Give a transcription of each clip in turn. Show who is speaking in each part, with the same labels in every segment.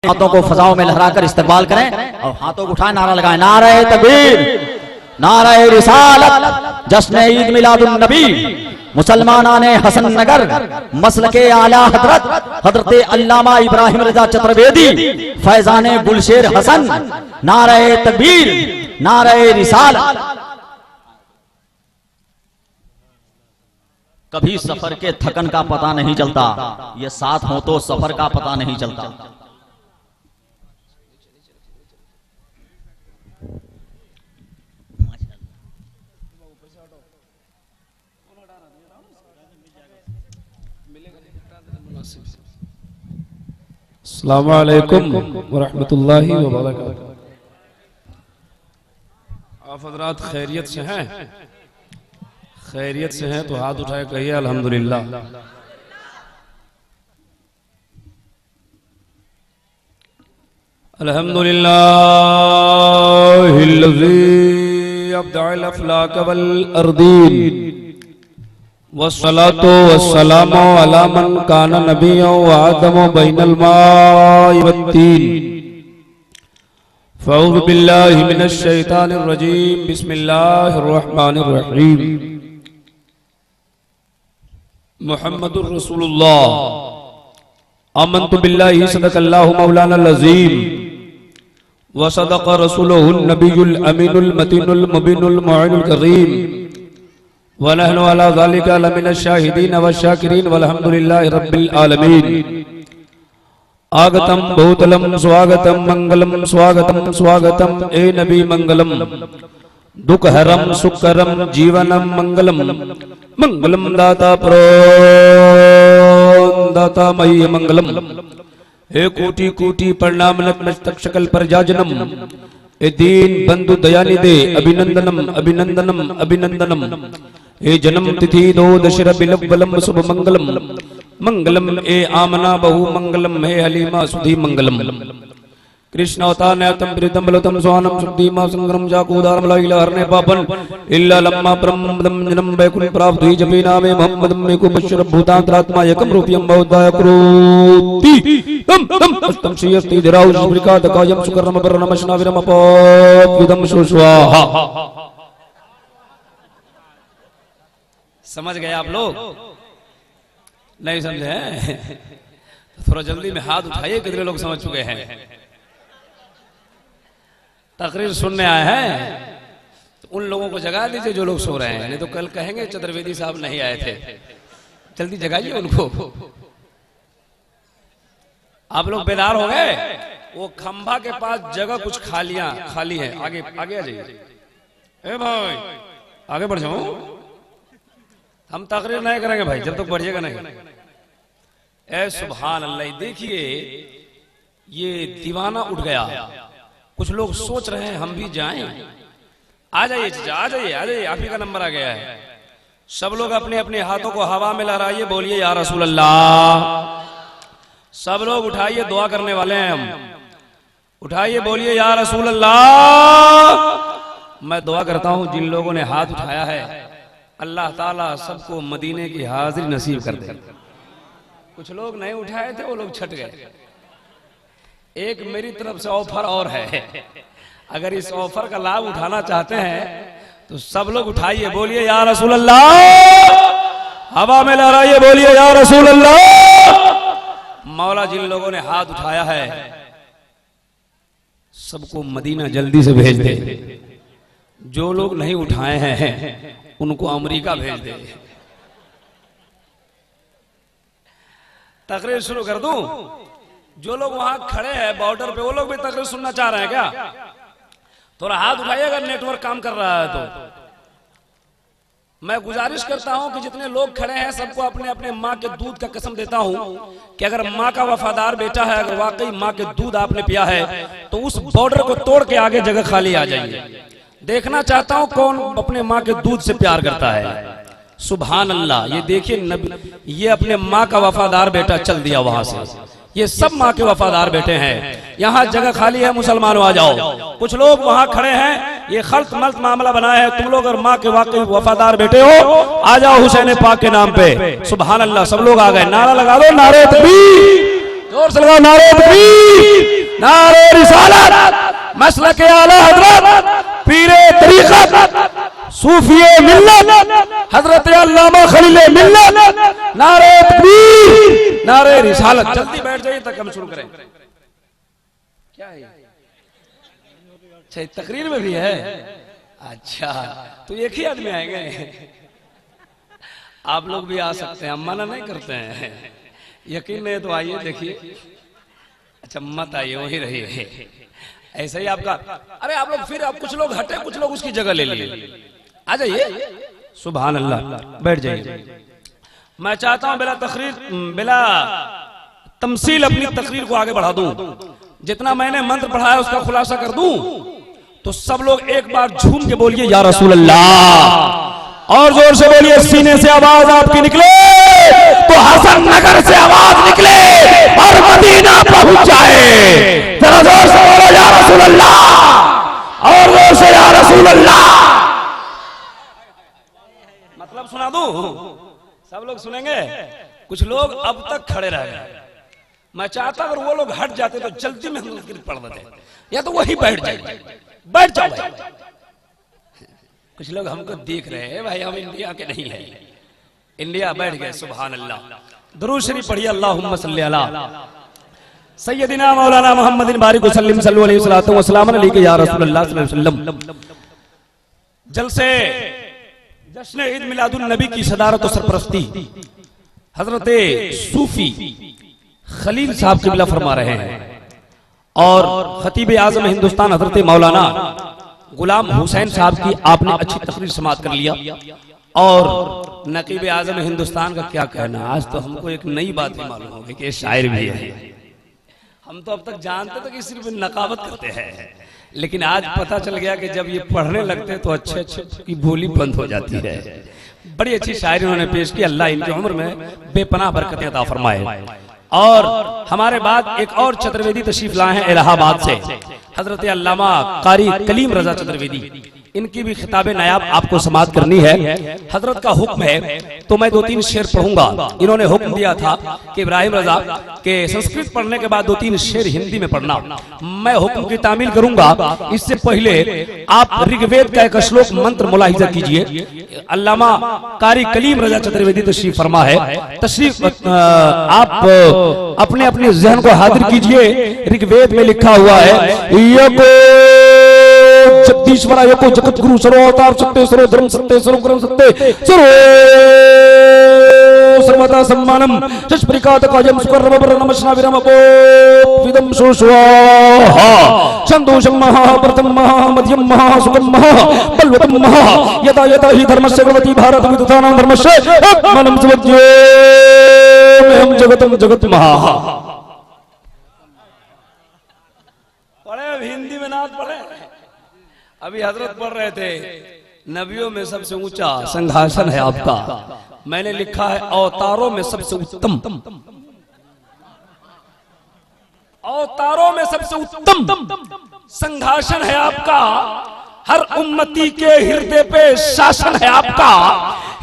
Speaker 1: हाथों को फजाओं में लहराकर इस्तकबाल करें और हाथों को उठाएं, नारा लगाएं, नारे तकबीर, नारे रिसालत, जश्न ईद मिलादुन नबी, मुसलमानाने हसन नगर, मसलके आला हजरत हजरत अल्लामा इब्राहिम रजा चतुर्वेदी, फैजाने गुलशेर हसन, नारे तकबीर, नारे रिसालत। कभी सफर के थकन का पता नहीं चलता, ये साथ हो तो सफर का पता नहीं चलता।
Speaker 2: अस्सलामु अलैकुम वरहमतुल्लाहि वबरकातुहू। आप हजरात खैरियत से हैं? खैरियत से हैं तो हाथ उठाए कहिए अल्हम्दुलिल्लाह। अल्हम्दुलिल्लाहिल्लज़ी अब्दअल अफ़लाक वल अर्दीन वस्सलातु वस्सलामु अला मन काना नबिय्यन व आदमु बैनल माइ वत्तीन। फ़अऊज़ु बिल्लाहि मिनश शैतानिर रजीम। बिस्मिल्लाहिर रहमानिर रहीम। मुहम्मदुर रसूलुल्लाह। आमन्तु बिल्लाहि सदक़ल्लाहु मौलानाल अज़ीम व सदक़ रसूलुहुन नबियुल अमीनुल मतीनुल मुबीनुल मुइनुल करीम व नहनु अला ज़ालिका लमिनश शाहिदीन व शाकिरीन वल्हम्दुलिल्लाहि रब्बिल आलमीन। आगतम भूतलम स्वागतम मंगलम स्वागतम स्वागतम ए नबी मंगलम दुःखहरम सुखकरम जीवनम मंगलम मंगलम दाता दाता मय्य मंगलम। हे कोटि कोटि प्रणाम नतमस्तक शकल प्रजाजनम ए दीन बंधु दयानिधे अभिनंदनम अभिनंदनम अभिनंदनम। हे जन्म तिथि दो दशरथ बिलवलम शुभ मंगलम मंगलम। ए आमना बहु मंगलम। हे हलीमा सुधी मंगलम। कृष्ण अवतार नयतम प्रीतम बलतम स्वानम सुधीमा संग्रम जाकूदारम लाइला हरने पापन इल्ला लम्मा ब्रह्मदम जन्म वैकुंठ प्राप्त हुई जपी नामे मोहम्मदम में को बशर भूतांतरात्मा एकम रूपियम बहुदाय करोति तम तम अस्तम श्रीयस्ति धराउ श्रीका दकायम सुकर्म बरनमशना विरम अपात विदम सुस्वाहा। समझ गए आप लोग? नहीं समझे हैं? थोड़ा जल्दी में हाथ उठाइए, कितने लोग समझ चुके हैं? तकरीर सुनने आए हैं तो उन लोगों को जगा दीजिए जो लोग सो रहे हैं, नहीं तो कल कहेंगे चतुर्वेदी साहब नहीं आए थे। जल्दी जगाइए उनको। आप लोग बेदार हो गए? वो खंभा के पास जगह कुछ खाली है। आगे आगे आ जाइए। ए भाई आगे बढ़ जाओ। हम तकरीर नहीं करेंगे भाई जब तक बढ़िएगा नहीं। ए सुभान अल्लाह। देखिए ये दीवाना उठ गया। कुछ लोग सोच रहे हैं हम भी जाएं। आ जाइए चाचा, आ जाइए आ जाइए, आप ही का नंबर आ गया है। सब लोग अपने अपने हाथों को हवा में लहराइए, बोलिए या रसूल अल्लाह। सब लोग उठाइए, दुआ करने वाले हैं हम। उठाइए, बोलिए या रसूल अल्लाह। मैं दुआ करता हूं जिन लोगों ने हाथ उठाया है अल्लाह ताला सबको मदीने की हाजिरी नसीब कर दे। कुछ लोग नहीं उठाए थे, वो लोग छट गए। एक मेरी तरफ से ऑफर और है, अगर इस ऑफर का लाभ उठाना चाहते हैं तो सब लोग उठाइए, बोलिए या रसूल अल्लाह। हवा में लहराइए, बोलिए या रसूल अल्लाह। मौला जिन लोगों ने हाथ उठाया है सबको मदीना जल्दी से भेज दे। जो लोग नहीं उठाए हैं उनको अमेरिका भेज दे। तकरीर शुरू कर दूं? जो लोग वहां खड़े हैं बॉर्डर पे, वो लोग भी तकरीर सुनना चाह रहे हैं क्या? थोड़ा हाथ उठाइए अगर नेटवर्क काम कर रहा है तो। मैं गुजारिश करता हूं कि जितने लोग खड़े हैं सबको अपने अपने माँ के दूध का कसम देता हूं कि अगर माँ का वफादार बेटा है, अगर वाकई माँ के दूध आपने पिया है तो उस बॉर्डर को तोड़ के आगे जगह खाली आ जाइए। देखना चाहता हूं कौन अपने माँ के दूध से प्यार करता है। सुभान अल्लाह। ये देखिए नबी, ये अपने माँ का वफादार बेटा चल दिया वहां से। ये सब माँ के वफादार बेटे हैं। यहाँ जगह खाली है, मुसलमानों आ जाओ। कुछ लोग वहां खड़े हैं, ये खल्त मल्त मामला बनाया है। तुम लोग अगर माँ के वाकई वफादार बेटे हो आ जाओ हुसैन पाक के नाम पे। सुभान अल्लाह। सब लोग आ गए, नारा लगा दो, नारे तकबीर। जोर से लगाओ नारे तकबीर, नारे रिसालत, मसलक आला हजरत, पीरे तरीक़त, सूफिए मिल्लत, हजरत अल्लामा खलीले मिल्लत, नारे तकबीर, नारे रिसालत। जल्दी बैठ जाइए तक हम शुरू करें। क्या है? अच्छा, तकरीर में भी है। अच्छा, तो एक ही आदमी आएंगे? आप लोग भी आ सकते हैं, हम मना नहीं करते हैं। यकीन नहीं तो आइए देखिए। अच्छा मत आइए, वही रहिए ऐसे ही आपका। अरे आप लोग फिर, आप कुछ लोग हटे, कुछ लोग उसकी जगह ले लिए। आ जाइए, सुभान अल्लाह, बैठ जाइए। मैं चाहता हूं बिला तकरीर, बिला तमसील अपनी तकरीर को आगे बढ़ा दूं। जितना मैंने मंत्र पढ़ाया उसका खुलासा कर दूं, तो सब लोग एक बार झूम के बोलिए या रसूल अल्लाह, और जोर से बोलिए। सीने से आवाज आपकी निकले तो हसन नगर से आवाज निकले और मदीना पहुंच जाए। जरा जोर से बोलो या रसूल अल्लाह, और जोर से या रसूल अल्लाह। मतलब सुना दूं? सब लोग सुनेंगे? कुछ लोग अब तक खड़े रह गए। मैं चाहता अगर वो लोग हट जाते तो जल्दी में हम पढ़ देते, या तो वही बैठ जाए। बैठ जाओ भाई। कुछ लोग हमको देख रहे हैं, भाई हम इंडिया के नहीं हैं। इंडिया बैठ गए, सुभान अल्लाह। दुरूद शरीफ पढ़िए, अल्लाहुम्मा सल्ली अला सय्यदिना मौलाना मुहम्मदिन बारिक वसल्लम सल्लल्लाहु अलैहि वसल्लम अलैहि या रसूलुल्लाह सल्लल्लाहु अलैहि वसल्लम। जलसे जश्न ईद मिलादुन नबी की सदारत और सरपरस्ती हजरत सूफी खलील साहब क़िबला फरमा रहे हैं, और खतीब आज़म हिंदुस्तान हजरत मौलाना गुलाम हुसैन साहब की आपने अच्छी तकरीर समाअत कर लिया। और नकीब आज़म हिंदुस्तान का क्या कहना, आज तो हमको एक नई बात ही मालूम हो गई कि शायर भी है। हम तो अब तक जानते थे कि सिर्फ नकाबत करते हैं, लेकिन आज पता चल गया कि जब ये पढ़ने लगते तो अच्छे अच्छे की बोली बंद हो जाती है। बड़ी अच्छी शायरी उन्होंने पेश की। अल्लाह इनकी उम्र में बेपनाह बरकतें अता फरमाए। और हमारे बाद एक और चतुर्वेदी तशरीफ लाए हैं इलाहाबाद से, हजरत अल्लामा कारी कलीम रजा चतुर्वेदी। इनकी भी खिताब नायाब आपको समाअत करनी है। हजरत का हुक्म है तो मैं 2-3 शेर पढ़ूंगा। इन्होंने हुक्म दिया था कि इब्राहिम रजा के संस्कृत पढ़ने के बाद 2-3 शेर हिंदी में पढ़ना। मैं हुक्म की तामील करूंगा। इससे पहले आप ऋग्वेद का एक श्लोक मंत्र मुलाहिजा कीजिए। अल्लामा कारी कलीम रजा चतुर्वेदी तशरीफ फरमा है। तशरीफ आप अपने अपने जहन को हाजिर कीजिए। ऋग्वेद में लिखा हुआ है, जगदीश्वरा यको जगत गुरु सर्व अवतार सत्य सर्व धर्म सत्य सर्व कर्म सत्य सर्व सर्वदा सम्मानम चष्परिकात काजम सुकर्म बर नमस्ना विरम विदम सुस्वाहा संतोषम महा प्रथम महा मध्यम महा सुगम महा बलवतम महा यदा यदा ही धर्मस्य भवति भारत विदुतानां धर्मस्य मनम सवज्यो हम जगतम जगत महा। पढ़े हिंदी में नात पढ़े। अभी हजरत पढ़ रहे थे, नबियों में सबसे ऊंचा सिंहासन है आपका। मैंने लिखा है अवतारों में सबसे उत्तम, अवतारों में सबसे उत्तम सिंहासन है आपका। हर उम्मती के हृदय पे शासन है आपका।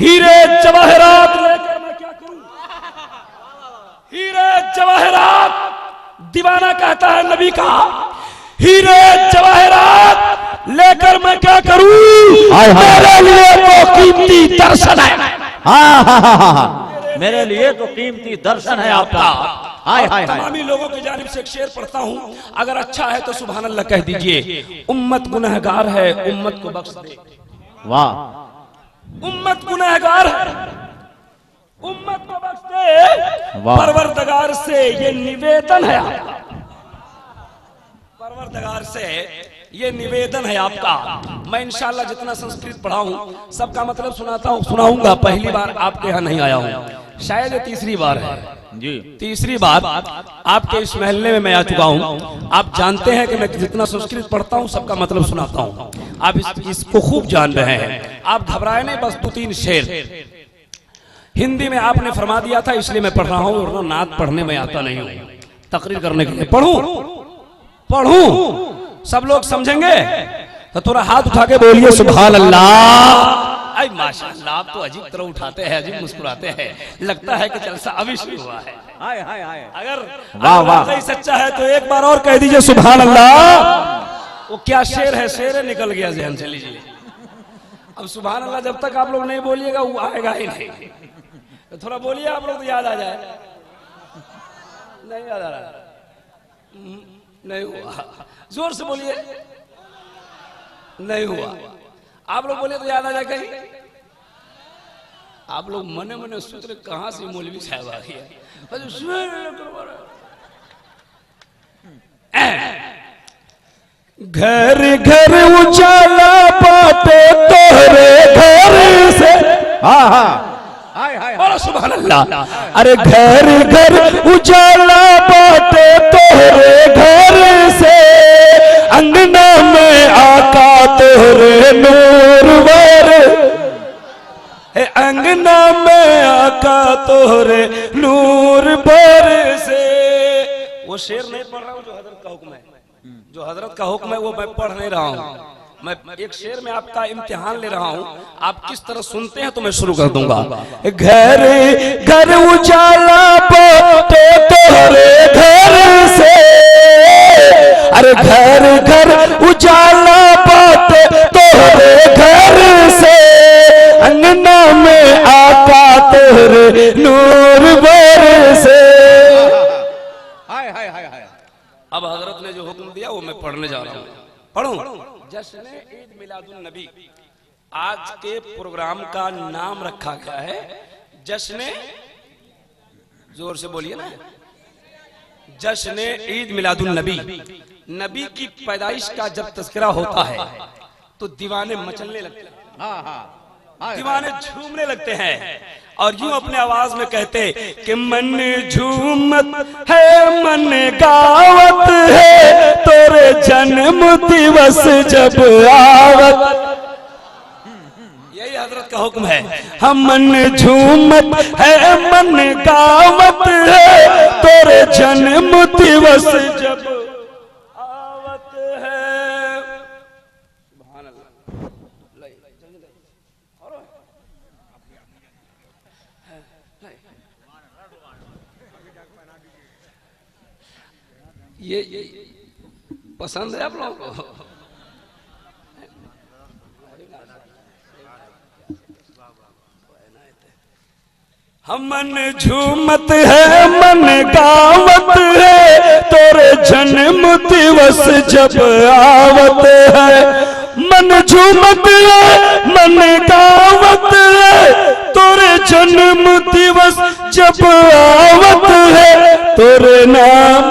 Speaker 2: हीरे जवाहरात लेकर मैं क्या करूं, हीरे जवाहरात दीवाना कहता है नबी का। हीरे जवाहरात लेकर मैं क्या करूं, मेरे लिए तो कीमती दर्शन है।
Speaker 1: मेरे लिए तो कीमती दर्शन है आपका। हाय हाय
Speaker 2: तमामी लोगों की जानिब से एक शेर पढ़ता हूं, अगर अच्छा है तो सुभान अल्लाह कह दीजिए। उम्मत गुनहगार है, उम्मत को बख्श दे।
Speaker 1: वाह।
Speaker 2: उम्मत गुनहगार है, उम्मत को बख्श दे। परवरदिगार से ये निवेदन है आपका, परवरदिगार से ये निवेदन है आपका। मैं इंशाअल्लाह जितना संस्कृत पढ़ाऊं सबका मतलब सुनाऊंगा। पहली बार आपके यहाँ नहीं आया हूं, शायद ये तीसरी बार है जी। तीसरी बार आपके इस महल्ले में मैं आ चुका हूं। आप जानते हैं कि मैं जितना संस्कृत पढ़ता हूं सबका मतलब सुनाता हूं। आप इसको खूब जान रहे हैं। आप घबराए नहीं, बस 2-3 शेर हिंदी में आपने फरमा दिया था, इसलिए मैं पढ़ रहा हूं। वरना नात पढ़ने में आता नहीं हूं, तकरीर करने के लिए पढ़ूं सब लोग समझेंगे। तो थोड़ा हाथ उठा के बोलिए सुभान अल्लाह। आई माशाअल्लाह, आप तो अजीब तरह उठाते हैं, अजीब मुस्कुराते हैं, लगता है कि जलसा अभी शुरू हुआ है।
Speaker 3: हाय हाय हाय,
Speaker 2: अगर
Speaker 1: वाह वाह,
Speaker 2: वाकई सच्चा है तो एक बार और कह दीजिए सुभान अल्लाह। वो क्या शेर है, शेर है, निकल गया जहन से। लीजिए अब सुभान अल्लाह जब तक आप लोग नहीं बोलिएगा वो आएगा ही नहीं। तो थोड़ा बोलिए आप लोग तो याद आ जाए। नहीं याद आ रहा, नहीं हुआ, जोर से बोलिए। नहीं हुआ, आप लोग बोले तो याद आ जाए कहीं। आप लोग मने मने सोच रहे कहां से मौलवी साहब आ गया।
Speaker 3: घर घर उजाला बाटे तोहरे घर से। हाँ हाँ, हाय हाय हाय,
Speaker 2: सुभान अल्लाह।
Speaker 3: अरे घर घर उजाला बाटे तोहरे घर से, अंगना में आका तोहरे नूर वर, अंगना में आका तोहरे नूर बर से।
Speaker 2: वो शेर नहीं पढ़ रहा हूँ जो हजरत का हुक्म है, जो हजरत का हुक्म है वो मैं पढ़ नहीं रहा हूँ। मैं एक शेर में आपका इम्तिहान ले रहा हूँ, आप किस तरह सुनते हैं तो मैं शुरू कर दूंगा।
Speaker 3: घर घर उजाला बाटे तोहरे घर से, अरे घर घर उजाला बाटे तोहरे घर से, अंगना में आका तोहरे नूर बर से। हाय हाय हाय हाय,
Speaker 2: अब हजरत ने जो हुक्म दिया वो मैं पढ़ने जा रहा हूँ। पढ़ूं। जश्न ईद मिलादुन नबी, आज के प्रोग्राम का नाम रखा गया है जश्न, जोर से बोलिए ना, जश्न ईद मिलादुन नबी। नबी की पैदाइश का जब तज़किरा होता है तो दीवाने मचलने लगते हैं, दीवाने झूमने लगते हैं और यूं अपने आवाज में कहते कि मन झूमत है मन गावत है, तोरे जन्म दिवस जब आवत। यही हजरत का हुक्म है।
Speaker 3: हम मन झूमत है मन गावत है, तोरे जन्म दिवस जब
Speaker 2: आवत है। सुभान अल्लाह। ये पसंद है आप लोगों को?
Speaker 3: हम मन झूमत है मन गावत है, तोरे जन्म दिवस जब आवत है। मन झूमत है मन गावत है, तोरे जन्म दिवस जब आवत है। तोरे नाम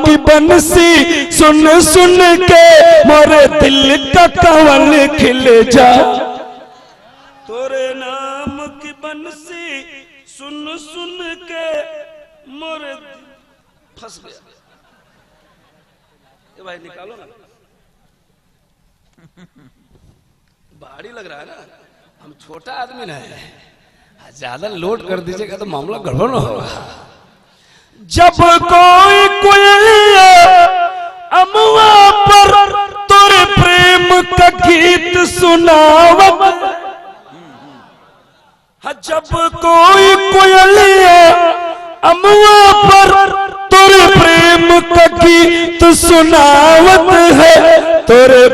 Speaker 3: की बंसी सुन सुन के मोरे दिल का कंवल खिल जा।
Speaker 2: तोरे नाम की बंसी सुन सुन के मोरे फंस गया। ये भाई निकालो ना, भारी लग रहा है ना, हम छोटा आदमी ना है, ज्यादा लोड कर दीजिएगा तो मामला गड़बड़ होगा।
Speaker 3: जब कोई कोयलिया अमुआ पर तोरे प्रेम का गीत सुनावत, जब कोई कोयलिया अमुआ पर तोरे प्रेम का गीत सुनावत है। तोरे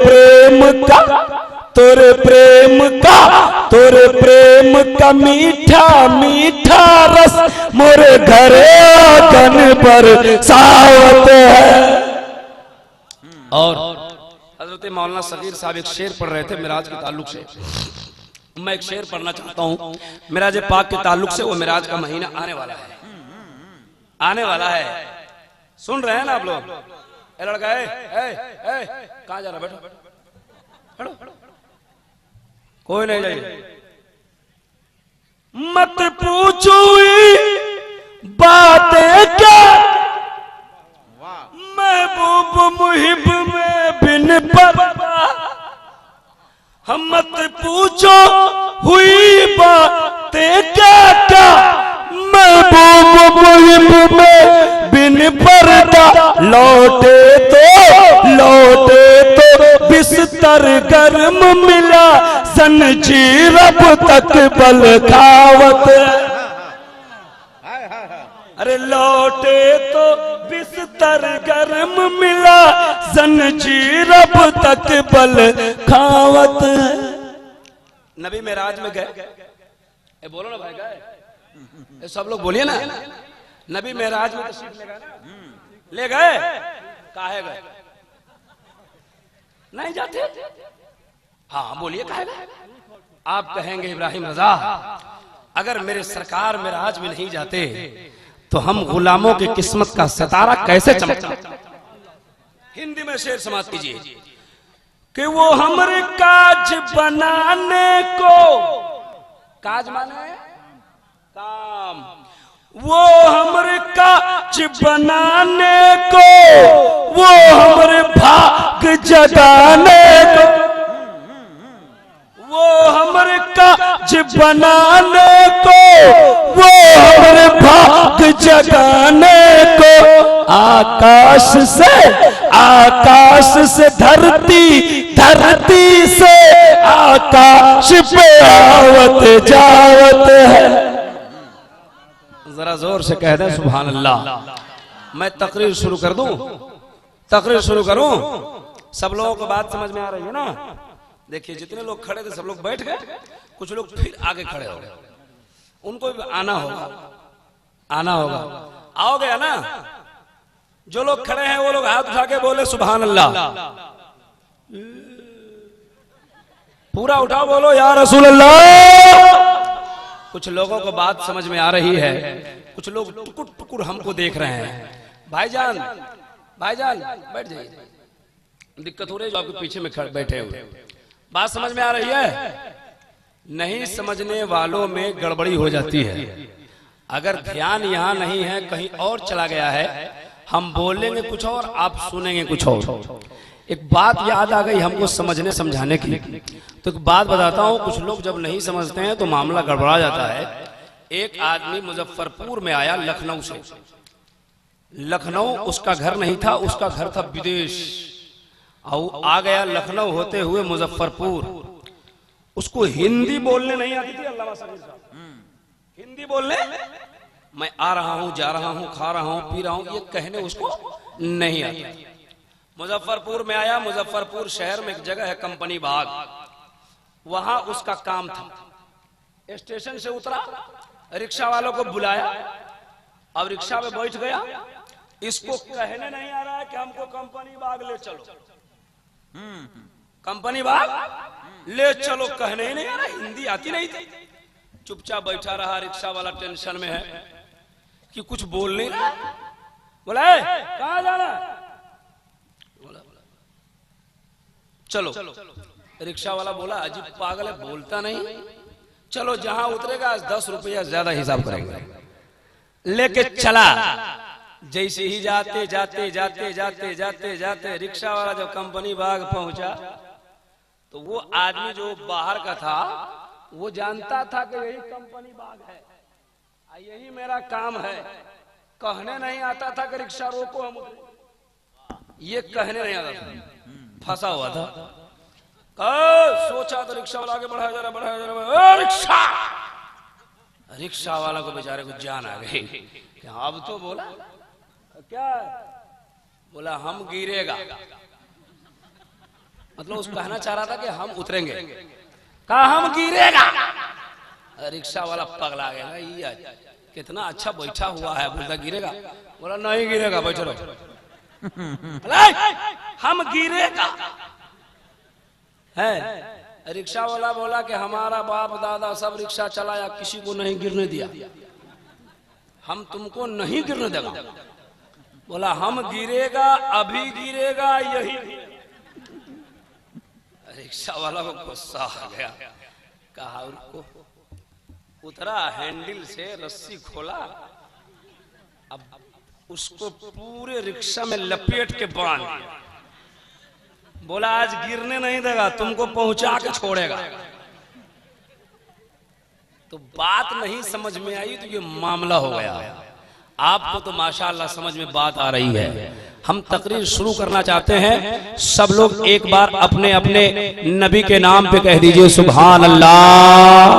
Speaker 3: प्रेम का मीठा मीठा रस मोरे घरे आंगन पर सावत है।
Speaker 2: और हजरत मौलाना सगीर साहब एक शेर पढ़ रहे थे मिराज के ताल्लुक से। मैं एक शेर पढ़ना चाहता हूँ मिराज पाक के ताल्लुक से। वो मिराज का महीना आने वाला है, आने वाला है। सुन रहे हैं ना आप लोग? ए लड़का, कहाँ जा रहा? बैठो, कोई नहीं जाइए।
Speaker 3: मत पूछो बातें क्या महबूब मुहिब में बिन परवा, हम मत पूछो हुई बातें क्या क्या महबूब मुहिब में बिन पर्दा। लौटे तो बिस्तर सरगर्म मिला जंजीर अब तक बल खावत है। अरे लौटे तो बिस्तर गर्म मिला जंजीर अब तक बल खावत है।
Speaker 2: नबी मेराज में गए, बोलो ना भाई, गए सब लोग बोलिए ना। नबी मेराज में तशरीफ ले गए ना, ले गए, काहे गए? नहीं जाते? हाँ बोलिए काहे गए? आप कहेंगे इब्राहिम रजा, अगर मेरे सरकार मेराज में नहीं जाते तो हम गुलामों की किस्मत का सितारा कैसे चमकता। हिंदी में शेर समाप्त कीजिए कि वो हमरे काज बनाने को, काज माने काम, वो हमरे काज बनाने को, वो हमरे भाग जगाने को, वो हमरे काज बनाने को, वो हमरे भाग जगाने को। आकाश से धरती, धरती से आकाश पे आवत जावत है। जरा जोर से कह दें सुभान अल्लाह। मैं तकरीर शुरू कर दूं, तकरीर शुरू करूं? सब लोगों को बात समझ में आ रही है ना? देखिए जितने लोग खड़े थे सब लोग बैठ गए, कुछ लोग फिर आगे खड़े हो गए, उनको भी आना होगा, आना होगा। आओगे ना? जो लोग खड़े हैं वो लोग हाथ उठा के बोले सुभान अल्लाह, पूरा उठाओ, बोलो या रसूल अल्लाह। कुछ लोगों को बात समझ में आ रही है, कुछ लोग टुकुर टुकुर हमको देख रहे हैं। भाईजान, भाईजान बैठ जाइए, दिक्कत हो रही है जो आपके पीछे में बैठे हुए। बात समझ में आ रही है? नहीं समझने वालों में गड़बड़ी हो जाती है। अगर ध्यान यहाँ नहीं है, कहीं और चला गया है, हम बोलेंगे कुछ और, आप सुनेंगे कुछ और। एक बात याद आ गई हमको समझने समझाने की, तो एक बात बताता हूँ। कुछ लोग जब नहीं समझते हैं तो मामला गड़बड़ा जाता है। एक आदमी मुजफ्फरपुर में आया लखनऊ से, लखनऊ उसका घर नहीं था, उसका घर था विदेश, और आ गया लखनऊ होते हुए मुजफ्फरपुर। उसको हिंदी बोलने नहीं आती थी, अल्लाह हिंदी बोलने, मैं आ रहा हूं, जा रहा हूं, खा रहा हूं, पी रहा हूं, ये कहने उसको नहीं आता। मुजफ्फरपुर में आया, मुजफ्फरपुर शहर में एक जगह है कंपनी बाग, वहां उसका काम था। स्टेशन से उतरा, रिक्शा वालों को बुलाया, अब रिक्शा में बैठ गया। इसको कहने नहीं आ रहा है कि हमको कंपनी बाग ले चलो, कंपनी बाग ले चलो, कहने ही नहीं आ रहा, हिंदी आती नहीं थी। चुपचाप बैठा रहा, रिक्शा वाला टेंशन में है कि कुछ बोल नहीं रहा। बोला कहां जाना? बोला चलो। रिक्शा वाला बोला अजीब पागल है, बोलता नहीं, चलो जहां उतरेगा 10 रुपया ज्यादा हिसाब करेंगे। लेके चला। जैसे ही जाते जाते जाते जाते जाते जाते रिक्शा वाला जब कंपनी बाग पहुंचा तो वो आदमी जो बाहर का था वो जानता था कि यही कंपनी बाग है, यही मेरा काम है। कहने नहीं आता था कि रिक्शा रोको, हम ये कहने नहीं आता था, फंसा हुआ था। सोचा तो रिक्शा वाला आगे बढ़ाया जा रहा, बढ़ाया जा रहा, रिक्शा, रिक्शा वाला को बेचारे को जान आ गई। अब तो बोला क्या? बोला हम गिरेगा, मतलब उसको कहना चाह रहा था कि हम उतरेंगे, कहा हम गिरेगा। रिक्शा वाला पगला गया, ये कितना अच्छा बैठा हुआ है, बोलता गिरेगा। बोला नहीं गिरेगा, बैठो रहो। हम गिरेगा है। रिक्शा वाला बोला कि हमारा बाप दादा सब रिक्शा चलाया, किसी को नहीं गिरने दिया, हम तुमको नहीं गिरने देगा। बोला हम गिरेगा, अभी गिरेगा, यही। रिक्शा वाला को गुस्सा आ गया, कहा उनको उतरा, हैंडल से रस्सी खोला, अब उसको पूरे रिक्शा में लपेट के बांध दिया। बोला आज गिरने नहीं देगा, तुमको पहुंचा के छोड़ेगा। तो बात नहीं समझ में आई तो ये मामला हो गया। आपको तो माशाअल्लाह समझ में बात आ रही है, हम तकरीर शुरू करना चाहते हैं। सब लोग एक बार अपने अपने नबी के नाम पे कह दीजिए सुभान अल्लाह।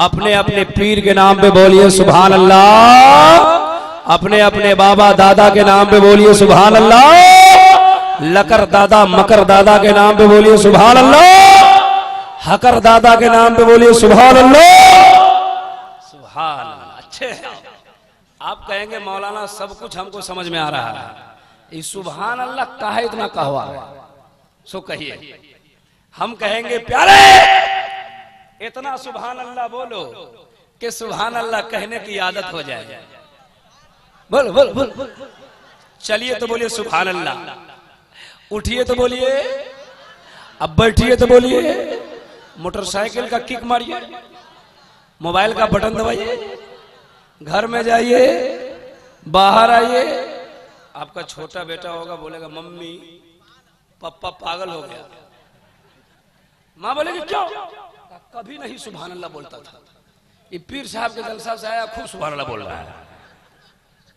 Speaker 2: अपने अपने पीर के नाम पे बोलिए सुभान अल्लाह। अपने अपने बाबा दादा के नाम पे बोलिए सुभान अल्लाह। लकर दादा मकर दादा के नाम पे बोलिए सुभान अल्लाह। हकर दादा के नाम पे बोलिए सुभान अल्लाह। सुभान अल्लाह। अच्छे आप कहेंगे मौलाना सब कुछ हमको समझ में आ रहा है, ये सुभान अल्लाह काहे इतना कहवा है, सो कहिए। हम कहेंगे प्यारे इतना सुभान अल्लाह बोलो कि सुभान अल्लाह कहने की आदत हो जाए। बोल बोल बोल। चलिए तो बोलिए सुभान अल्लाह। उठिए तो बोलिए, अब बैठिए तो बोलिए, मोटरसाइकिल का किक मारिए, मोबाइल का बटन दबाइए, घर में जाइए, बाहर आइए। आपका छोटा बेटा होगा बोलेगा मम्मी पापा पागल हो गया, माँ बोलेगी क्यों? कभी नहीं सुभान अल्लाह बोलता था, ये पीर साहब के जलसा से आया खूब सुभान अल्लाह बोल रहा है।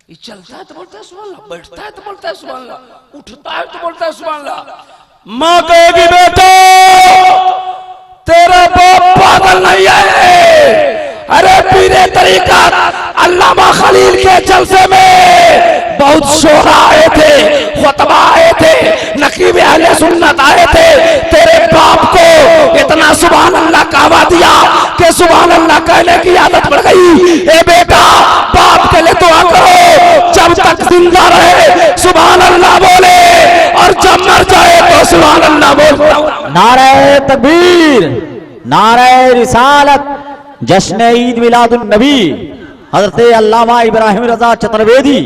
Speaker 2: ये चलता है तो बोलता है सुभान अल्लाह, बैठता है तो बोलता है सुभान अल्लाह, उठता है तो बोलता है सुभान अल्लाह। माँ कहेगी बेटा तेरा बाप पागल नहीं है। अरे पीरे तरीका अल्लामा खलील के जलसे में बहुत शोरा आए थे, खुतबा आए थे, नकीब अहले सुन्नत आए थे। तेरे बाप को इतना सुभान अल्लाह कहवा दिया कि सुभान अल्लाह कहने की आदत पड़ गई। ए बेटा बाप के लिए दुआ करो, जब तक जिंदा रहे सुभान अल्लाह बोले और जब मर जाए तो सुभान अल्लाह बोले।
Speaker 1: नारे तकबीर, नारे रिसालत, जश्न ईद मिलादुन नबी, हजरत अल्लामा इब्राहिम रजा चतुर्वेदी,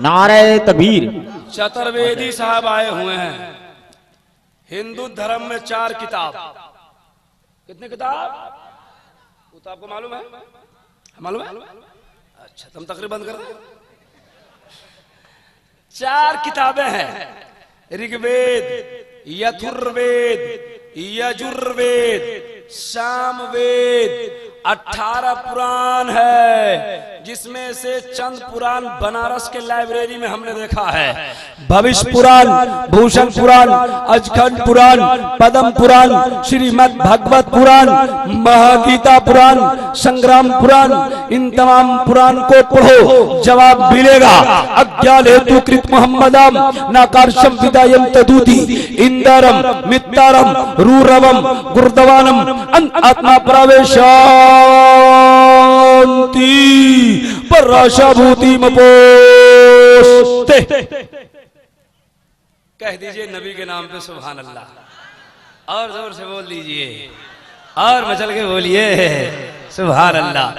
Speaker 1: नारे तकबीर।
Speaker 2: चतुर्वेदी साहब आए हुए हैं। हिंदू धर्म में 4 किताब, कितने किताब वो तो आपको मालूम है? मालूम है? अच्छा तुम तकरीर बंद कर दो। 4 किताबें हैं, ऋग्वेद, यजुर्वेद, यजुर्वेद, सामवेद, 18 पुराण है, जिसमें से चंद पुराण बनारस के लाइब्रेरी में हमने देखा है। भविष्य पुराण, भूषण पुराण, अजखंड पुराण, पद्म पुराण, श्रीमद् भागवत पुराण, महागीता पुराण, संग्राम पुराण, इन तमाम पुराण को पढ़ो, जवाब मिलेगा। अज्ञान हेतु कृत मोहम्मदम नाकारशम विदायम तदूति इंदरम मित्तारम रूरवम गुरुदवानम आत्मा प्रवेश पराशा भूति मपोस्ते। कह दीजिए नबी के नाम पे सुभान अल्लाह, और जोर से बोल दीजिए, और मचल के बोलिए सुभान अल्लाह।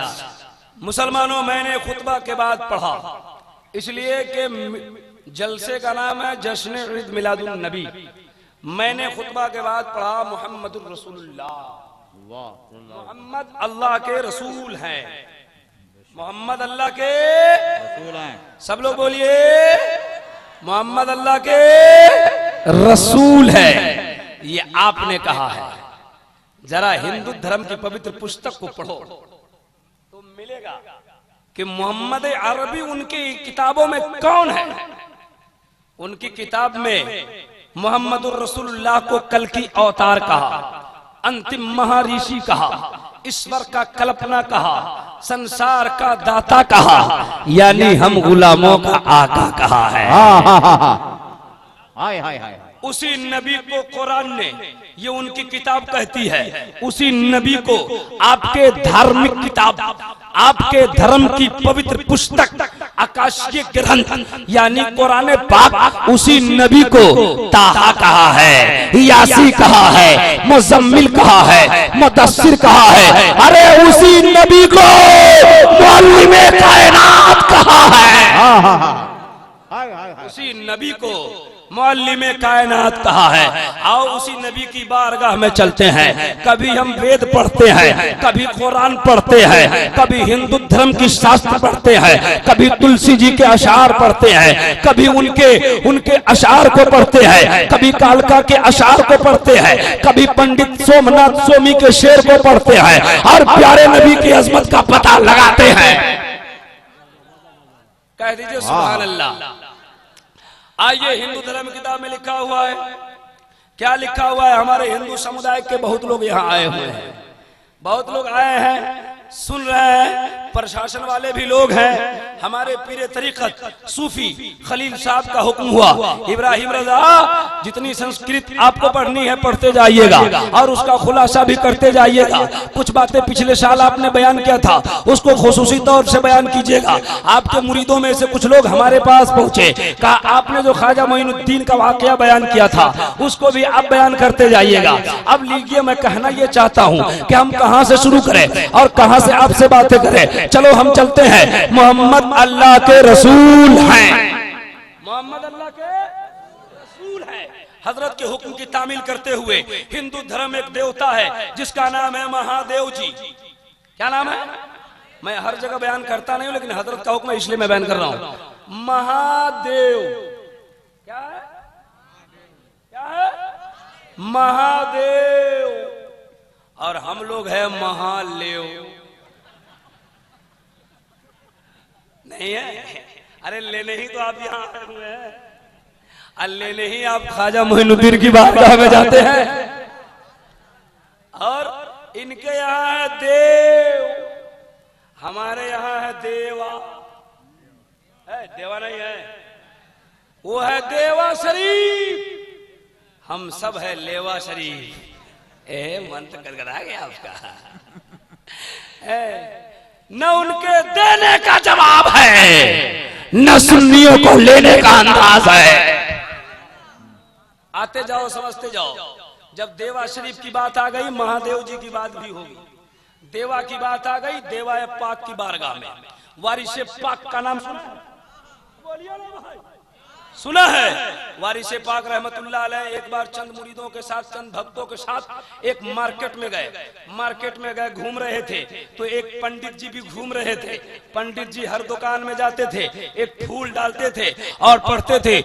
Speaker 2: मुसलमानों मैंने खुतबा के बाद पढ़ा, इसलिए कि जलसे का नाम है जश्न ईद मिलादुन नबी। मैंने खुतबा के बाद पढ़ा मुहम्मदुर रसूलुल्लाह, मोहम्मद अल्लाह के रसूल हैं, मोहम्मद अल्लाह के रसूल हैं। सब लोग बोलिए मोहम्मद अल्लाह के रसूल है। ये आपने कहा है। जरा हिंदू धर्म की पवित्र पुस्तक को पढ़ो तो मिलेगा कि मोहम्मद अरबी उनकी किताबों में कौन है। उनकी किताब में मोहम्मदुर रसूलुल्लाह को कल की अवतार कहा, अंतिम महर्षि कहा, ईश्वर का कल्पना कहा, संसार का दाता कहा, यानी हम गुलामों का आका कहा है।
Speaker 1: हाय हाय हाय।
Speaker 2: उसी नबी को कुरान ने, ये उनकी किताब कहती है, उसी नबी को आपके धार्मिक किताब, आपके धर्म की पवित्र पुस्तक आकाशीय ग्रंथ यानी कुरान पाक, उसी नबी को ताहा कहा है, यासी कहा है, मुजम्मिल कहा है, मुदस्सिर कहा है। अरे उसी नबी को मुअल्लिमे कायनात कहा है। उसी नबी को मुअल्लिमे कायनात कहा है। आओ उसी नबी की बारगाह में चलते हैं। कभी हम वेद पढ़ते हैं, कभी कुरान पढ़ते हैं, कभी हिंदू धर्म की शास्त्र पढ़ते हैं, कभी तुलसी जी के अशार पढ़ते हैं, कभी उनके अशार को पढ़ते हैं, कभी कालका के अशार को पढ़ते हैं, कभी पंडित सोमनाथ स्वामी के शेर को पढ़ते हैं और प्यारे नबी की अजमत का पता लगाते हैं। कह दीजिए सुभान अल्लाह। आइए हिंदू धर्म किताब में लिखा हुआ है, क्या लिखा हुआ है? हमारे हिंदू समुदाय के बहुत लोग यहाँ आए हुए हैं, बहुत लोग आए हैं, सुन रहे हैं, प्रशासन वाले भी लोग हैं। हमारे पीरे तरीकत सूफी खलील साहब का हुक्म हुआ, इब्राहिम रजा जितनी संस्कृत आपको पढ़नी है पढ़ते जाइएगा और उसका खुलासा भी करते जाइएगा। कुछ बातें पिछले साल आपने बयान किया था, उसको खुसूसी तौर से बयान कीजिएगा। आपके मुरीदों में से कुछ लोग हमारे पास पहुंचे, कहा आपने जो ख्वाजा मोइनुद्दीन का वाकया बयान किया था उसको भी आप बयान करते जाइएगा। अब लीजिए, मैं कहना ये चाहता हूँ कि हम कहाँ से शुरू करें और कहाँ से आपसे बातें करें। चलो हम चलते हैं। मोहम्मद अल्लाह के रसूल हैं, मोहम्मद अल्लाह के रसूल हैं। हजरत के हुक्म की तामील करते हुए हिंदू धर्म एक देवता है जिसका नाम है महादेव जी। क्या नाम है? मैं हर जगह बयान करता नहीं हूं, लेकिन हजरत का हुक्म है इसलिए मैं बयान कर रहा हूं। महादेव क्या है? क्या है? महादेव। और हम लोग हैं महालेव, नहीं है? अरे लेने ही तो आप यहाँ आए हुए हैं, और लेने ही आप ख्वाजा मोइनुद्दीन की बारगाह में जाते हैं। और इनके यहाँ है देव, हमारे यहाँ है देवा। है देवा नहीं है, वो है देवा शरीफ, हम सब है लेवा शरीफ। मन तो गदगदा गया आपका। न उनके देने का जवाब है, न सुन्नियों को लेने का अंदाज है। आते जाओ समझते जाओ। जब देवा शरीफ की बात आ गई, महादेव जी की बात भी होगी। देवा की बात आ गई, देवा पाक की बारगाह में वारिसे पाक का नाम सुना? बोलिए ना भाई, सुना है? वारिसे पाक रहमतुल्लाह अलैह एक बार चंद मुरीदों के साथ, चंद भक्तों के साथ एक मार्केट में गए, घूम रहे थे तो एक पंडित जी भी घूम रहे थे। पंडित जी हर दुकान में जाते थे, एक फूल डालते थे और पढ़ते थे,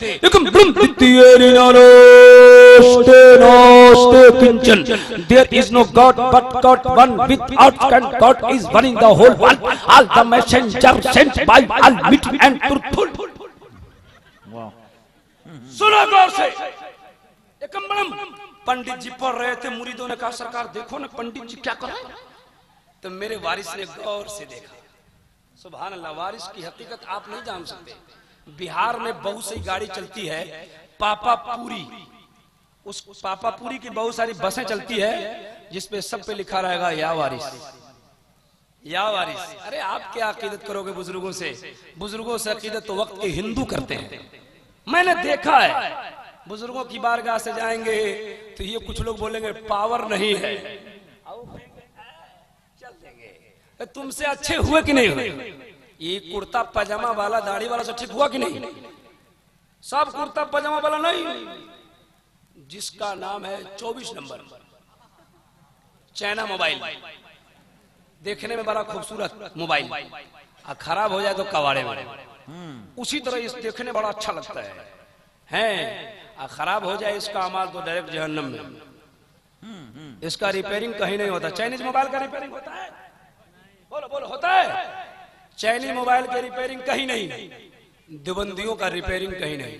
Speaker 2: There is no God but God one, without God is one in the whole world. All the messengers sent by Almighty and truthful. सुनो गौर से। पंडित जी पढ़ रहे थे, मुरीदों ने कहा सरकार देखो ना पंडित जी क्या कर रहे हैं। तो मेरे वारिस ने गौर से देखा। सुभान अल्लाह, वारिस की हकीकत आप नहीं जान सकते। बिहार में बहुत सी गाड़ी चलती है, पापापुरी, उस पापापुरी की बहुत सारी बसें चलती है जिसपे सब पे लिखा रहेगा या वारिस, या वारिस। अरे आप क्या अकीदत करोगे बुजुर्गों से? बुजुर्गों से अकीदत तो वक्त के हिंदू करते हैं। मैंने देखा है, बुजुर्गों की बारगाह से जाएंगे तो ये कुछ लोग बोलेंगे पावर नहीं है, चल देंगे। तुमसे अच्छे हुए कि नहीं हुए? ये कुर्ता पजामा वाला दाढ़ी वाला सब ठीक हुआ कि नहीं? सब कुर्ता पजामा वाला नहीं। जिसका नाम है 24 नंबर चाइना मोबाइल, देखने में बड़ा खूबसूरत मोबाइल, खराब हो जाए तो कबाड़े में, उसी तरह इस देखने बड़ा अच्छा लगता है, खराब हो जाए इसका अमाल तो डायरेक्ट जहन्नम में। इसका रिपेयरिंग कहीं नहीं होता। चाइनीज मोबाइल का रिपेयरिंग होता है? बोलो बोलो, होता है? चाइनीज मोबाइल की रिपेयरिंग कहीं नहीं, देवबंदियों का रिपेयरिंग कहीं नहीं,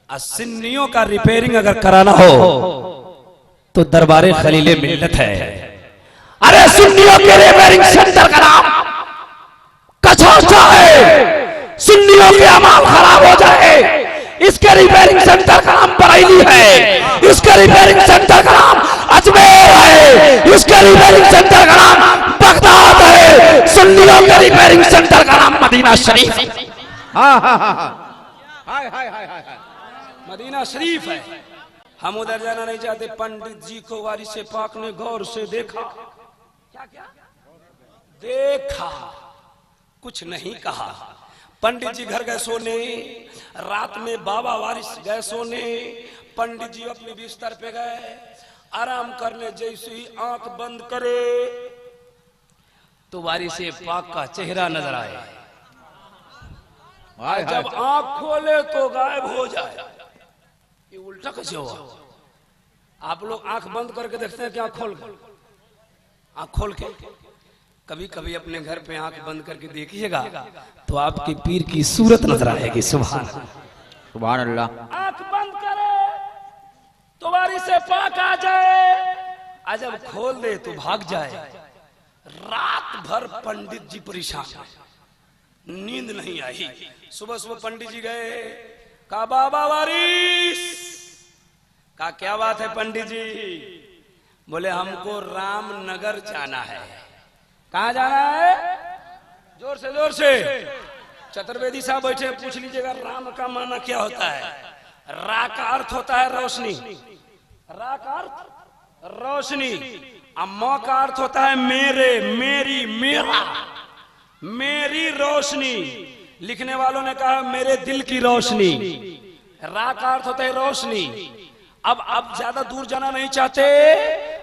Speaker 2: सुन्नियों का रिपेयरिंग अगर कराना हो तो दरबारे खलीले मिल्लत है। अरे सुन्नियों के रिपेयरिंग सेंटर का नाम कछौचा है। सुन्नियों के अमाल खराब हो जाए, इसके रिपेयरिंग सेंटर का नाम बरेली है, इसके रिपेयरिंग सेंटर का नाम अजमेर है, इसके रिपेयरिंग सेंटर का नाम बगदाद है, सुन्नियों के रिपेयरिंग सेंटर का नाम मदीना शरीफ। मदीना शरीफ है। हम उधर जाना नहीं चाहते। पंडित जी को वारिसे पाक ने गौर से देखा। क्या क्या देखा? कुछ नहीं कहा। पंडित जी घर गए सोने, रात में बाबा वारिस गए सोने, पंडित जी अपने बिस्तर पे गए आराम करने। जैसे ही आंख बंद करे तो वारिसे पाक का चेहरा नजर आए, जब आंख खोले तो गायब हो जाए। ये उल्टा कैसे हुआ? आप लोग आंख बंद करके देखते हैं कि आंख खोल कर? आंख खोल के कभी कभी अपने घर पे आंख बंद करके देखिएगा तो आपके पीर की सूरत नजर आएगी। सुभान
Speaker 1: सुभान अल्लाह।
Speaker 2: आंख बंद करे तो बारी से पाक आ जाए, और जब खोल दे तो भाग जाए। रात भर पंडित जी परेशान, नींद नहीं आई। सुबह सुबह पंडित जी गए, कहा बाबा वारिस, कहा क्या बात है पंडित जी? बोले हमको रामनगर जाना है। कहाँ जाना है? जोर से जोर से। चतुर्वेदी साहब बैठे, पूछ लीजिएगा राम का माना क्या होता है। रा का अर्थ होता है रोशनी, रा का अर्थ रोशनी, और म का अर्थ होता है मेरे, मेरी, मेरा, मेरी रोशनी। लिखने वालों ने कहा मेरे दिल की रोशनी। रा का अर्थ होता है रोशनी। अब ज्यादा दूर जाना नहीं चाहते,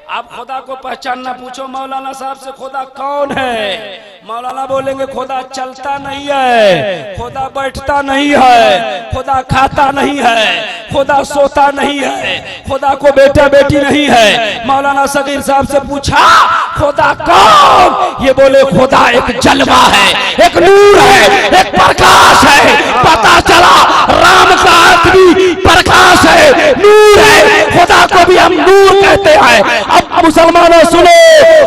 Speaker 2: आप खुदा को पहचानना पूछो मौलाना साहब से, खुदा कौन है? मौलाना बोलेंगे खुदा चलता नहीं है, खुदा बैठता नहीं है, खुदा खाता नहीं है, खुदा सोता नहीं है, खुदा को बेटा बेटी नहीं है। मौलाना सगीर साहब से पूछा खुदा कौन? ये बोले खुदा एक जलवा है, एक नूर है, एक प्रकाश है। पता चला राम का अर्थ भी प्रकाश है, नूर है। खुदा को भी हम नूर कहते हैं। अब मुसलमानों सुनो,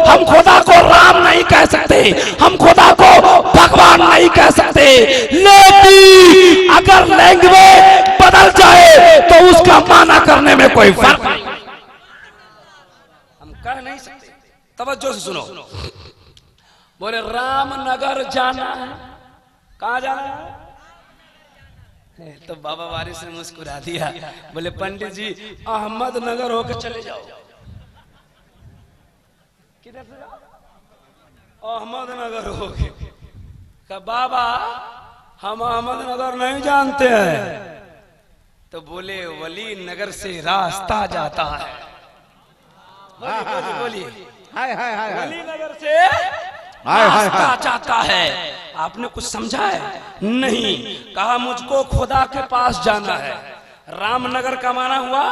Speaker 2: हम खुदा को राम नहीं कह सकते, हम खुदा को भगवान नहीं कह सकते, लेकिन अगर लैंग्वेज बदल जाए तो उसका माना करने में कोई फर्क नहीं। हम कह नहीं सकते। तवज्जो से सुनो, बोले रामनगर जाना है। कहाँ जाना है? तो बाबा वारिस ने मुस्कुरा दिया, बोले पंडित जी अहमदनगर होकर चले जाओ। किधर से जाओ? अहमदनगर होके। कहा बाबा हम अहमदनगर नहीं जानते हैं। तो बोले वली नगर से रास्ता जाता है। बोलिए वली नगर से रास्ता जाता है। आपने कुछ समझा है? नहीं। कहा मुझको खुदा के पास जाना है। रामनगर का माना हुआ,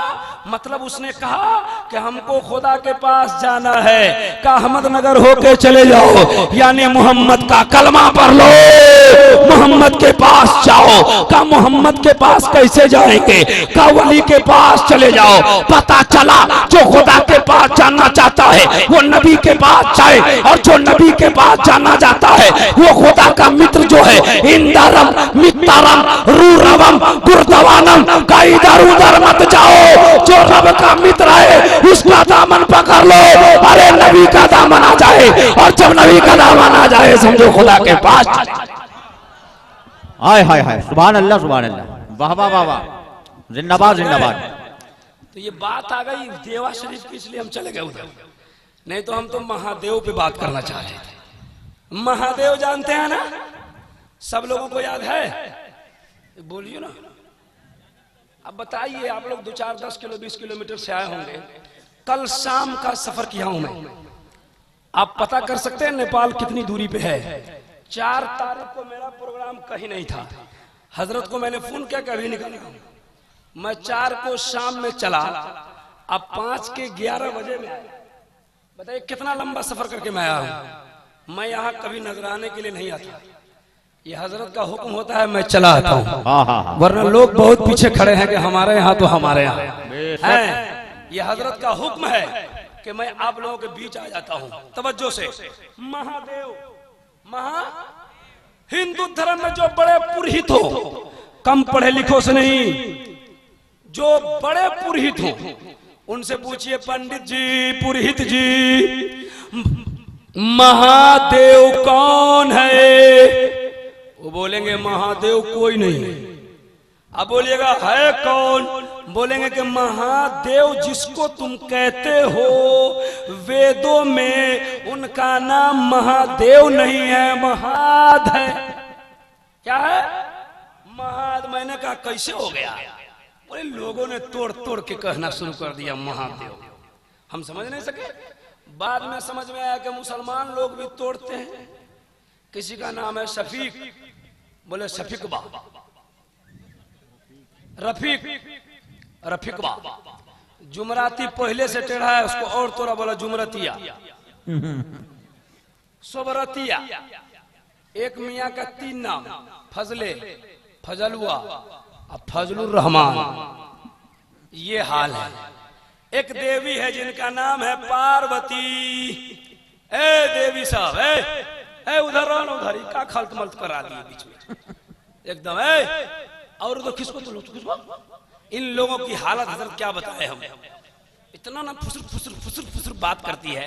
Speaker 2: मतलब उसने कहा कि हमको खुदा के पास जाना है। का अहमदनगर होके चले जाओ, यानी मोहम्मद का कलमा पढ़ लो, मोहम्मद के पास जाओ। का मोहम्मद के पास कैसे जाएंगे? का वली के पास चले जाओ। पता चला जो खुदा के पास जाना चाहता है वो नबी के पास जाए, और जो नबी के पास जाना चाहता है वो खुदा का मित्र जो है, इंदारम, मित्तारम, रूरवम, गुरदवानम, का इधर उधर मत जाओ। जो रब का मित्र है उसका दामन पकड़ लो। अरे नबी का दामन आ जाए, और जब नबी का दामन आ जाए समझो खुदा के पास।
Speaker 1: हाय हाय हाय, सुभान अल्लाह सुभान अल्लाह, वाह वाह वाह वाह, जिंदाबाद जिंदाबाद।
Speaker 2: तो ये बात आ गई देवा शरीफ की, इसलिए हम चले गए उधर। नहीं तो हम तो महादेव पे बात करना चाह रहे थे। महादेव जानते हैं ना? सब लोगों को याद है? बोलिए ना। अब बताइए, आप लोग 2-4-10 किलो 20 किलोमीटर से आए होंगे। कल शाम का सफर किया हूं मैं। आप पता कर सकते हैं नेपाल कितनी दूरी पे है? 4 तारीख को मेरा प्रोग्राम कहीं नहीं था। हजरत को मैंने फोन किया कि अभी निकलना। मैं 4 को शाम में चला, अब 5 के 11 बजे में आया। बताइए कितना लंबा सफर करके मैं आया हूं। मैं यहाँ कभी नजराने के लिए नहीं आता, ये हजरत का हुक्म होता है मैं चला आता हूँ। वरना लोग बहुत पीछे खड़े हैं कि हमारे यहाँ तो हमारे यहाँ है। ये हजरत का हुक्म है कि मैं आप लोगों के बीच आ जाता हूँ। तवज्जो से, महादेव, हिंदू धर्म में जो बड़े पुरोहित हो, कम पढ़े लिखो से नहीं, जो बड़े पुरोहित हो उनसे पूछिए पंडित जी, पुरोहित जी, महादेव कौन है? वो बोलेंगे महादेव कोई नहीं है। अब बोलिएगा है कौन? बोलेंगे कि महादेव जिसको तुम कहते हो वेदों में उनका नाम महादेव नहीं है, महाद है। क्या है? महाद। मैंने कहा कैसे हो गया? बोले लोगों ने तोड़ तोड़ के कहना शुरू कर दिया महादेव। हम समझ नहीं सके। बाद में समझ में आया कि मुसलमान लोग भी तोड़ते हैं। किसी का नाम है शफीक, बोले शफीकबा, रफीकबा। जुमराती पहले से टेढ़ा है, उसको और तोड़ा बोला जुमरतिया, सोबरतिया। एक मियाँ का 3 नाम, फजले, फजलुआ, अब फजलुर रहमान ये हाल है। एक देवी है जिनका नाम है पार्वती। ए देवी साहब, ए उधर रहो ना, उधर ही का खल्त मल्त करा दिए बीच में एकदम। और तो किसको इन लोगों की हालत हजरत क्या बताए हम। इतना ना फुसुर फुसुर फुसुर फुसुर बात करती है,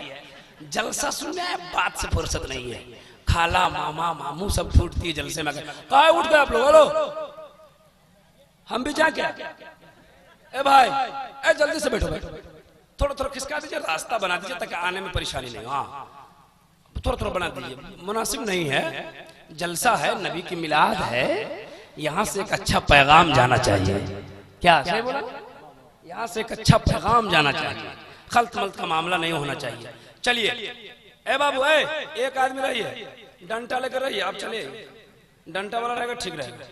Speaker 2: जलसा सुनने है, बात से फुर्सत नहीं है। खाला मामा मामू सब छूटती है जलसे में। कहा उठ गए आप लोग, हेलो हम भी जाके ए भाई ए जल्दी से बैठो बैठो, थोड़ा थोड़ा खिसका दीजिए, रास्ता बना दीजिए ताकि आने में परेशानी नहीं। हाँ थोड़ा थोड़ा बना दीजिए, मुनासिब नहीं है, जलसा है, नबी की मिलाद है, यहाँ से एक अच्छा पैगाम जाना चाहिए। क्या सही बोला? यहाँ से एक अच्छा पैगाम जाना चाहिए, खल्त मल्त का मामला नहीं होना चाहिए। चलिए ए बाबू, एक आदमी रहिए, डंटा लेकर रहिए, आप चलिए, डंटा वाला रहेगा ठीक रहेगा।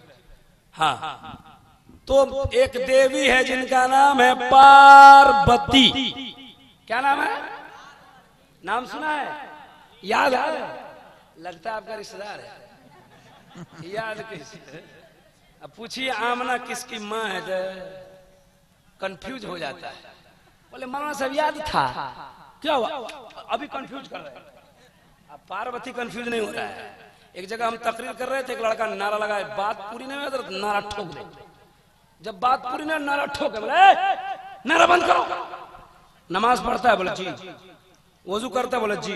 Speaker 2: हाँ तो एक देवी है जिनका नाम है पार्वती। क्या नाम है? नाम सुना है? याद है? लगता है आपका रिश्तेदार है। याद किस? अब पूछिए आमना किसकी माँ है तो कंफ्यूज हो जाता है। बोले मौलाना साहब याद था, क्या हुआ? अभी कंफ्यूज कर रहे हैं। अब पार्वती कंफ्यूज नहीं हो रहा है। एक जगह हम तकरीर कर रहे थे, एक लड़का नारा लगाए, बात पूरी नहीं हुई तो नारा ठोक दे। जब बात पूरी नहीं, नारा ठोके, बोले नारा बंद करो। नमाज पढ़ता है, बोले जी। वजू करता है, बोले जी।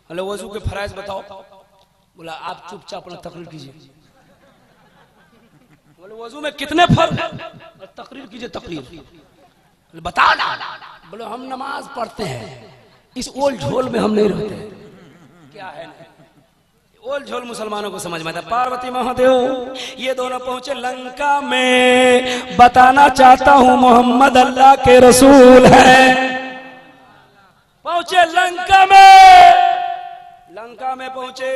Speaker 2: बोले वजू के फराइज बताओ। बोला आप चुपचाप अपना तकरीर कीजिए। बोले वजू में कितने फर्ज है? तकरीर कीजिए तकरीर। बताओ ना। बोले हम नमाज पढ़ते हैं, इस ओल झोल में हम नहीं रहते। क्या है ना? ओल झोल मुसलमानों को समझ में आता। पार्वती महादेव ये दोनों पहुंचे लंका में। बताना चाहता हूं मोहम्मद अल्लाह के रसूल हैं। पहुंचे लंका में। लंका में पहुंचे,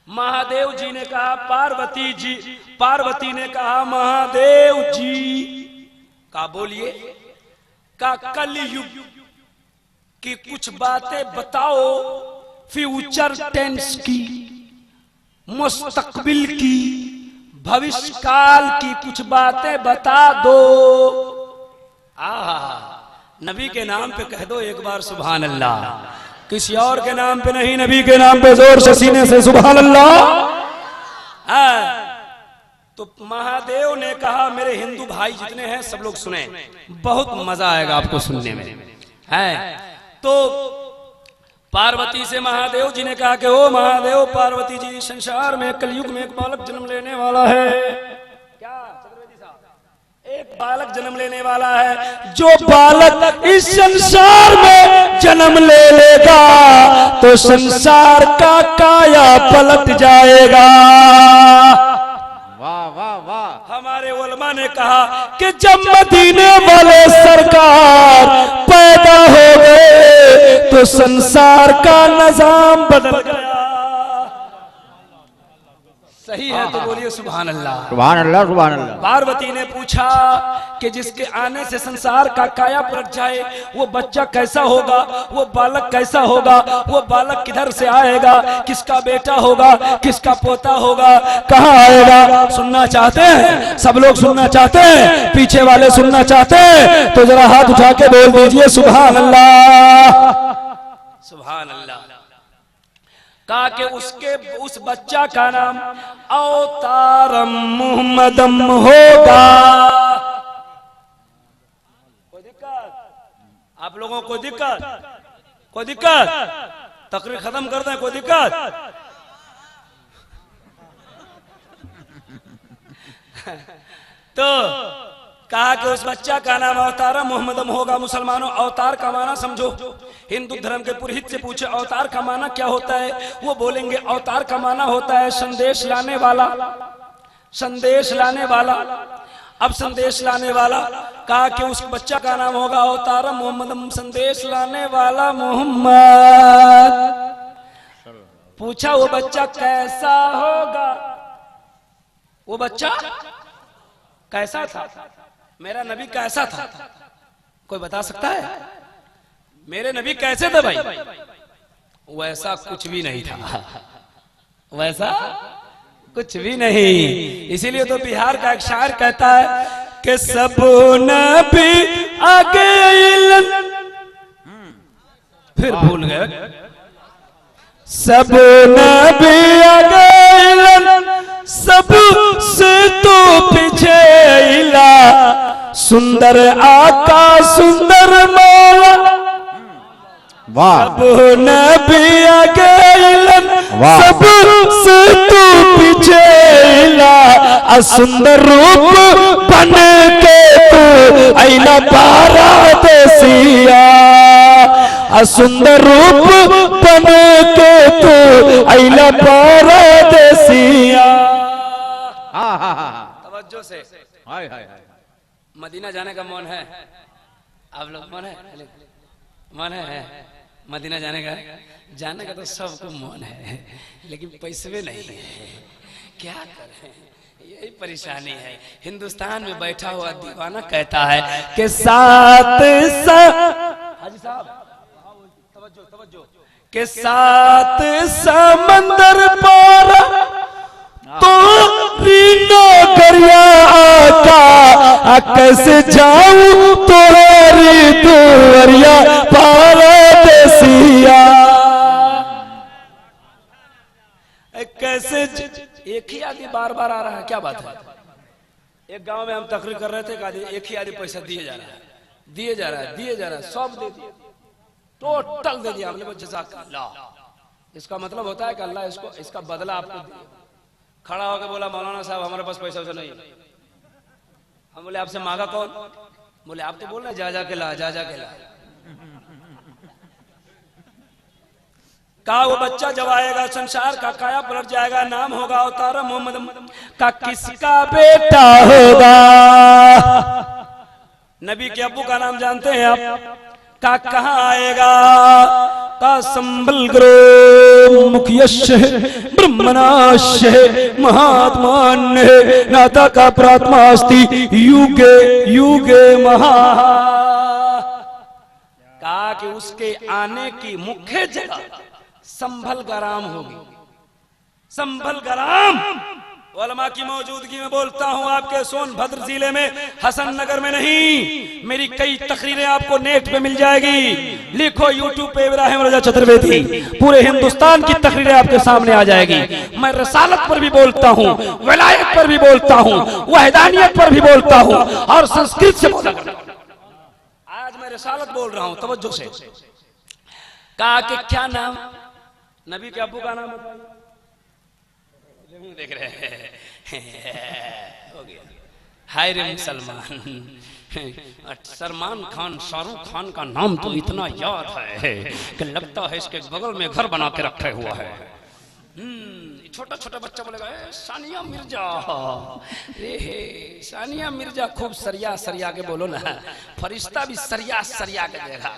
Speaker 2: महादेव जी ने कहा पार्वती जी, पार्वती ने कहा महादेव जी का बोलिए का कलयुग की कुछ बातें बताओ, फ्यूचर टेंस की, मुस्तकबिल की, भविष्य काल की कुछ बातें बता दो। नबी के नाम पे कह दो एक बार सुभान अल्लाह, किसी और के नाम पे नहीं, नबी के नाम पे जोर से सीने से सुभान अल्लाह। तो महादेव ने कहा मेरे हिंदू भाई जितने हैं सब लोग सुने, बहुत मजा आएगा आपको सुनने में। है तो पार्वती से महादेव जी ने कहा कि ओ महादेव, पार्वती जी संसार में कलयुग में एक बालक जन्म लेने वाला है। क्या चतुर्वेदी साहब? एक बालक जन्म लेने वाला है। जो बालक इस संसार में जन्म ले लेगा तो संसार का काया पलट जाएगा।
Speaker 3: वाह वाह वाह।
Speaker 2: हमारे उलमा ने कहा कि जब मदीने वाले सरकार पैदा हो गए तो संसार का निजाम बदल गया। सही है तो बोलिए सुभान अल्लाह।
Speaker 3: सुभान अल्लाह सुभान अल्लाह।
Speaker 2: पार्वती ने पूछा कि जिसके आने से संसार का काया पलट जाए वो बच्चा कैसा होगा, वो बालक कैसा होगा, वो बालक किधर से आएगा, किसका बेटा होगा, किसका पोता होगा, कहाँ आएगा? सुनना चाहते हैं? सब लोग सुनना चाहते हैं? पीछे वाले सुनना चाहते हैं तो जरा हाथ उठा के बोल दीजिए सुभान अल्लाह सुभान अल्लाह। कहा कि उसके उस बच्चा का नाम अवतारम मुहम्मदम होगा। कोई दिक्कत? आप लोगों को दिक्कत? कोई दिक्कत? तकरीर खत्म कर दें, कोई दिक्कत? तो कहा कि उस बच्चा का नाम अवतार मोहम्मदम होगा। मुसलमानों अवतार का माना समझो। हिंदू धर्म के पुरोहित से पूछे अवतार का माना क्या होता है, वो बोलेंगे अवतार का माना होता है संदेश लाने वाला, संदेश लाने वाला। अब संदेश लाने वाला कहा कि उस बच्चा का नाम होगा अवतार मोहम्मदम, संदेश लाने वाला मोहम्मद। पूछा वो बच्चा कैसा होगा, वो बच्चा कैसा था? मेरा नबी कैसा था? कोई बता सकता है? मेरे नबी कैसे थे भाई? वैसा कुछ भी नहीं था, वैसा कुछ भी नहीं। इसीलिए तो बिहार का एक शायर कहता है कि सब नबी आगे, फिर भूल गए, सब नबी आगे सब से तो पीछे इला, सुंदर आका सुंदर मौला।
Speaker 3: वाह
Speaker 2: सब नबी आगे सब से तो पीछे इला, सुंदर रूप बन के तू आईना पारदेसिया, सुंदर रूप बन के तू आईना पारदेसिया। तवज्जो से,
Speaker 3: हाय हाय हाय,
Speaker 2: मदीना जाने का मन है आप लोग? मन है? मन है मदीना जाने का? जाने का तो सबको मन है, लेकिन पैसे नहीं है। क्या करें, यही परेशानी है। हिंदुस्तान में बैठा हुआ दीवाना कहता है कि साथ हाजी साहब तवज्जो के साथ समंदर पार तो नगरिया आका, कैसे जाऊं तोहरी दुआरिया पारदेसिया। कैसे एक ही आदमी बार बार आ रहा है, क्या बात है? एक गांव में हम तकरीर कर रहे थे, एक ही आदमी पैसा दिए जा रहा है, दिए जा रहा है, दिए जा रहा है, सब दे दिए, टोटल दे दिया हमने। जज़ाकल्लाह, इसका मतलब होता है कि अल्लाह इसको इसका बदला आपको दे। खड़ा होकर बोला मौलाना साहब हमारे पास पैसा वैसा नहीं। हम बोले आपसे मांगा कौन? बोले आप तो बोल रहे जा के ला, जा के ला। कहा वो बच्चा जब आएगा संसार का काया पलट जाएगा, नाम होगा अवतार मोहम्मद का, किसका बेटा होगा? नबी के अब्बू का नाम जानते हैं आप? का कहाँ आएगा? का संभल ग्रो मुखियश ब्रह्मनाश महात्मा नाता का प्रात्मास्ति युगे युगे महा। कहा कि उसके आने की मुख्य जगह संभल ग्राम होगी। संभल ग्राम उलमा की मौजूदगी में बोलता हूं, आपके सोनभद्र जिले में, हसन नगर में नहीं। मेरी कई तकरीरें आपको नेट पे मिल जाएगी, लिखो यूट्यूब पे इब्राहिम रजा चतुर्वेदी, पूरे हिंदुस्तान की तकरीरें आपके सामने आ जाएगी। मैं रसालत पर भी बोलता हूं, विलायत पर भी बोलता हूं, वहदानियत पर भी बोलता हूं, और संस्कृत से बोला। आज मैं रसालत बोल रहा हूं, तवज्जो से। कहा कि क्या नाम? नबी के अब्बू का नाम देख रहे हैं। हो गया। हाय रे मुसलमान, सलमान खान शाहरुख खान का नाम तो इतना याद है कि लगता है इसके बगल में घर बना के रखे हुआ है। छोटा छोटा बच्चा बोलेगा सानिया मिर्जा, सानिया मिर्जा। खूब सरिया सरिया के बोलो ना, फरिश्ता भी सरिया सरिया के देगा।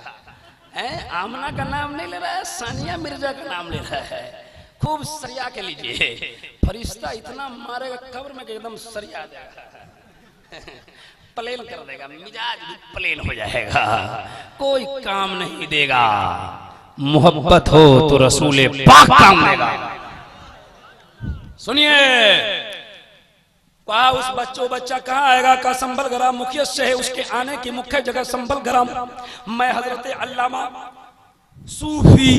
Speaker 2: आमना का नाम नहीं ले रहा है, सानिया मिर्जा का नाम ले रहा है। खूब सरिया के लीजिए, फरिश्ता इतना मारेगा कब्र में कि एकदम सरिया देगा, प्लेन कर देगा, मिजाज भी प्लेन हो जाएगा, कोई काम नहीं देगा। मोहब्बत हो तो रसूले पाक काम देगा। सुनिए, कहा उस बच्चा कहाँ आएगा? का संभल ग्राम मुखिया से है, उसके आने की मुख्य जगह संभल ग्राम। मैं हजरत अल्लामा सूफी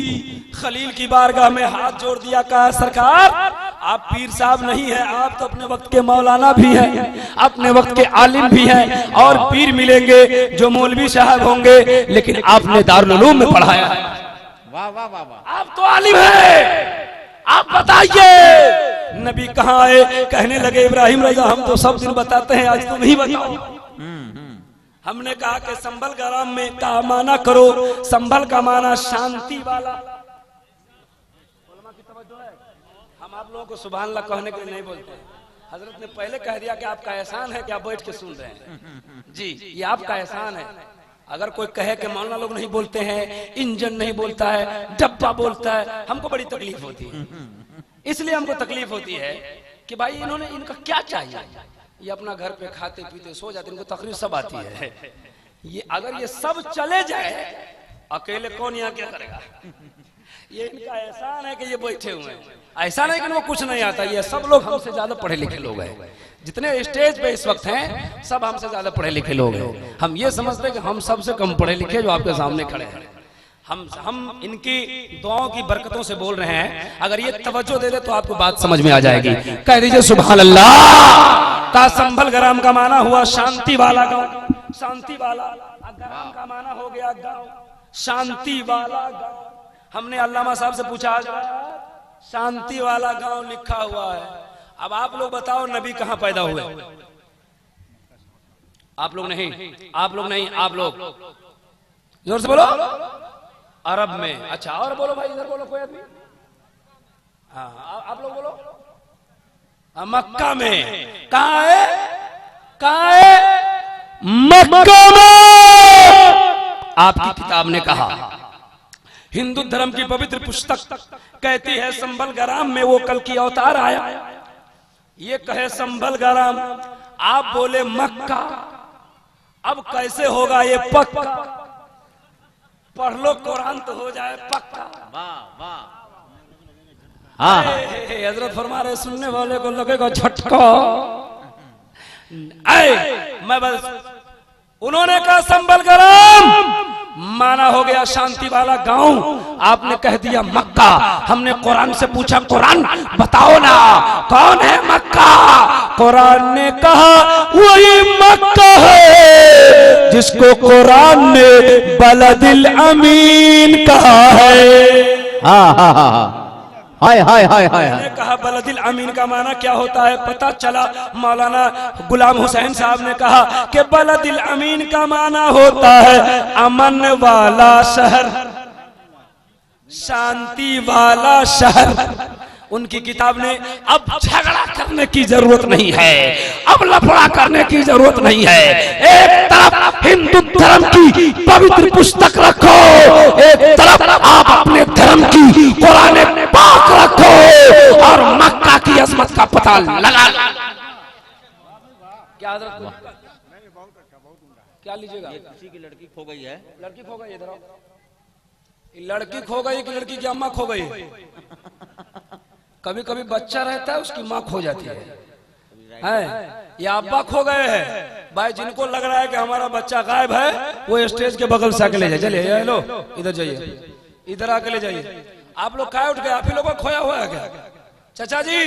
Speaker 2: खलील की बारगाह में हाथ जोड़ दिया। कहा सरकार आप पीर साहब नहीं है, आप तो अपने वक्त के मौलाना भी हैं, अपने वक्त के आलिम भी हैं, और पीर मिलेंगे जो मौलवी साहब होंगे, लेकिन आपने दारुल उलूम में पढ़ाया है।
Speaker 3: वाह वाह वाह वाह,
Speaker 2: आप तो आलिम हैं, आप बताइए नबी कहाँ आए? कहने लगे इब्राहिम रजा हम तो सब दिन बताते हैं, आज तुम ही बताओ। हमने कहा कि संभल ग्राम में का माना करो। संभल का माना शांति वाला। हम आप लोगों को सुभान अल्लाह कहने के लिए नहीं बोलते, हजरत ने पहले कह दिया कि आपका एहसान है कि आप बैठ के सुन रहे हैं। जी, ये आपका एहसान है। अगर कोई कहे कि मौलाना लोग नहीं बोलते हैं, इंजन नहीं बोलता है, डब्बा बोलता है, हमको बड़ी तकलीफ होती है। इसलिए हमको तकलीफ होती है कि भाई इन्होंने, इनका क्या चाहिए? ये अपना घर पे खाते पीते सो जाते, इनको तकलीफ सब आती है। ये अगर ये सब चले जाए, अकेले कौन यहाँ क्या करेगा? ये इनका एहसान है कि ये बैठे हुए हैं, ऐसा नहीं कि वो कुछ नहीं आता। ये सब लोग हमसे ज्यादा पढ़े लिखे लोग हैं, जितने स्टेज पे इस वक्त हैं सब हमसे ज्यादा पढ़े लिखे लोग हैं। हम ये समझते हैं कि हम सबसे कम पढ़े लिखे जो आपके सामने खड़े हैं। हम इनकी दुआओं की बरकतों से बोल रहे हैं। अगर ये तवज्जो दे दे तो आपको बात समझ में आ जाएगी। कह दीजिए सुभान अल्लाह। का संभल ग्राम का माना हुआ शांति वाला गाँव, शांति वाला। ग्राम का माना हो गया गाँव, शांति वाला गाँव। हमने अल्लामा साहब से पूछा, शांति वाला गांव लिखा हुआ है। अब आप लोग बताओ नबी कहां पैदा हुए? आप लोग नहीं, आप लोग नहीं, आप लोग जोर से बोलो। अरब में। अच्छा, और बोलो भाई, इधर बोलो कोई आदमी। हाँ, आप लोग बोलो। मक्का में। कहां है? कहां है? मक्का में। आपकी किताब ने कहा, हिंदू धर्म की पवित्र पुस्तक कहती है संभल ग्राम में वो कल की अवतार आया। ये कहे संभल ग्राम, आप बोले मक्का। अब कैसे होगा ये पक्का? पढ़ लो कुरान तो हो जाए पक्का। वाह वाह। हजरत फरमा रहे, सुनने वाले को लगेगा झटका। मैं बस, उन्होंने कहा संभल ग्राम माना हो गया शांति वाला गांव, आपने कह दिया मक्का। हमने कुरान से पूछा, कुरान बताओ ना कौन है मक्का? कुरान ने कहा वही मक्का है जिसको कुरान ने बलदिल अमीन कहा है। हाँ हाँ हाँ, हाय हाय हाय हाय। ने कहा बलदिल अमीन का माना क्या होता है? पता चला मौलाना गुलाम हुसैन साहब ने कहा कि बलदिल अमीन का माना होता है अमन वाला शहर, शांति वाला शहर। उनकी किताब ने अब झगड़ा करने की जरूरत नहीं है, अब लफड़ा करने की जरूरत नहीं है। एक तरफ हिंदू धर्म की पवित्र पुस्तक रखो, एक तरफ आप अपने धर्म की कुरान पाक रखो और मक्का की अजमत का पता लगा। क्या क्या लीजिएगा? किसी की लड़की खो गई है। लड़की खो गई, इधर आओ। लड़की खो गई कि लड़की की अम्मा खो गई? कभी कभी बच्चा रहता है उसकी माँ खो जाती है, या अब्बा खो गए हैं। भाई जिनको लग रहा है कि हमारा बच्चा गायब है वो स्टेज के बगल से आके ले जाए। चलिए लो इधर जाइए, इधर आके ले जाइए। आप लोग काय उठ गए? आप ही लोगों का खोया हुआ है क्या? चाचा जी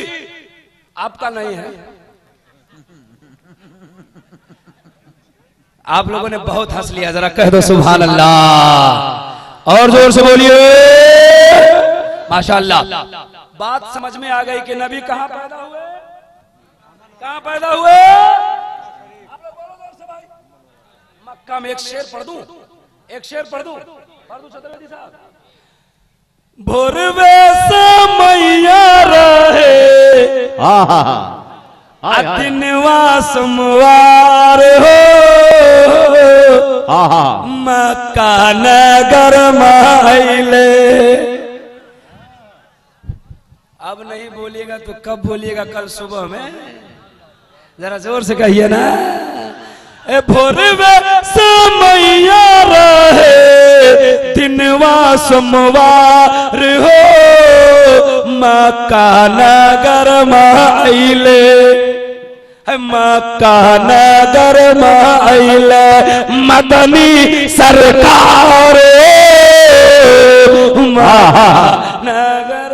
Speaker 2: आपका नहीं है। आप लोगों ने बहुत हंस लिया, जरा कह दो सुभान अल्लाह और जोर से बोलिए माशाअल्लाह। बात समझ में आ गई कि नबी कहां पैदा हुए? कहां पैदा हुए? आप लोग बोलो जोर से भाई। मक्का में। एक शेर पढ़ दूं, एक शेर पढ़ दूं छत्रपति साहब। भोरवे से मैया रहे दिनवा सोमवार हो, मक्का नगर माइले। अब नहीं बोलिएगा तो कब बोलिएगा? कल सुबह में। जरा जोर से कहिए ना। ए भोरवे से मैया रहे दिनवा सोमवार हो, मक्का नगर माइले, मक्का नगर माइले मदनी सरकार नगर।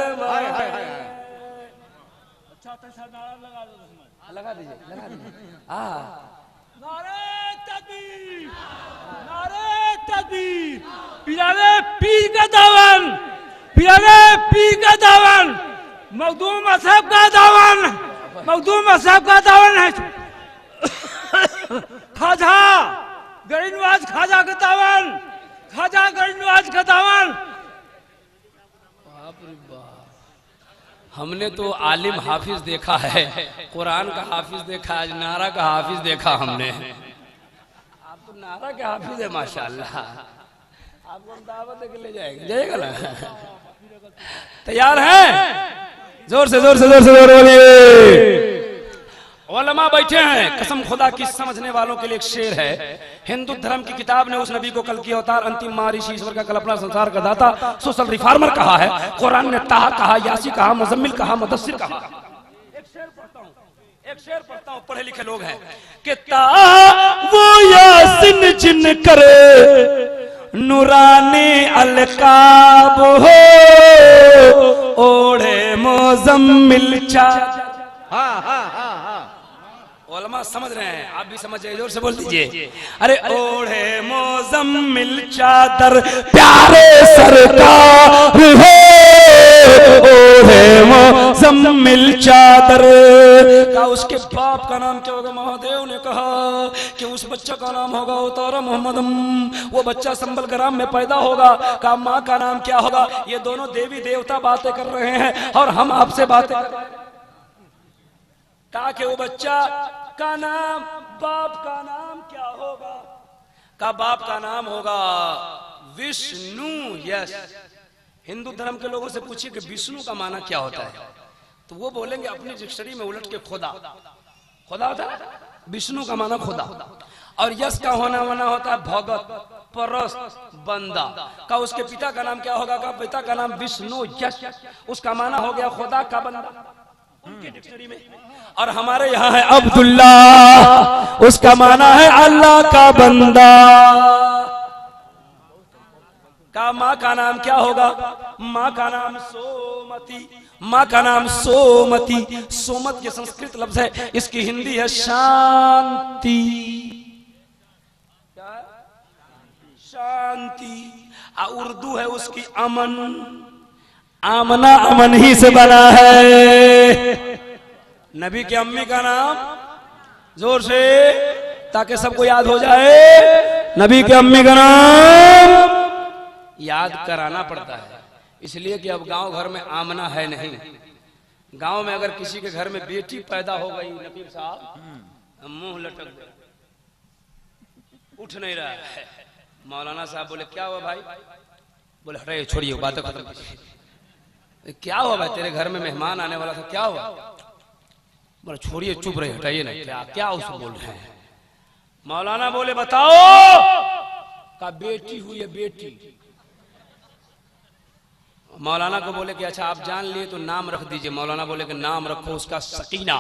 Speaker 2: लगा दीजिए, लगा दीजिए।
Speaker 4: नारे तकबीर, नारे तकबीर। पिराने पीर का दावन, पिराने पीर का दावन, मखदूम साहब का दावन, मखदूम साहब का दावन है। खाजा गरीब नवाज खाजा का दावन, खाजा गरीब नवाज का दावन।
Speaker 2: हमने तो आलिम हाफिज देखा है, कुरान का हाफिज देखा, आज नारा का हाफिज देखा हमने। आप तो नारा के हाफिज है माशाअल्लाह। आपको हम दावत के ले जाएंगे, जाएगा ना? तैयार हैं? जोर से जोर से जोर से जोर बोलिए। उलमा बैठे हैं, कसम खुदा की समझने वालों के लिए एक शेर है। हिंदू धर्म की किताब ने उस नबी को कल की अवतार, अंतिम महर्षि, ईश्वर का कल्पना, संसार का दाता, सोशल रिफॉर्मर कहा है। कुरान ने ताहा कहा, यासी कहा, मुजम्मिल कहा, मुदस्सिर कहा। एक शेर पढ़ता हूं, पढ़े लिखे लोग हैं कि ताहा वो यासिन जिन करे नूरानी अलकाब हो, ओढ़े मुजम्मिल चा। उलमा समझ रहे हैं, आप भी समझ रहे, जोर से बोल दीजिए। अरे ओढ़े मुजम्मिल चादर प्यारे सरकार है, ओढ़े मुजम्मिल चादर। का उसके बाप का नाम क्या होगा? महादेव ने कहा कि उस बच्चा का नाम होगा उतारा मोहम्मदम, वो बच्चा संबल ग्राम में पैदा होगा। का माँ का नाम क्या होगा? ये दोनों देवी देवता बातें कर रहे हैं और हम आपसे बातें कर रहे हैं। ताकि वो बच्चा का नाम, बाप का नाम क्या होगा? का बाप का नाम होगा विष्णु। यस, हिंदू धर्म के लोगों से पूछिए कि विष्णु का माना क्या होता है, तो वो बोलेंगे अपनी डिक्शनरी में उलट के खुदा। खुदा होता है, विष्णु का माना खुदा। और यश का होना माना होता है भगत, परस्त, बंदा। का उसके पिता का नाम क्या होगा? का पिता का नाम विष्णु यश, उसका माना हो गया खुदा का बंदा उनके डिक्शनरी में। और हमारे यहाँ है अब्दुल्ला, उसका माना है अल्लाह का बंदा। का माँ का नाम क्या होगा? माँ का नाम सोमती, माँ का नाम सोमती। सोमत ये संस्कृत लफ्ज है, इसकी हिंदी है शांति। क्या है? शांति। उर्दू है उसकी अमन। आमना अमन ही से बना है। नबी की अम्मी का नाम जोर से, ताकि सबको याद हो जाए। नबी की अम्मी का नाम याद कराना पड़ता है, इसलिए कि अब गांव घर में आमना है नहीं। गांव में अगर किसी के घर में बेटी पैदा हो गई, नबी साहब मुंह लटक गया, उठ नहीं रहा है। मौलाना साहब बोले क्या हुआ भाई? बोले हटे छोड़िए बातें खत्म कीजिए। क्या हुआ भाई? तेरे घर में मेहमान आने वाला था, क्या हुआ? बोले छोड़िए, चुप रहे, हटाइए ना। क्या क्या उसको बोल रहे हैं? मौलाना बोले बताओ। का बेटी हुई है, बेटी। मौलाना को बोले कि अच्छा आप जान लिए तो नाम रख दीजिए। मौलाना बोले कि नाम रखो उसका सकीना,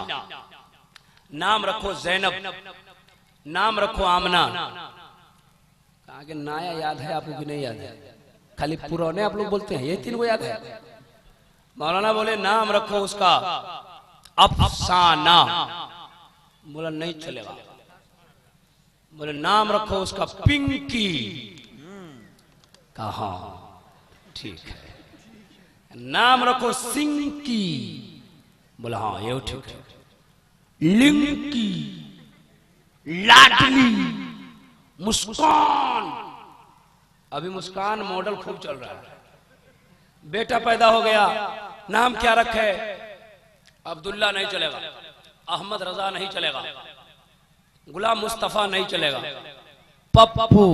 Speaker 2: नाम रखो जैनब, नाम रखो आमना। कहा कि नाया याद है आपको कि नहीं याद है? खाली पुराने आप लोग बोलते हैं, ये तीन को याद है। मौलाना बोले नाम रखो उसका अफसाना। बोला नहीं चलेगा। बोले नाम रखो उसका पिंकी। कहा ठीक है। नाम रखो सिंकी। बोला हाँ ये ठीक है। लिंकी, लाडली, मुस्कान। अभी मुस्कान मॉडल खूब चल रहा है। बेटा पैदा हो गया, नाम क्या रखे? अब्दुल्ला नहीं चलेगा, अहमद रजा नहीं चलेगा, गुलाम मुस्तफा नहीं चलेगा, पप्पू,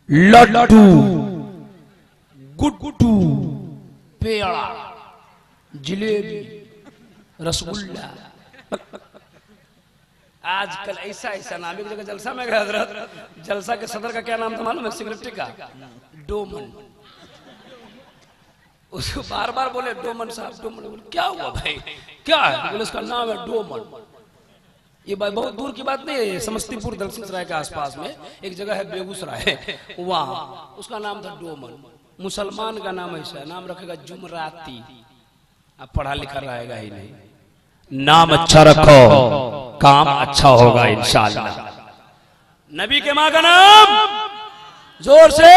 Speaker 2: लड्डू, गुड्डू, पेड़ा, जिलेबी, रसगुल्ला। आजकल ऐसा ऐसा नाम। एक जगह जलसा में गए हजरत, जलसा के सदर का क्या नाम था मालूम है? सेक्रेटरी का डोमन। उसको बार बार बोले डोमन साहब, डोमन। बोले क्या हुआ भाई, क्या है? बोले उसका नाम है डोमन। ये बात बहुत दूर की बात नहीं है, समस्तीपुर दलसिंह सराय के आसपास में एक जगह है बेगूसराय, वहाँ उसका नाम था डोमन। मुसलमान का नाम ऐसा है, नाम रखेगा जुमराती। अब पढ़ा लिखा रहेगा ही नहीं। नाम अच्छा रखो, काम अच्छा होगा इंशाअल्लाह। नबी के माँ का नाम जोर से।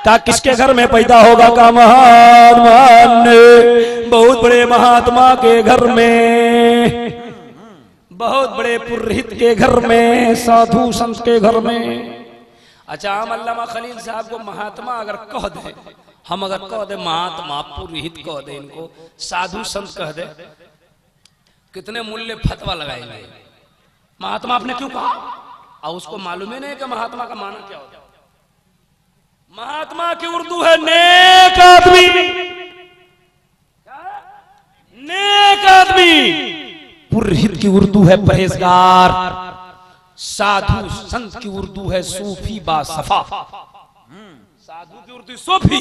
Speaker 2: का किसके घर में पैदा होगा? का महान बहुत बड़े महात्मा के घर में, बहुत बड़े पुरोहित के घर में, साधु संत के घर में। अच्छा हम अल्लामा खलील साहब को महात्मा अगर कह दे, हम अगर कह दे महात्मा, पुरोहित कह दे, इनको साधु संत कह दे, कितने मूल्य फतवा लगाएंगे। महात्मा आपने क्यों कहा? और उसको मालूम ही नहीं कि महात्मा का माना क्या होता है। महात्मा की उर्दू है नेक आदमी। नेक आदमी। पुरहित की उर्दू है परहेजगार, साधु संत की उर्दू है सूफी बासफा। साधु की उर्दू सूफी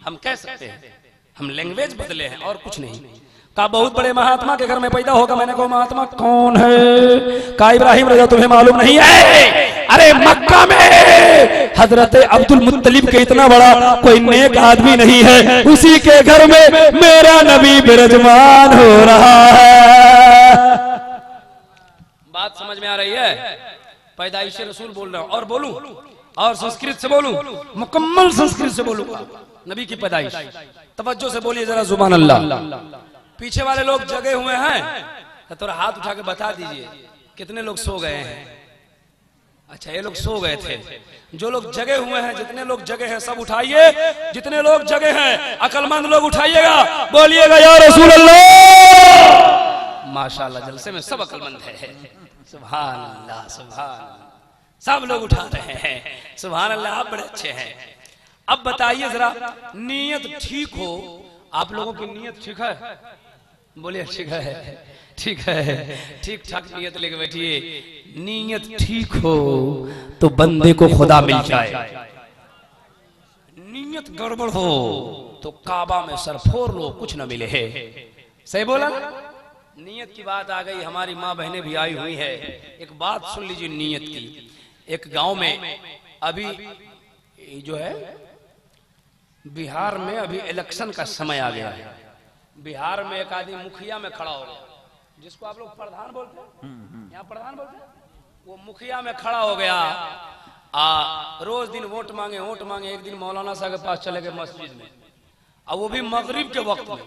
Speaker 2: हम कह सकते हैं, हम लैंग्वेज बदले हैं और कुछ नहीं। का बहुत बड़े महात्मा के घर में पैदा होगा। मैंने कहा महात्मा कौन है? का इब्राहिम रजा तुम्हें मालूम नहीं है? अरे मक्का में हजरत अब्दुल मुत्तलिब के इतना बड़ा कोई नेक आदमी नहीं है, उसी के घर में मेरा नबी विराजमान हो रहा है। बात समझ में आ रही है? पैदाइश रसूल बोल रहा हूं और बोलूं और संस्कृत से बोलूं, मुकम्मल संस्कृत से बोलूंगा। नबी की पैदाइश तवज्जो से बोलिए जरा, सुभान अल्लाह। पीछे वाले लोग जगे हुए हैं तो थोड़ा हाथ उठा के बता दीजिए कितने लोग सो गए हैं। अच्छा, ये लोग सो गए थे। जो लोग जगे हुए हैं, जितने लोग जगे हैं सब उठाइए। जितने लोग जगे हैं अकलमंद लोग उठाइएगा, बोलिएगा या रसूल अल्लाह। माशाल्लाह, जलसे में सब अकलमंद है। सुभान अल्लाह, सुभान अल्लाह। सब लोग उठा रहे हैं, सुभान अल्लाह। आप बड़े अच्छे हैं। अब बताइए जरा, नीयत ठीक हो। आप लोगों की नीयत ठीक है? बोलिए ठीक है, ठीक है, ठीक ठाक नीयत लेके बैठिए। नीयत ठीक हो तो बंदे को खुदा मिल जाए। नीयत गड़बड़ हो तो काबा में सर फोड़ लो, कुछ न मिले है। सही बोला? नीयत की बात आ गई, हमारी माँ बहनें भी आई हुई है। एक बात सुन लीजिए नीयत की। एक गांव में अभी जो है बिहार में अभी इलेक्शन का समय आ गया है। बिहार में एक आदमी मुखिया में खड़ा हो गया, जिसको आप लोग प्रधान बोलते हैं, यहाँ प्रधान बोलते हैं। वो मुखिया में खड़ा हो गया। रोज दिन वोट मांगे। एक दिन मौलाना साहब के पास चले गए मस्जिद में, और वो भी मगरिब के वक्त में।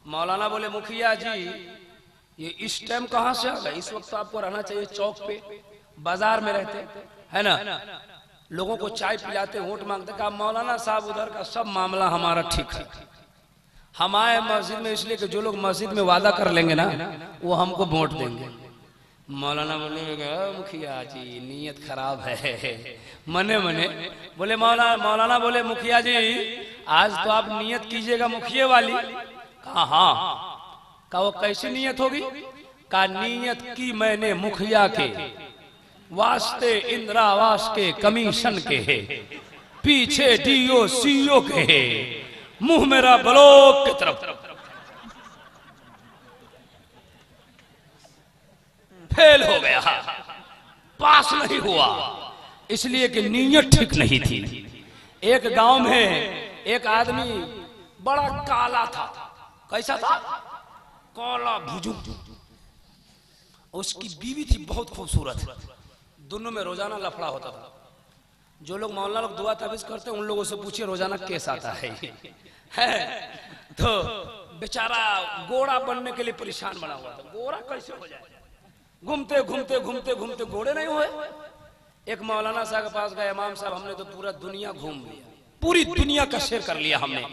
Speaker 2: मौलाना बोले मुखिया जी ये इस टाइम कहाँ से आ गए? इस वक्त तो आपको रहना चाहिए चौक पे, बाजार में रहते है ना, लोगों को चाय पिलाते, वोट मांगते। कहा मौलाना साहब उधर का सब मामला हमारा ठीक है, हम आए मस्जिद में इसलिए कि जो लोग मस्जिद में वादा कर लेंगे ना वो हमको वोट देंगे। मौलाना बोले मुखिया जी नीयत खराब है। मने मने बोले मौलाना बोले मुखिया जी आज तो आप नीयत कीजिएगा मुखिया वाली। कहा हाँ। कहा वो कैसी नीयत होगी? कहा नीयत की मैंने मुखिया के वास्ते, इंदिरावास के कमीशन के है, पीछे डीओ सीओ के है, मुंह मेरा ब्लॉक की तरफ। फेल हो गया, पास नहीं हुआ, इसलिए कि नीयत ठीक नहीं थी। एक गांव में एक आदमी बड़ा काला था। कैसा था? काला भुजू। उसकी बीवी थी बहुत खूबसूरत। दोनों में रोजाना लफड़ा होता था। जो लोग मौलाना लोग दुआ ताबीज करते हैं उन लोगों से पूछिए रोजाना केस आता है। तो बेचारा गोरा बनने के लिए परेशान बना हुआ था। गोरा कैसे हो जाए? घूमते घूमते घूमते घूमते घोड़े नहीं हुए। एक मौलाना साहब के पास गए, इमाम साहब हमने तो पूरा दुनिया घूम लिया, पूरी दुनिया का सैर कर लिया हमने,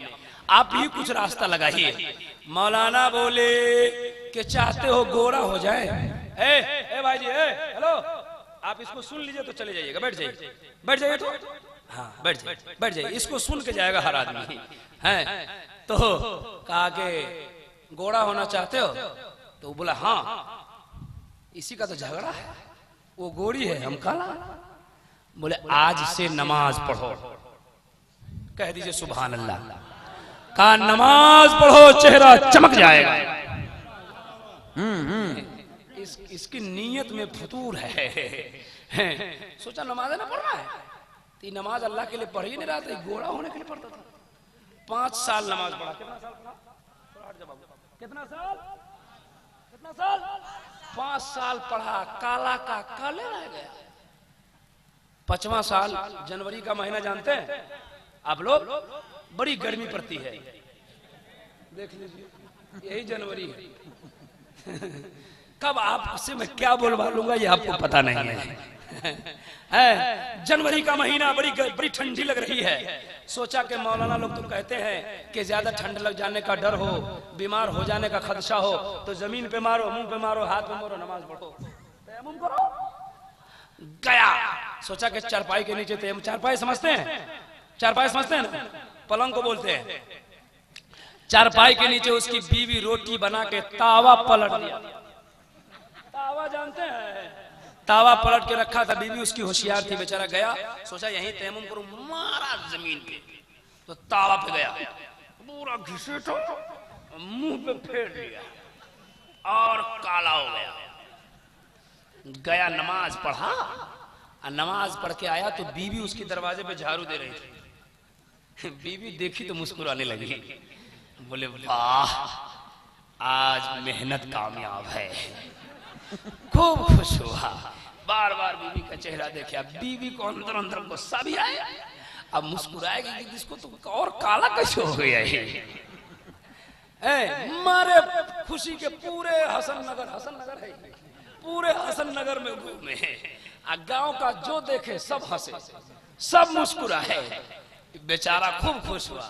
Speaker 2: आप ही कुछ रास्ता लगाइए। मौलाना बोले कि चाहते हो गोरा हो जाए? ए भाई जी, हेलो, आप इसको सुन लीजिए तो चले जाइएगा, बैठ जाइए, बैठ जाइए तो हाँ बैठ जाइए, बैठ जाइए, इसको सुन के जाएगा हर आदमी है। तो कहा कि गोरा होना चाहते हो? तो बोला हाँ, इसी का तो झगड़ा है, वो गोरी है हम काला। बोले आज से नमाज पढ़ो, कह दीजिए सुभान अल्लाह। कहा नमाज पढ़ो चेहरा चमक जाएगा। इसकी नीयत में फतूर है। सोचा नमाज ना पढ़ रहा है, तो नमाज अल्लाह के लिए पढ़ ही नहीं रहा था, गोरा होने के लिए पढ़ता था। 5 साल नमाज पढ़ा। कितना साल पढ़ा? कितना साल? कितना साल? 5 साल पढ़ा, काला का काले रह गया। 5वां साल जनवरी का महीना जानते हैं आप लोग? बड़ी गर्मी पड़ती है, देख लीजिए यही जनवरी है। कब आपसे मैं क्या बोलवा लूंगा ये आपको पता नहीं है। जनवरी का महीना, बड़ी ठंडी लग रही है। सोचा कि मौलाना लोग तो कहते हैं कि ज्यादा ठंड लग जाने का डर हो, बीमार हो जाने का खदशा हो, तो जमीन पे मारो, मुंह पे मारो, हाथ में मारो, नमाज पढ़ो, तयम्मुम करो। गया, सोचा कि चारपाई के नीचे तयम्मुम, चारपाई समझते हैं? चारपाई समझते हैं ना? पलंग को बोलते हैं। चारपाई के नीचे उसकी बीवी रोटी बना के तावा पलट दिया। तावा जानते हैं, तावा पलट के रखा था। बीवी उसकी होशियार थी, बेचारा गया, सोचा यहीं तैमूम करूं, मारा जमीन पे तो तावा पे गया, पूरा घिसेटा मुंह पे फेर लिया और काला हो गया। गया नमाज पढ़ा, नमाज पढ़ के आया तो बीवी उसकी दरवाजे पे झाड़ू दे रही थी। बीवी देखी तो मुस्कुराने लगी, बोले वाह आज मेहनत कामयाब है। खूब खुश हुआ, बार बार बीवी का चेहरा देखा। बीवी को अंदर अंदर गुस्सा भी आया, अब मुस्कुराएगी कि इसको तो और काला कैसे हो गया है। मारे खुशी के पूरे हसन नगर है, पूरे हसन नगर में घूमे, गांव का जो देखे सब हंसे, सब मुस्कुराए। बेचारा खूब खुश हुआ,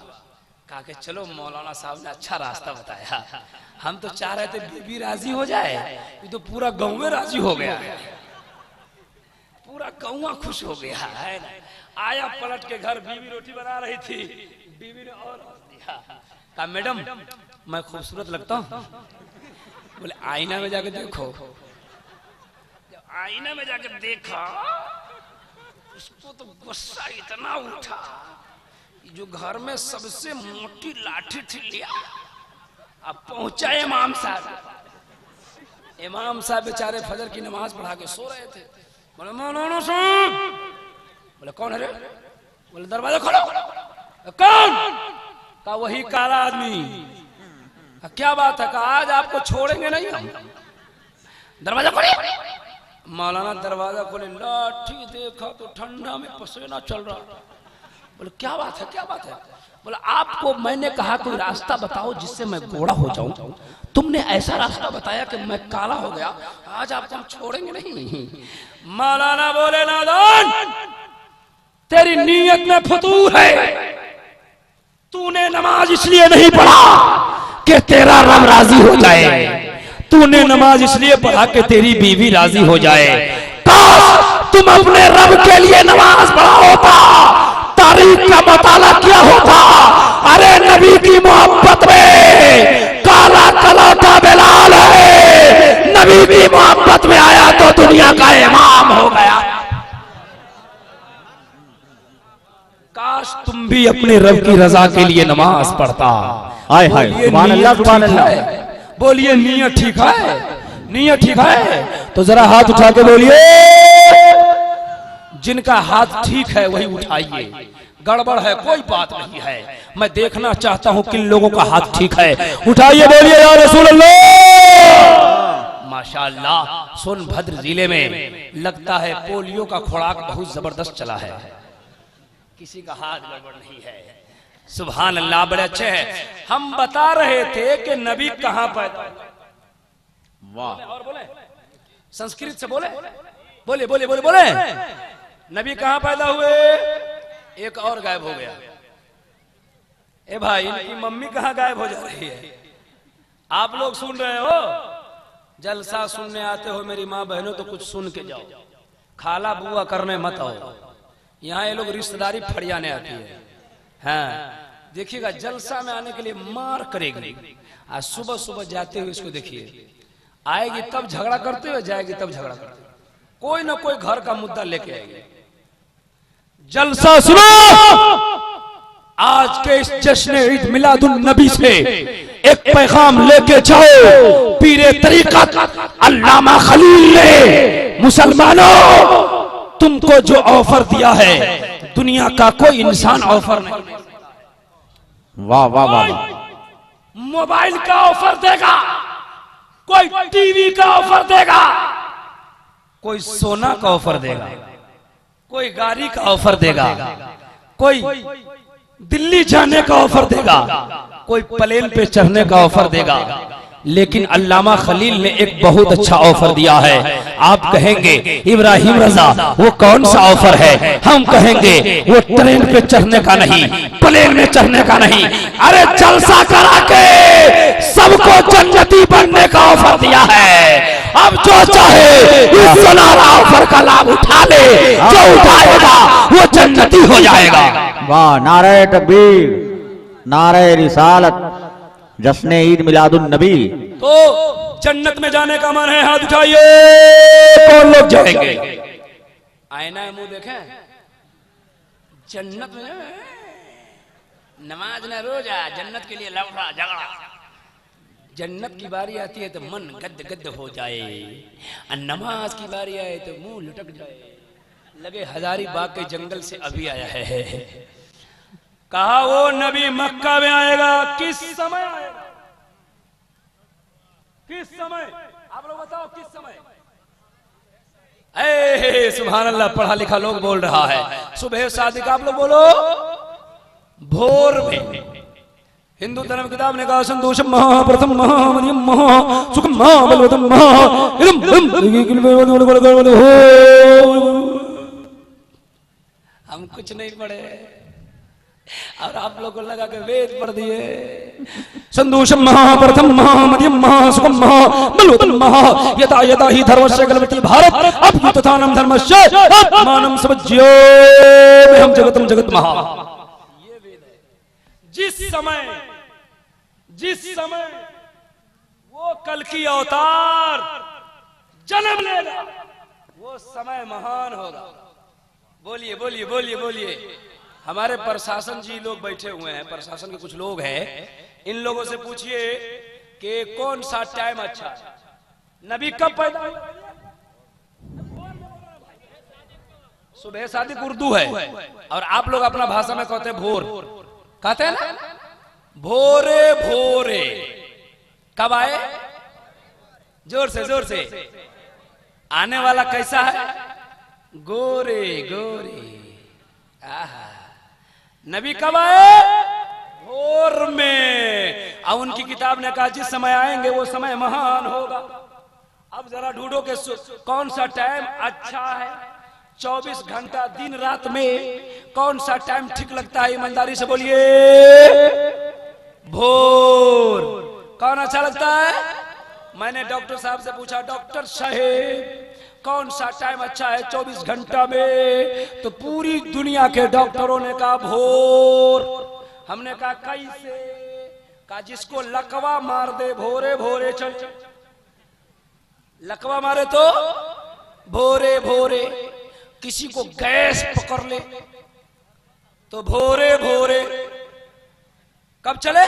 Speaker 2: कहा कि चलो मौलाना साहब ने अच्छा रास्ता बताया, हम तो चाह रहे थे बीबी राजी हो जाए, ये तो पूरा गांव में राजी हो गया, पूरा गांव खुश हो गया है ना। आया पलट के घर, बीवी रोटी बना रही थी, बीवी ने और हंस दिया, कहा मैडम मैं खूबसूरत लगता हूँ? बोले आईना में जाके देखो। जब आईना में जाके देखा उसको तो गुस्सा इतना उठा, जो घर में सबसे मोटी लाठी थी लिया, अब पहुंचा इमाम साहब। इमाम साहब बेचारे फजर की नमाज पढ़ा के सो रहे थे। बोले मौलाना साहब। बोले कौन है रे? बोले दरवाजा खोलो। कौन? कहा वही काला आदमी। क्या बात है? कहा आज आपको छोड़ेंगे नहीं हम। दरवाजा खोले। मौलाना दरवाजा खोले, लाठी देखा तो ठंडा में पसीना चल रहा। बोले क्या बात है, क्या बात है? बोला आपको मैंने कहा कोई रास्ता बताओ जिससे मैं गोरा हो जाऊं, तुमने ऐसा रास्ता बताया कि मैं काला हो गया, आज आपको हम छोड़ेंगे नहीं। मौलाना बोले नादान, तेरी नीयत में फतूर है, तूने नमाज इसलिए नहीं पढ़ा कि तेरा रब राजी हो जाए, तूने नमाज इसलिए पढ़ा कि तेरी बीवी राजी हो जाए। काश तुम अपने रब के लिए नमाज पढ़ा होता, तारीख का मुताला किया होता। अरे नबी की मोहब्बत में काला कला का बिलाल है, नबी की मोहब्बत में आया तो दुनिया का इमाम हो गया। काश तुम भी अपने रब की रजा के लिए नमाज पढ़ता।
Speaker 1: हाय हाय सुभान अल्लाह सुभान अल्लाह।
Speaker 2: बोलिए नियत ठीक है, नियत ठीक है
Speaker 1: तो जरा हाथ उठा के बोलिए।
Speaker 2: जिनका हाथ ठीक है वही उठाइए, गड़बड़ है कोई बात नहीं है। मैं देखना चाहता हूं किन लोगों का हाथ ठीक है, उठाइए बोलिए या रसूल अल्लाह। माशाअल्लाह सोनभद्र जिले में लगता है पोलियो का खुराक बहुत जबरदस्त चला है, किसी का हाथ गड़बड़ नहीं है। सुभान अल्लाह, बड़े अच्छे हैं। हम बता रहे थे कि नबी कहां पैदा। वाह, और बोले संस्कृत से बोले, बोले बोले बोले बोले नबी कहां पैदा हुए? एक और गायब हो गया। ए भाई इनकी मम्मी कहां गायब हो जा रही है? आप लोग सुन रहे हो, जलसा सुनने आते हो मेरी माँ बहनों तो कुछ सुन के जाओ, खाला बुआ करने मत आओ। यहाँ ये लोग रिश्तेदारी फड़ियाने आती है। हाँ देखिएगा, जलसा में आने के लिए मार करेगी। आज सुबह सुबह जाते हुए इसको देखिए, आएगी तब झगड़ा करते हुए, जाएगी तब झगड़ा करते हुए, कोई ना कोई घर का मुद्दा लेके आएगी। जलसा सुनो, आज के इस जश्न ईद मिलादुन नबी से एक पैगाम लेके जाओ। पीरे तरीकत अल्लामा खलील ने मुसलमानों तुमको जो ऑफर दिया है दुनिया का कोई इंसान ऑफर नहीं।
Speaker 1: वाह वाह वाह।
Speaker 2: मोबाइल का ऑफर देगा, कोई टीवी का ऑफर देगा, कोई सोना का ऑफर देगा, कोई गाड़ी का ऑफर देगा, कोई दिल्ली जाने का ऑफर देगा, कोई प्लेन पे चढ़ने का ऑफर देगा। लेकिन अल्लामा खलील ने एक बहुत अच्छा ऑफर दिया है। आप कहेंगे इब्राहिम रजा वो कौन सा ऑफर है? हम कहेंगे वो ट्रेन पे चढ़ने का नहीं, प्लेन में चढ़ने का नहीं, अरे जलसा करा के सबको जन्नती बनने का ऑफर दिया है। अब जो चाहे इस सुनहरा ऑफर का लाभ उठा ले, जो उठाएगा वो जन्नती हो जाएगा।
Speaker 1: वाह, नारे तकबीर, नारे रिसालत, जश्न ईद मिलादुन नबी।
Speaker 2: तो जन्नत में जाने का मन है, हाथ उठाइए, कौन लोग जाएंगे? आईना है, मुंह देखें। जन्नत में नमाज न रोजा, जन्नत के लिए लफड़ा झगड़ा। जन्नत की बारी आती है तो मन गद गद हो जाए, और नमाज की बारी आए तो मुंह लुटक जाए, लगे हजारीबाग के जंगल से अभी आया है। कहा वो नबी मक्का में आएगा, किस समय आएगा? किस समय? आप लोग बताओ किस समय? ए सुभान अल्लाह, पढ़ा लिखा लोग बोल रहा है। सुबह शादी का आप लोग बोलो, भोर में। हिंदू धर्म किताब ने कहा संतोषम महा प्रथम महा मध्यम महा सुखम महा बलवतम महा हम कुछ नहीं पढ़े और आप लोगों को लगा के वेद पढ़ दिए। संतोषम महा प्रथम महा मध्यम महा सुखम महा बलवतम महा यथा यथा ही धर्मस्य कलवति भारत अभ्युत्थानम धर्मस्य आत्मानं समज्यो हम जगतम जगत महा। जिस समय वो कल की अवतार जन्म लेगा, वो समय महान होगा। बोलिए बोलिए बोलिए बोलिए। हमारे प्रशासन जी लोग बैठे हुए हैं, प्रशासन के कुछ लोग हैं, इन लोगों से पूछिए कि कौन सा टाइम अच्छा है, नबी कब पैदा हुए? सुबह सादिक उर्दू है और आप लोग अपना भाषा में कहते हैं भोर, कहते हैं ना भोरे भोरे। कब आए? जोर से जोर से। आने वाला कैसा है? गोरे गोरे। आहा, नबी कब आए? भोर में। अब उनकी किताब ने कहा जिस समय आएंगे वो समय महान होगा। अब जरा ढूंढो कि कौन सा टाइम अच्छा है। 24 घंटा दिन रात में कौन सा टाइम ठीक लगता है? ईमानदारी से बोलिए। भोर। कौन अच्छा लगता है? मैंने डॉक्टर साहब से पूछा, डॉक्टर साहेब कौन सा टाइम अच्छा है 24 घंटा में? तो पूरी दुनिया के डॉक्टरों ने कहा भोर। हमने कहा कैसे? कहा जिसको लकवा मार दे भोरे भोरे चल, लकवा मारे तो भोरे भोरे, किसी को गैस पकड़ ले तो भोरे भोरे। कब चले?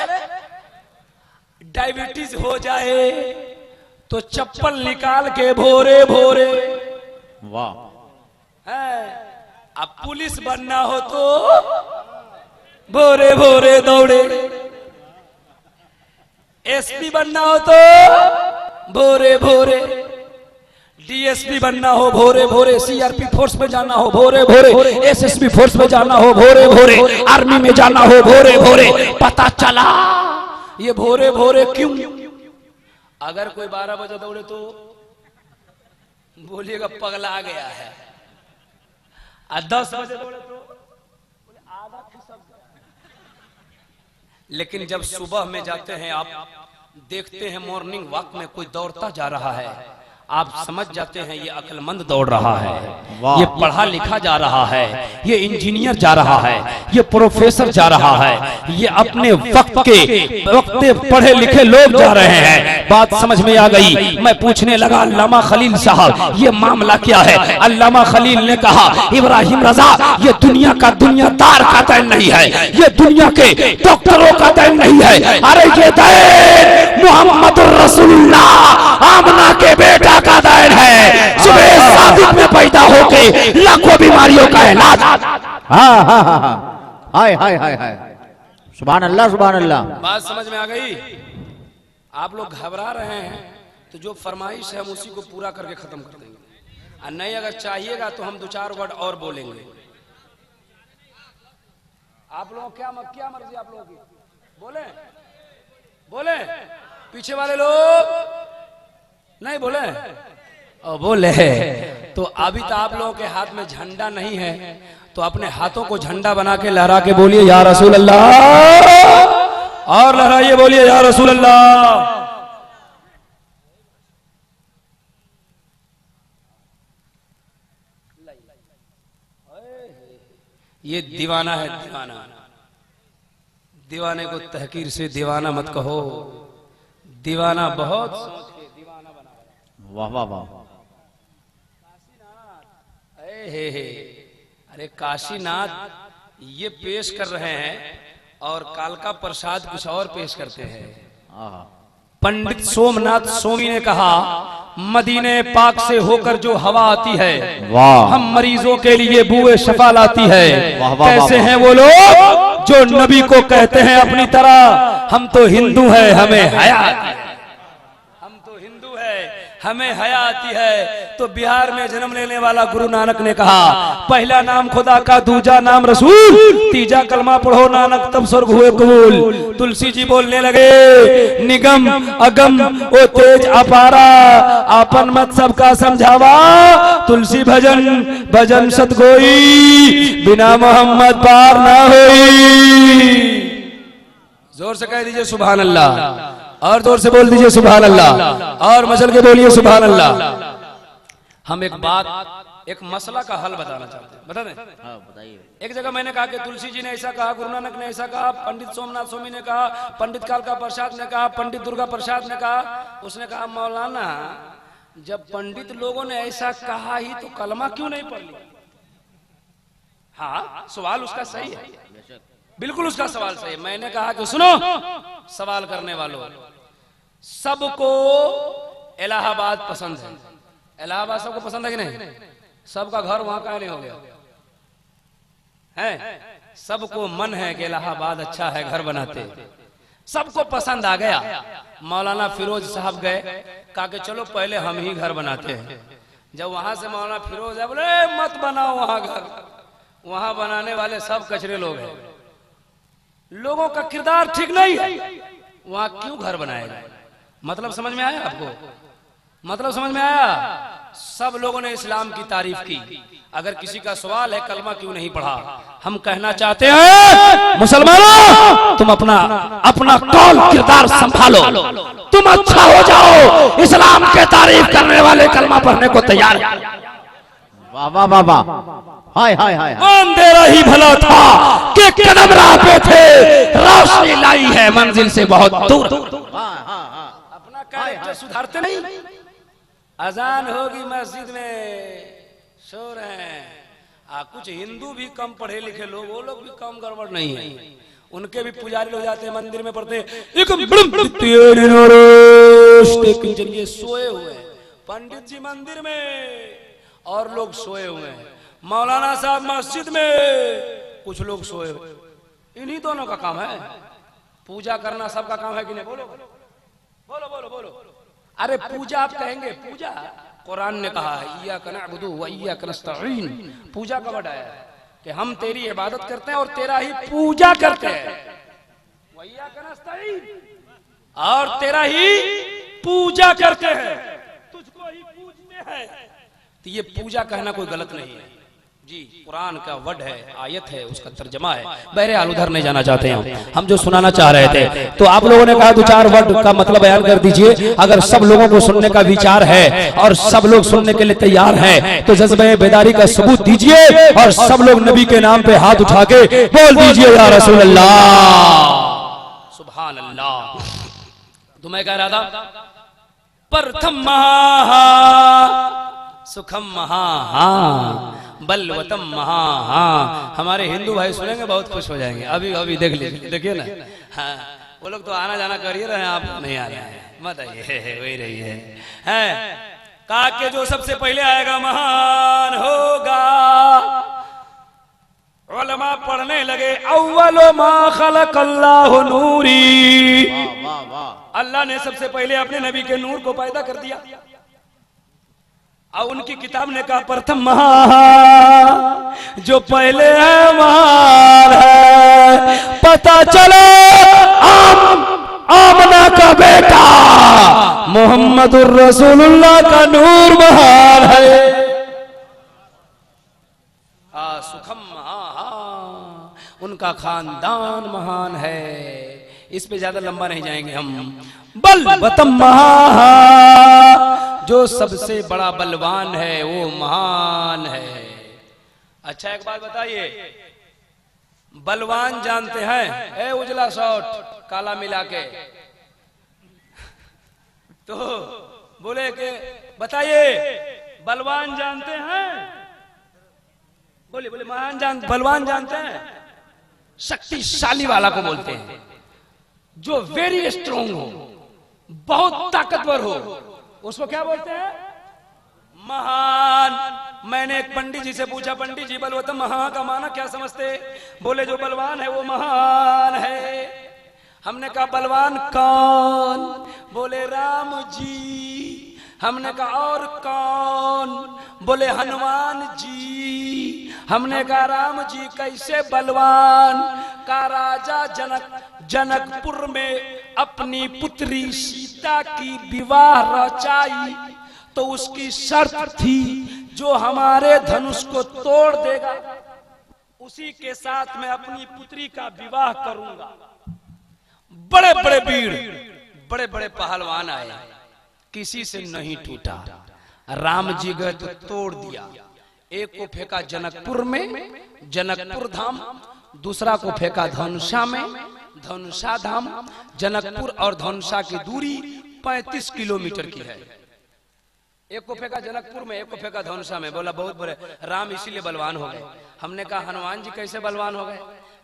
Speaker 2: डायबिटीज हो जाए तो चप्पल निकाल के भोरे भोरे।
Speaker 1: वाह।
Speaker 2: अब पुलिस बनना हो तो भोरे भोरे दौड़े, एसपी बनना हो तो भोरे भोरे, डीएसपी बनना हो भोरे भोरे, सीआरपी फोर्स में जाना हो भोरे भोरे, एसएसबी फोर्स में जाना हो भोरे भोरे, आर्मी में जाना हो भोरे भोरे। पता चला ये भोरे भोरे क्यों? अगर कोई 12 बजे दौड़े तो बोलिएगा पगला आ गया है, और 10 बजे दौड़े तो आधा खिसक गया। लेकिन जब सुबह में जाते हैं, आप देखते हैं मॉर्निंग वॉक में कोई दौड़ता जा रहा है, आप समझ जाते हैं ये अक्लमंद दौड़ रहा है, ये पढ़ा लिखा जा रहा है, ये इंजीनियर जा रहा है, ये प्रोफेसर जा रहा है, ये अपने वक्त के पढ़े लिखे लोग जा रहे हैं। बात समझ में आ गई। मैं पूछने लगा अल्लामा खलील साहब ये मामला क्या है? अल्लामा खलील ने कहा इब्राहिम रजा ये दुनिया का दुनियादार का दैन नहीं है, ये दुनिया के डॉक्टरों का दैन नहीं है। अरे ये दैन मोहम्मद रसूलुल्लाह आमना के बेटा का दैन है। सुबह सादिक में पैदा होके लाखों बीमारियों का इलाज।
Speaker 1: हाँ हाँ हाँ, हाय हाय हाय हाय, सुभान अल्लाह सुभान अल्लाह।
Speaker 2: बात समझ में आ गई? आप लोग घबरा रहे हैं तो जो फरमाइश है हम उसी को पूरा करके खत्म कर देंगे, और नहीं अगर चाहिएगा तो हम 2-4 वर्ड और बोलेंगे। आप लोग क्या मर्जी आप लोगों की? बोले बोले, पीछे वाले लोग नहीं बोले और बोले तो अभी तो आप लोगों के हाथ में झंडा नहीं है, तो अपने हाथों को झंडा बना के लहरा के बोलिए या रसूल अल्लाह, और लहराइए बोलिए या रसूल अल्लाह। ये दीवाना है, दीवाना दीवाने को तहकीर से दीवाना मत कहो, दीवाना बहुत सोच के दीवाना बना।
Speaker 1: वाह वाह वाह।
Speaker 2: हे अरे काशीनाथ ये पेश कर रहे हैं और कालका प्रसाद कुछ और पेश करते हैं। पंडित सोमनाथ सोमी ने कहा, मदीने पाक से होकर जो हवा आती है
Speaker 1: वाह।
Speaker 2: हम मरीजों के लिए बुए शफा लाती है।
Speaker 1: वाह, वाह,
Speaker 2: कैसे
Speaker 1: वाह,
Speaker 2: हैं वो लोग जो नबी को कहते हैं अपनी तरह हम तो हिंदू हैं हमें हया आती है, हम तो हिंदू है हमें हया आती है। तो बिहार में जन्म लेने वाला गुरु नानक ने कहा, पहला नाम खुदा का, दूजा नाम रसूल, तीजा कलमा पढ़ो नानक तब स्वर्ग हुए कबूल। तुलसी जी बोलने लगे, निगम अगम ओ तेज अपारा, आपन मत सबका समझावा, तुलसी भजन भजन सतगोई, बिना मोहम्मद पार ना होई। जोर से कह दीजिए सुभान अल्लाह, और जोर से बोल दीजिए सुभान अल्लाह, और मचल के बोलिए सुभान अल्लाह। हम एक बात, एक मसला का हल बताना चाहते हैं, बता दें?
Speaker 1: हाँ बताइए।
Speaker 2: एक जगह मैंने कहा कि तुलसी जी ने ऐसा कहा, गुरु नानक ने ऐसा कहा, पंडित सोमनाथ स्वामी ने कहा, पंडित कालका प्रसाद ने कहा, पंडित दुर्गा प्रसाद ने कहा। उसने कहा, मौलाना जब पंडित लोगों ने ऐसा कहा ही तो कलमा क्यों नहीं पढ़ लिया? हाँ, सवाल उसका सही है, बिल्कुल उसका सवाल सही है। मैंने कहा कि सुनो सवाल करने वालों, सबको इलाहाबाद पसंद है, इलाहाबाद सबको पसंद है कि नहीं? सबका घर वहां का नहीं हो गया है, सबको मन है कि इलाहाबाद अच्छा है, घर बनाते, सबको पसंद आ गया। मौलाना फिरोज साहब गए, कहा कि चलो पहले हम ही घर बनाते हैं। जब वहां से मौलाना फिरोज आए, बोले मत बनाओ वहां घर, वहां बनाने वाले सब कचरे लोग हैं, लोगों का किरदार ठीक नहीं है, वहां क्यों घर बनाएगा? मतलब समझ में आया आपको? मतलब समझ में आया? सब लोगों ने इस्लाम की तारीफ की। अगर किसी का सवाल है कलमा क्यों नहीं पढ़ा, हम कहना चाहते हैं मुसलमानों, तुम अपना अपना कौल किरदार संभालो, तुम अच्छा हो जाओ, इस्लाम के तारीफ करने वाले कलमा पढ़ने को तैयार।
Speaker 1: वाह वाह वाह वाह, हाय हाय हाय।
Speaker 2: अंधेरा ही भला था कि कदम राह पे थे, रोशनी लाई है मंजिल से बहुत दूर। अपना कैरेक्टर सुधारते नहीं। अजान होगी मस्जिद में, सो रहे हैं। कुछ हिंदू भी कम पढ़े लिखे लोग, वो लोग भी कम गड़बड़ नहीं है, उनके भी पुजारी लोग जाते हैं मंदिर में पढ़ते, ये सोए हुए हैं पंडित जी मंदिर में और लोग सोए हुए हैं, मौलाना साहब मस्जिद में, कुछ लोग सोए हुए। इन्हीं दोनों का काम है, पूजा करना सबका काम है कि नहीं? बोलो बोलो बोलो बोलो। अरे पूजा आप कहेंगे, पूजा कुरान ने कहा है, इय्याका नअबुदु व इय्याका नस्तईन। पूजा का वर्ड आया है कि हम तेरी इबादत करते हैं और तेरा ही पूजा करते हैं, व इय्याका नस्तईन, और तेरा ही पूजा करते हैं, तुझको ही पूजते हैं। तो ये पूजा कहना कोई गलत नहीं है जी, कुरान का वर्ड है, आयत है, उसका तर्जमा है। बहरहाल उधर नहीं जाना चाहते हैं हम जो सुनाना चाह रहे थे। तो आप लोगों ने कहा दो चार वर्ड का मतलब बयान कर दीजिए। अगर सब लोगों को सुनने का विचार है और सब लोग सुनने के लिए तैयार हैं, तो जज्बे बेदारी का सबूत दीजिए और सब लोग नबी के नाम पे हाथ उठा के बोल दीजिए या रसूल अल्लाह, सुभान अल्लाह। तो मैं कह रहा था, प्रथम महा सुखम महा बलवतम महा। हमारे हिंदू भाई सुनेंगे बहुत खुश हो जाएंगे। अभी अभी देख लीजिए, देखिए ना। हाँ, वो लोग तो आना जाना कर ही रहे हैं, आप नहीं आ रहे हैं, मत आइए, वही रही है। कहा कि जो सबसे पहले आएगा महान होगा। उलमा पढ़ने लगे, अव्वलो मा खलक़ल्लाहु नूरी। अल्लाह ने सबसे पहले अपने नबी के नूर को पैदा कर दिया। और उनकी किताब ने कहा प्रथम महा, जो पहले है महान है। पता चलो आमना का बेटा मोहम्मदुर रसूलुल्लाह का नूर महान है। सुखम महा, उनका खानदान महान है। इस पे ज्यादा लंबा नहीं जाएंगे हम। बलवतम महा, जो सबसे बड़ा बलवान है वो महान है। अच्छा एक बात बताइए, बलवान जानते हैं, ए उजला शॉर्ट काला मिला के, तो बोले कि बताइए बलवान जानते हैं? बोले बलवान जानते हैं? शक्तिशाली वाला को बोलते हैं, जो वेरी स्ट्रॉन्ग हो, बहुत ताकतवर हो, उसको क्या बोलते हैं? महान। मैंने एक पंडित जी से पूछा, पंडित जी बलवत महा का माना क्या समझते? बोले जो बलवान है वो महान है। हमने कहा बलवान कौन? बोले राम जी। हमने कहा और कौन? बोले हनुमान जी। हमने कहा राम जी कैसे बलवान? का राजा जनकपुर में अपनी पुत्री सीता की विवाह रचाई तो उसकी शर्त थी जो हमारे धनुष को तोड़ देगा उसी के साथ मैं अपनी पुत्री का विवाह करूंगा। बड़े बड़े वीर, बड़े बड़े पहलवान आए, किसी से नहीं टूटा। राम जी गए तो तोड़ दिया। एक को फेंका जनकपुर में, जनकपुर धाम, दूसरा को फेंका धनुषा में, धनुषा धाम। जनकपुर और धनुषा की दूरी 35 किलोमीटर की है। एक को फेंका जनकपुर में, एक को फेंका धनुषा में। बोला बहुत बड़े राम इसीलिए बलवान हो गए। हमने कहा हनुमान जी कैसे बलवान हो गए?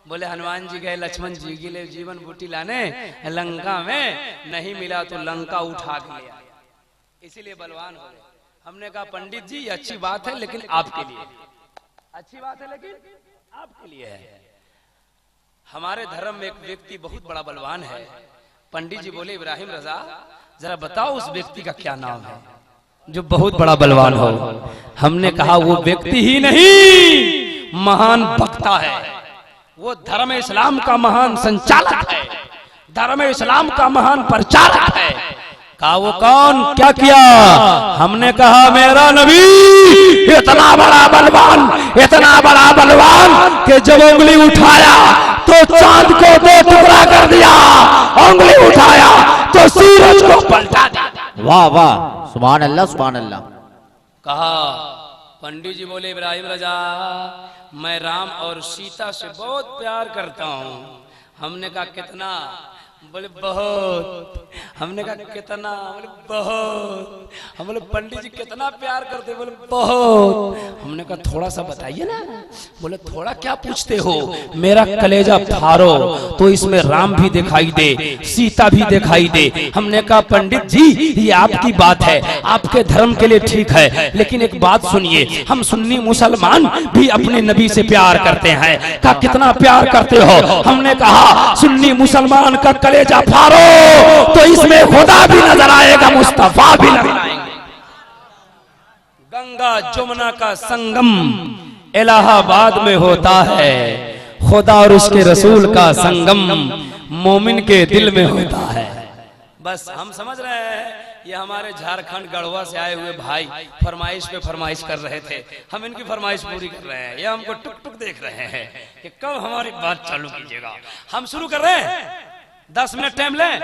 Speaker 2: बोले हनुमान जी गए लक्ष्मण जी के लिए जीवन बूटी लाने लंका में, नहीं मिला तो लंका उठा के ले आए, इसीलिए बलवान हो गए। हमने कहा पंडित जी ये अच्छी बात है लेकिन आपके लिए, अच्छी बात है लेकिन आपके लिए है। हमारे धर्म में एक व्यक्ति बहुत बड़ा बलवान है। पंडित जी बोले इब्राहिम रजा जरा बताओ उस व्यक्ति का क्या नाम है जो बहुत बड़ा बलवान हो। हमने कहा वो व्यक्ति ही नहीं, महान वक्ता है, वो धर्म इस्लाम का महान संचालक है, धर्म इस्लाम का महान प्रचारक है। कहा वो कौन, क्या किया? हमने कहा मेरा नबी इतना बड़ा बलवान, इतना बड़ा बलवान कि जब उंगली उठाया तो चांद को दो टुकड़ा कर दिया, उंगली उठाया तो सूरज को पलटा दिया।
Speaker 1: वाह वाह, सुभान अल्लाह सुभान अल्लाह।
Speaker 2: कहा पंडित जी बोले इब्राहिम रजा मैं राम और सीता से बहुत प्यार करता हूँ। हमने कहा कितना? बोले बहुत। हमने कहा कितना? बोले बहुत। हम बोले पंडित जी कितना प्यार करते? बोले बहुत। हमने कहा थोड़ा सा बताइए ना। बोले थोड़ा क्या पूछते हो, मेरा कलेजा फाड़ो तो इसमें राम भी दिखाई दे, सीता भी दिखाई दे। हमने कहा पंडित जी ये आपकी बात है, आपके धर्म के लिए ठीक है, लेकिन एक बात सुनिए, हम सुन्नी मुसलमान भी अपने नबी से प्यार करते हैं। कहा कितना प्यार करते हो? हमने कहा सुन्नी मुसलमान का कलेजा फाड़ो तो इसमें खुदा भी नजर आएगा, मुस्तफा भी नजर आएंगे। गंगा जमुना का संगम इलाहाबाद में होता है, खुदा और उसके रसूल का संगम मोमिन के दिल में होता है। बस हम समझ रहे हैं ये हमारे झारखंड गढ़वा से आए हुए भाई फरमाइश पे फरमाइश कर रहे थे, हम इनकी फरमाइश पूरी कर रहे हैं। ये हमको टुक टुक देख रहे हैं कि कब हमारी बात चालू कीजिएगा। हम शुरू कर रहे हैं, 10 मिनट टाइम लें।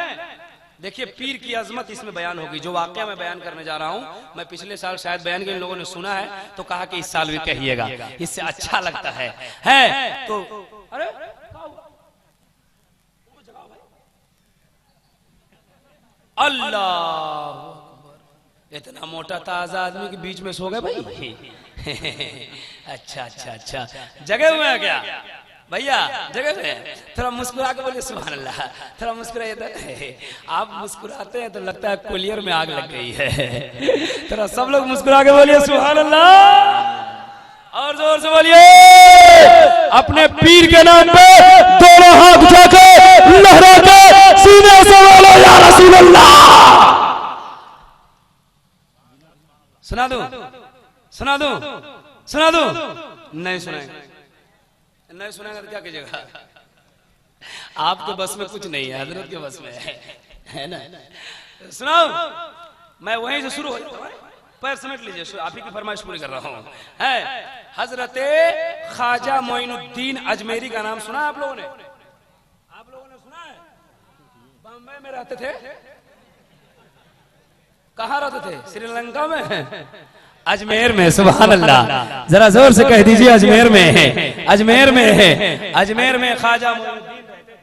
Speaker 2: देखिए पीर की अजमत इसमें बयान होगी। जो वाकया मैं बयान करने जा रहा हूं, मैं पिछले साल शायद बयान किया, इन लोगों ने सुना है तो कहा कि इस साल भी कहिएगा, इससे अच्छा लगता है तो अरे अल्लाह, इतना मोटा ताजा आदमी के बीच में सो गए भाई। अच्छा अच्छा अच्छा, जगह हुए हैं क्या भैया? जगह में थोड़ा मुस्कुरा के बोलिए सुभान अल्लाह। थोड़ा मुस्कुराइए तो। आप मुस्कुराते हैं तो लगता है कोलियर में आग लग गई है। थोड़ा सब लोग मुस्कुरा के बोलिए सुभान अल्लाह, और जोर से बोलिए अपने पीर के नाम पे दोनों हाथ उठा के लहरा के सीने से बोलो या रसूल अल्लाह। सुना दूं, सुना दूं, सुना दूं? नहीं सुनाएंगे, नहीं सुनाएंगे तो क्या कीजिएगा? आपके बस में कुछ नहीं है, हजरत के बस में है ना। सुनाओ, मैं वहीं से शुरू हो जाता हूं, पैर समेट लीजिए, आप ही की फरमाइश पूरी कर रहा हूं। है हजरत ख्वाजा मोइनुद्दीन अजमेरी का नाम सुना आप लोगों ने? आप लोगों ने सुना है? बम्बई में रहते थे। कहाँ रहते थे? श्रीलंका में। अजमेर में, सुभान अल्लाह, जरा जोर से कह दीजिए अजमेर में है, अजमेर में है। अजमेर में ख्वाजा मोइनुद्दीन रहते थे।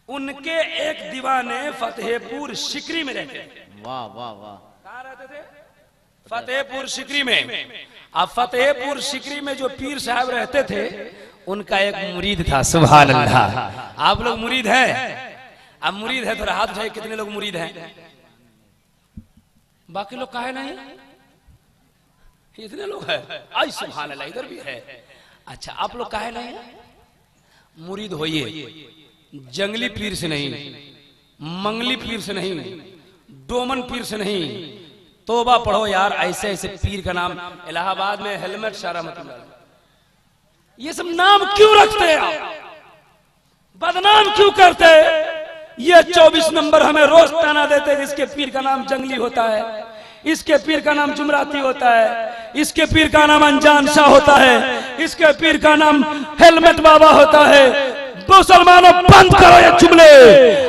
Speaker 2: उनके एक दीवाने फतेहपुर सिकरी में रहते थे।
Speaker 1: वाह वाह वाह।
Speaker 2: कहाँ रहते थे? फतेहपुर सिकरी में। अब फतेहपुर सिकरी में जो पीर साहब रहते थे उनका एक मुरीद था, सुभान अल्लाह। आप लोग मुरीद हैं? अब मुरीद है तो हाथ उठाइए, कितने लोग मुरीद हैं? बाकी लोग काहे नहीं? इतने लोग हैं। आई सुभान अल्लाह, इधर भी है। अच्छा, आप लोग काहे नहीं? मुरीद होइए, जंगली पीर से नहीं, मंगली पीर से नहीं, डोमन पीर से नहीं, तोबा पढ़ो यार। ऐसे ऐसे पीर का नाम इलाहाबाद में हेलमेट सारा मतलब, ये सब नाम क्यों रखते हैं आप? बदनाम क्यों करते? ये 24 नंबर हमें रोज ताना देते हैं, इसके पीर का नाम जंगली होता है, इसके पीर का नाम जुमराती होता है, इसके पीर का नाम अनजान शाह होता है, इसके पीर का नाम हेलमेट बाबा होता है। मुसलमानों, बंद करो ये जुमले।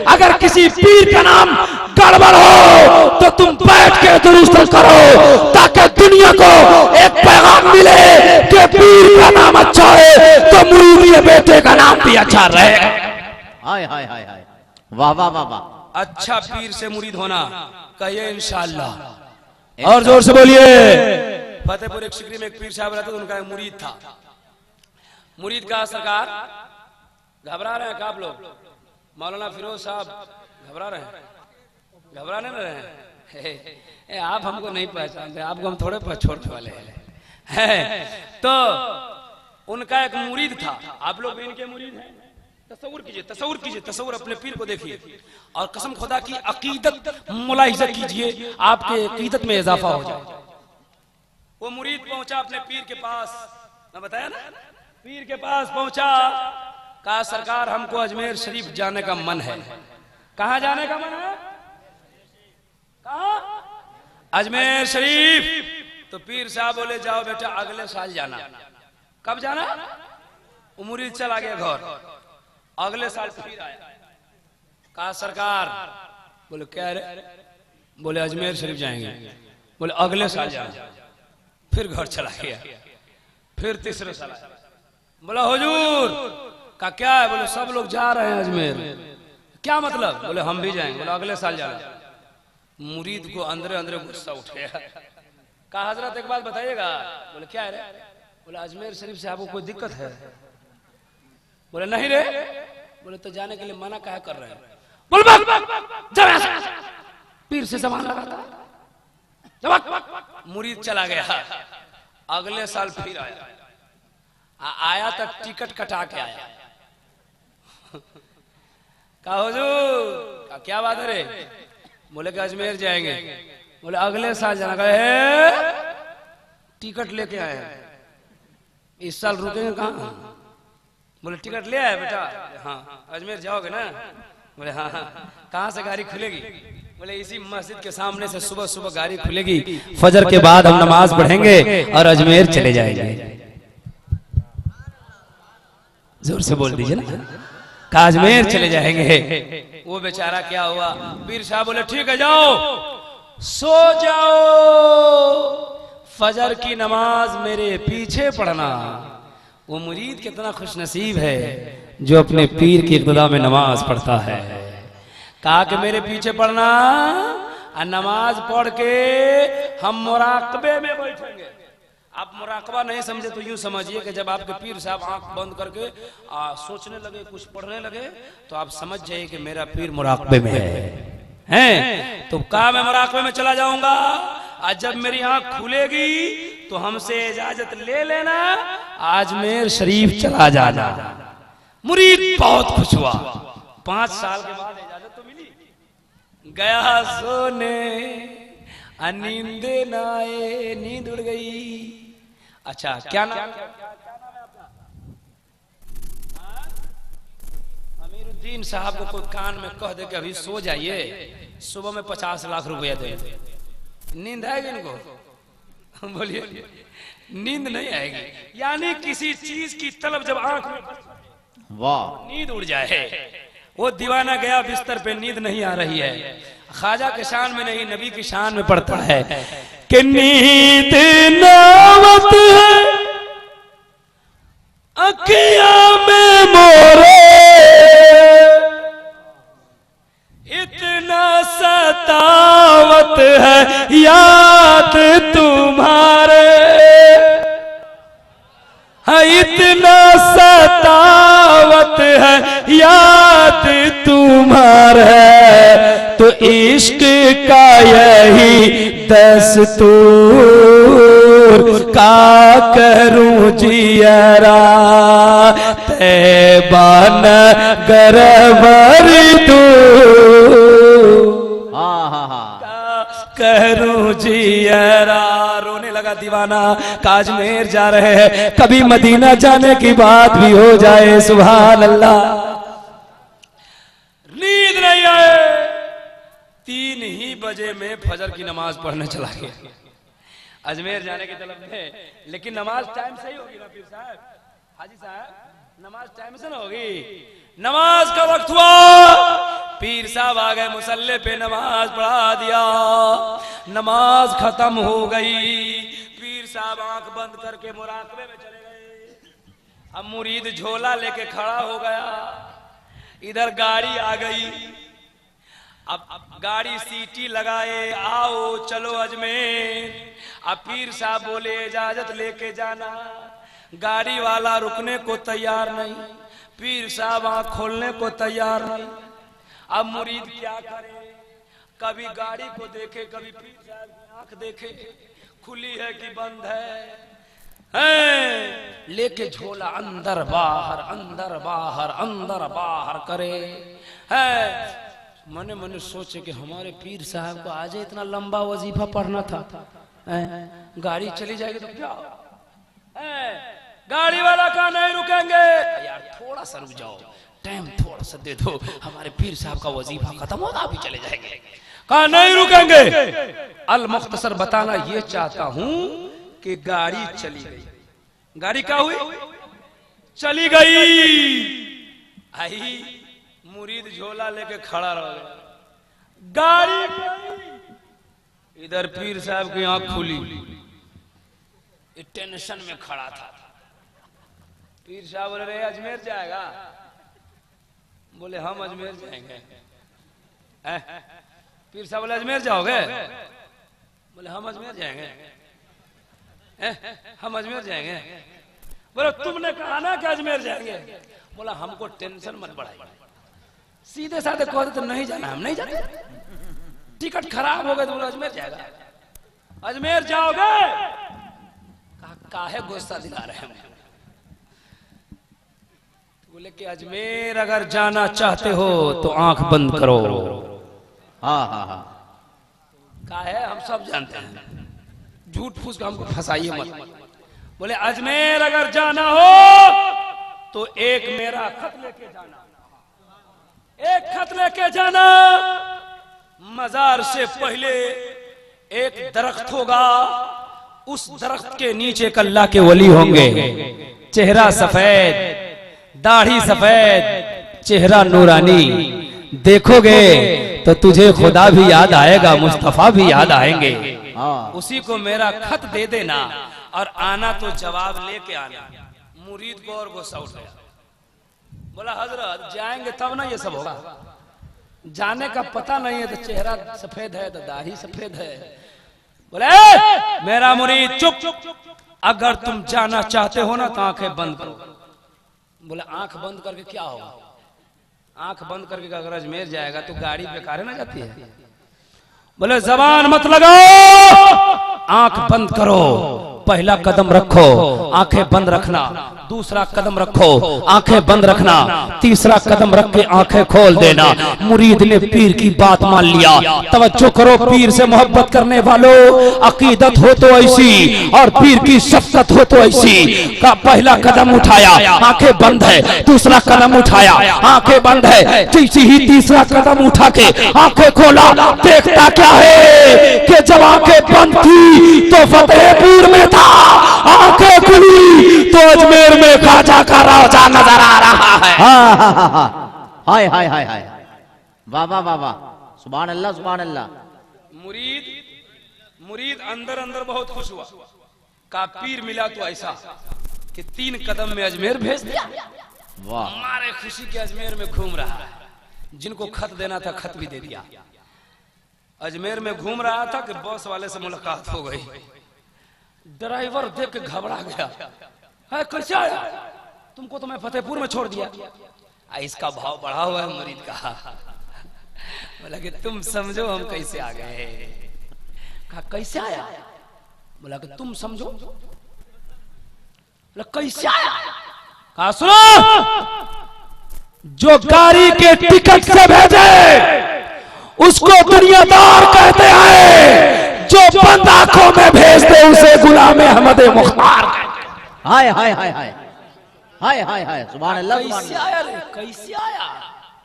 Speaker 2: अगर किसी पीर का नाम गड़बड़ हो तो तुम बैठ के दुरुस्त करो, ताकि दुनिया को एक पैगाम मिले कि पीर का नाम अच्छा है तो मुरीद बेटे का नाम भी अच्छा रहे।
Speaker 1: हाय हाय हाय हाय, वाह वाह वाह वाह।
Speaker 2: अच्छा पीर से मुरीद होना, कहिए इंशाअल्लाह, और जोर से बोलिए। फतेहपुर एक सिकरी में एक पीर साहब रहते थे, उनका एक मुरीद था। मुरीद का सरकार, घबरा रहे हैं क्या आप लोग? मौलाना फिरोज साहब घबरा रहे हैं? घबरा नहीं रहे हैं? आप हमको नहीं पहचानते, आपको हम थोड़े छोड़ने वाले हैं। तो उनका एक मुरीद था, आप लोग भी इनके मुरीद हैं। तसव्वुर कीजिए, तसव्वुर कीजिए, तसव्वुर, अपने पीर को देखिए और कसम खुदा की अकीदत मुलाहिजा कीजिए, आपके अकीदत में इजाफा हो जाए। वो मुरीद पहुंचा अपने पीर के पास, मैं बताया ना, पीर के पास पहुंचा, कहा सरकार हमको अजमेर शरीफ जाने का मन है। कहाँ जाने का मन है? कहाँ? अजमेर शरीफ। तो पीर साहब बोले जाओ बेटा, अगले साल जाना। कब जाना? वो मुरीद चला गया घर, अगले साल फिर आया, कहा सरकार, बोले क्या रे? बोले अजमेर शरीफ जाएंगे। बोले अगले साल जाना। फिर घर चला गया, फिर तीसरे साल आया, बोला हुजूर का क्या है? बोले सब लोग जा रहे हैं अजमेर। क्या मतलब? बोले हम भी जाएंगे। बोले अगले साल जाना। मुरीद को अंदर अंदर गुस्सा उठ गया, कहा हजरत एक बात बताइएगा। बोले क्या है रे? बोले अजमेर शरीफ से आपको कोई दिक्कत है? बोले नहीं रे। बोले तो जाने के लिए मना काहे कर रहे हैं? बोले पीर से जबान लगाता। मुरीद चला गया, अगले साल फिर आया, आया तक टिकट कटा के आया। कहा हुजूर क्या बात है रे? बोले कि अजमेर जाएंगे। बोले अगले साल जाना। कहे टिकट लेके आए हैं, इस साल रुकेंगे कहाँ? बोले टिकट ले आए बेटा। हाँ अजमेर जाओगे ना? बोले हाँ हाँ। कहाँ से गाड़ी खुलेगी? बोले इसी मस्जिद के सामने से सुबह सुबह गाड़ी खुलेगी, फजर के बाद हम नमाज पढ़ेंगे और अजमेर चले जाएंगे। जोर से बोल दीजिए ना, अजमेर चले जाएंगे। वो बेचारा क्या हुआ? पीर साहब बोले ठीक है जाओ, सो जाओ, फजर की नमाज मेरे पीछे पढ़ना। वो मुरीद कितना खुशनसीब है जो अपने पीर की इब्तिदा में नमाज पढ़ता है। कहा कि मेरे पीछे पढ़ना, और नमाज पढ़ के हम मुराकबे में बैठेंगे। आप मुराकबा नहीं समझे तो यूं समझिए कि जब आपके पीर साहब आंख बंद करके सोचने लगे, कुछ पढ़ने लगे, तो आप समझ जाइए कि मेरा पीर मुराकबे में है। तो कहा मैं मुराकबे में चला जाऊंगा, और जब मेरी आंख खुलेगी तो हमसे इजाजत ले लेना, अजमेर शरीफ चला जाना। मुरीद बहुत खुश हुआ। 5 साल के बाद इजाजत तो मिली। गया सोने नींद न आए, नींद उड़ गई। अच्छा क्या नाम है आपका? अमीरुद्दीन साहब को कोई कान में कह दे कि अभी सो जाइए, सुबह में 50 लाख रुपया दे। नींद आएगी इनको? बोलिए नींद नहीं आएगी। यानी किसी चीज की तलब जब आंख में, वाह, नींद उड़ जाए। वो दीवाना गया बिस्तर पे, नींद नहीं आ रही है, ख्वाजा के शान में नहीं, नबी की शान में पड़ता है
Speaker 3: कि नींद नावत है अखिया में मोरे, इतना सतावत है याद तुम्हारे, है इतना सतावत है याद तुम्हारे, तो इश्क का यही दस्तूर का करूं जियरा, तैबा नगर करूं जियरा। रोने लगा दीवाना, काजमेर जा रहे हैं, कभी मदीना जाने की बात भी हो जाए। सुभान अल्लाह।
Speaker 2: नींद नहीं आए, 3 ही बजे में फजर की नमाज पढ़ने चला गया अजमेर जाने की तलब में। लेकिन नमाज टाइम से ही होगी ना पीर साहब, हाजी साहब, नमाज टाइम से ना होगी। नमाज का वक्त हुआ, पीर साहब आ गए, मुसल्ले पे नमाज पढ़ा दिया, नमाज खत्म हो गई। पीर साहब आंख बंद करके मुराकबे में चले गए। अब मुरीद झोला लेके खड़ा हो गया, इधर गाड़ी आ गई। अब गाड़ी सीटी लगाए, आओ चलो अजमेर। अब पीर साहब बोले इजाजत लेके जाना, गाड़ी वाला रुकने को तैयार नहीं, पीर साहब आंख खोलने को तैयार नहीं। अब मुरीद क्या करे, कभी गाड़ी को देखे, कभी पीर साहब की आंख देखे, खुली है कि बंद है। लेके झोला अंदर बाहर अंदर बाहर अंदर बाहर करे है। मने मने सोचे कि हमारे पीर साहब को आज इतना लंबा वजीफा पढ़ना था, गाड़ी चली जाएगी तो क्या, गाड़ी वाला कहा नहीं रुकेंगे। यार थोड़ा सा रुक जाओ, टाइम थोड़ा सा दे दो, हमारे पीर साहब का वजीफा खत्म होगा अभी चले जाएंगे। कहा नहीं रुकेंगे। अल मुख्तसर बताना ये चाहता हूं कि गाड़ी चली गई। गाड़ी क्या हुई, चली गई। आई मुरीद झोला लेके खड़ा रह गया, गाड़ी गई। इधर पीर साहब की आंख खुली, टेंशन में खड़ा था। पीर साहब बोले रे अजमेर जाएगा, बोले हम अजमेर जाएंगे। पीर साहब बोले अजमेर जाओगे, बोले हम अजमेर जाएंगे। हम अजमेर जाएंगे। बोले तुमने कहा ना कि अजमेर जाएंगे। बोला हमको टेंशन मत बढ़ाइए, सीधे साधे कह दे तो नहीं जाना, हम नहीं जाते। टिकट खराब हो गए तो बोले अजमेर जाएगा, अजमेर जाओगे। काहे गुस्सा दिला रहे हैं। बोले कि अजमेर अगर जाना चाहते हो तो आंख बंद करो। हाँ हाँ हाँ, काहे हम सब जानते हैं, झूठ फूस का हमको फंसाइए मत। बोले अजमेर अगर जाना हो तो एक मेरा खत लेके जाना, एक खत लेके जाना। मजार से पहले एक दरख्त होगा, उस दरख्त के नीचे एक अल्लाह के वली होंगे, चेहरा सफेद, दाढ़ी सफेद, चेहरा नूरानी। देखोगे तो तुझे खुदा भी याद आएगा, मुस्तफा भी याद आएंगे। उसी को मेरा खत दे देना और आना तो जवाब लेके आना। मुरीद को और गुस्सा उठ गया, बोला हजरत जाएंगे तब ना ये सब होगा, जाने का पता नहीं है तो चेहरा सफेद है तो दाढ़ी सफेद है। बोले मेरा मुरीद चुप, अगर तुम जाना चाहते हो ना तो आंखें बंद करो। बोले आंख बंद करके क्या होगा, आंख बंद करके अगर अजमेर जाएगा तो गाड़ी बेकार ना जाती है। बोले जबान मत लगाओ, आंख बंद करो, पहला कदम रखो आंखें बंद रखना, दूसरा कदम रखो आंखें बंद रखना, तीसरा कदम रख के आंखें खोल देना। मुरीद ने पीर की बात मान लिया। तवज्जो करो, पीर से मोहब्बत करने वालों, अकीदत हो तो ऐसी और पीर की शफकत हो तो ऐसी। का पहला कदम उठाया, आंखें बंद है, दूसरा कदम उठाया, आंखें बंद है, जैसे ही तीसरा कदम उठा के आंखें खोला, देखता क्या है कि जब आंखें बंद थी तो फतेहपुर में था, आंखें खुली तो अजमेर में खाजा का रोजा नजर आ रहा है।
Speaker 1: हाय हाय हाय हाय, वाह वाह वाह वाह, सुभान अल्लाह सुभान अल्लाह।
Speaker 2: मुरीद अंदर अंदर बहुत खुश हुआ। का पीर मिला तो ऐसा कि 3 कदम में अजमेर भेज दिया।
Speaker 1: वाह,
Speaker 2: हमारे खुशी के अजमेर में घूम रहा है। जिनको खत देना था खत भी दे दिया। अजमेर में घूम रहा था कि बॉस वाले से मुलाकात हो गई। ड्राइवर देख के घबरा गया। है कैसे आया? तुमको तो मैं फतेहपुर में छोड़ दिया। इसका भाव बढ़ा हुआ है मुरीद का। बोला कि तुम समझो हम कैसे आ गए। कहा कैसे आया? बोला कि तुम समझो। बोला कैसे आया? कहा सुनो,
Speaker 3: जो गाड़ी के टिकट से भेजे उसको दुनियादार कहते हैं, जो बंद आंखों में भेज दे उसे गुलाम अहमद मुख्तार।
Speaker 1: हाय हाय हाय हाय हाय हाय हाय सुभान अल्लाह सुभान
Speaker 2: कैसे
Speaker 1: अल्लाह।
Speaker 2: आया रे? कैसे आया?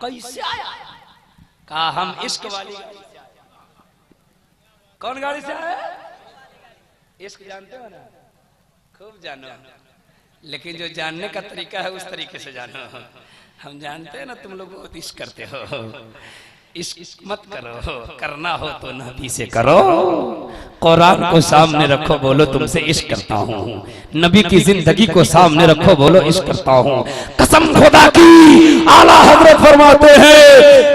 Speaker 2: कैसे आया? कहा हम इश्क वाली गाड़ी से आए। कौन गाड़ी से आए? इश्क जानते हो ना? खूब जानो, लेकिन जो जानने का तरीका है उस तरीके से जानो। हम जानते हैं ना तुम लोग बहुत इश्क करते हो। इश्क मत करो, करना हो तो नबी से करो। कुरान को सामने रखो, बोलो तुमसे इश्क करता हूँ। नबी की जिंदगी को सामने रखो, बोलो इश्क करता हूँ। कसम खुदा की आला हजरत फरमाते हैं,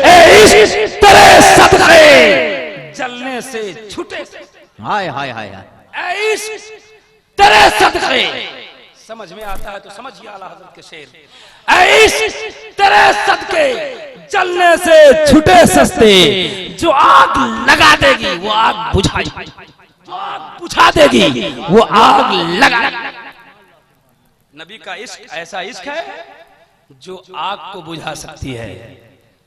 Speaker 2: ए इश्क तेरे सदके जलने से छूटे।
Speaker 1: हाय हाय हाय हाय।
Speaker 2: ए इश्क तेरे सदके, समझ में आता है तो समझिए आला हजरत के शेर। ए इश्क तेरे सदके जलने से छूटे सस्ते। जो आग लगा देगी वो आग बुझाएगी, जो आग बुझा देगी वो आग लगाएगी। नबी का इश्क ऐसा इश्क है जो आग को बुझा सकती है।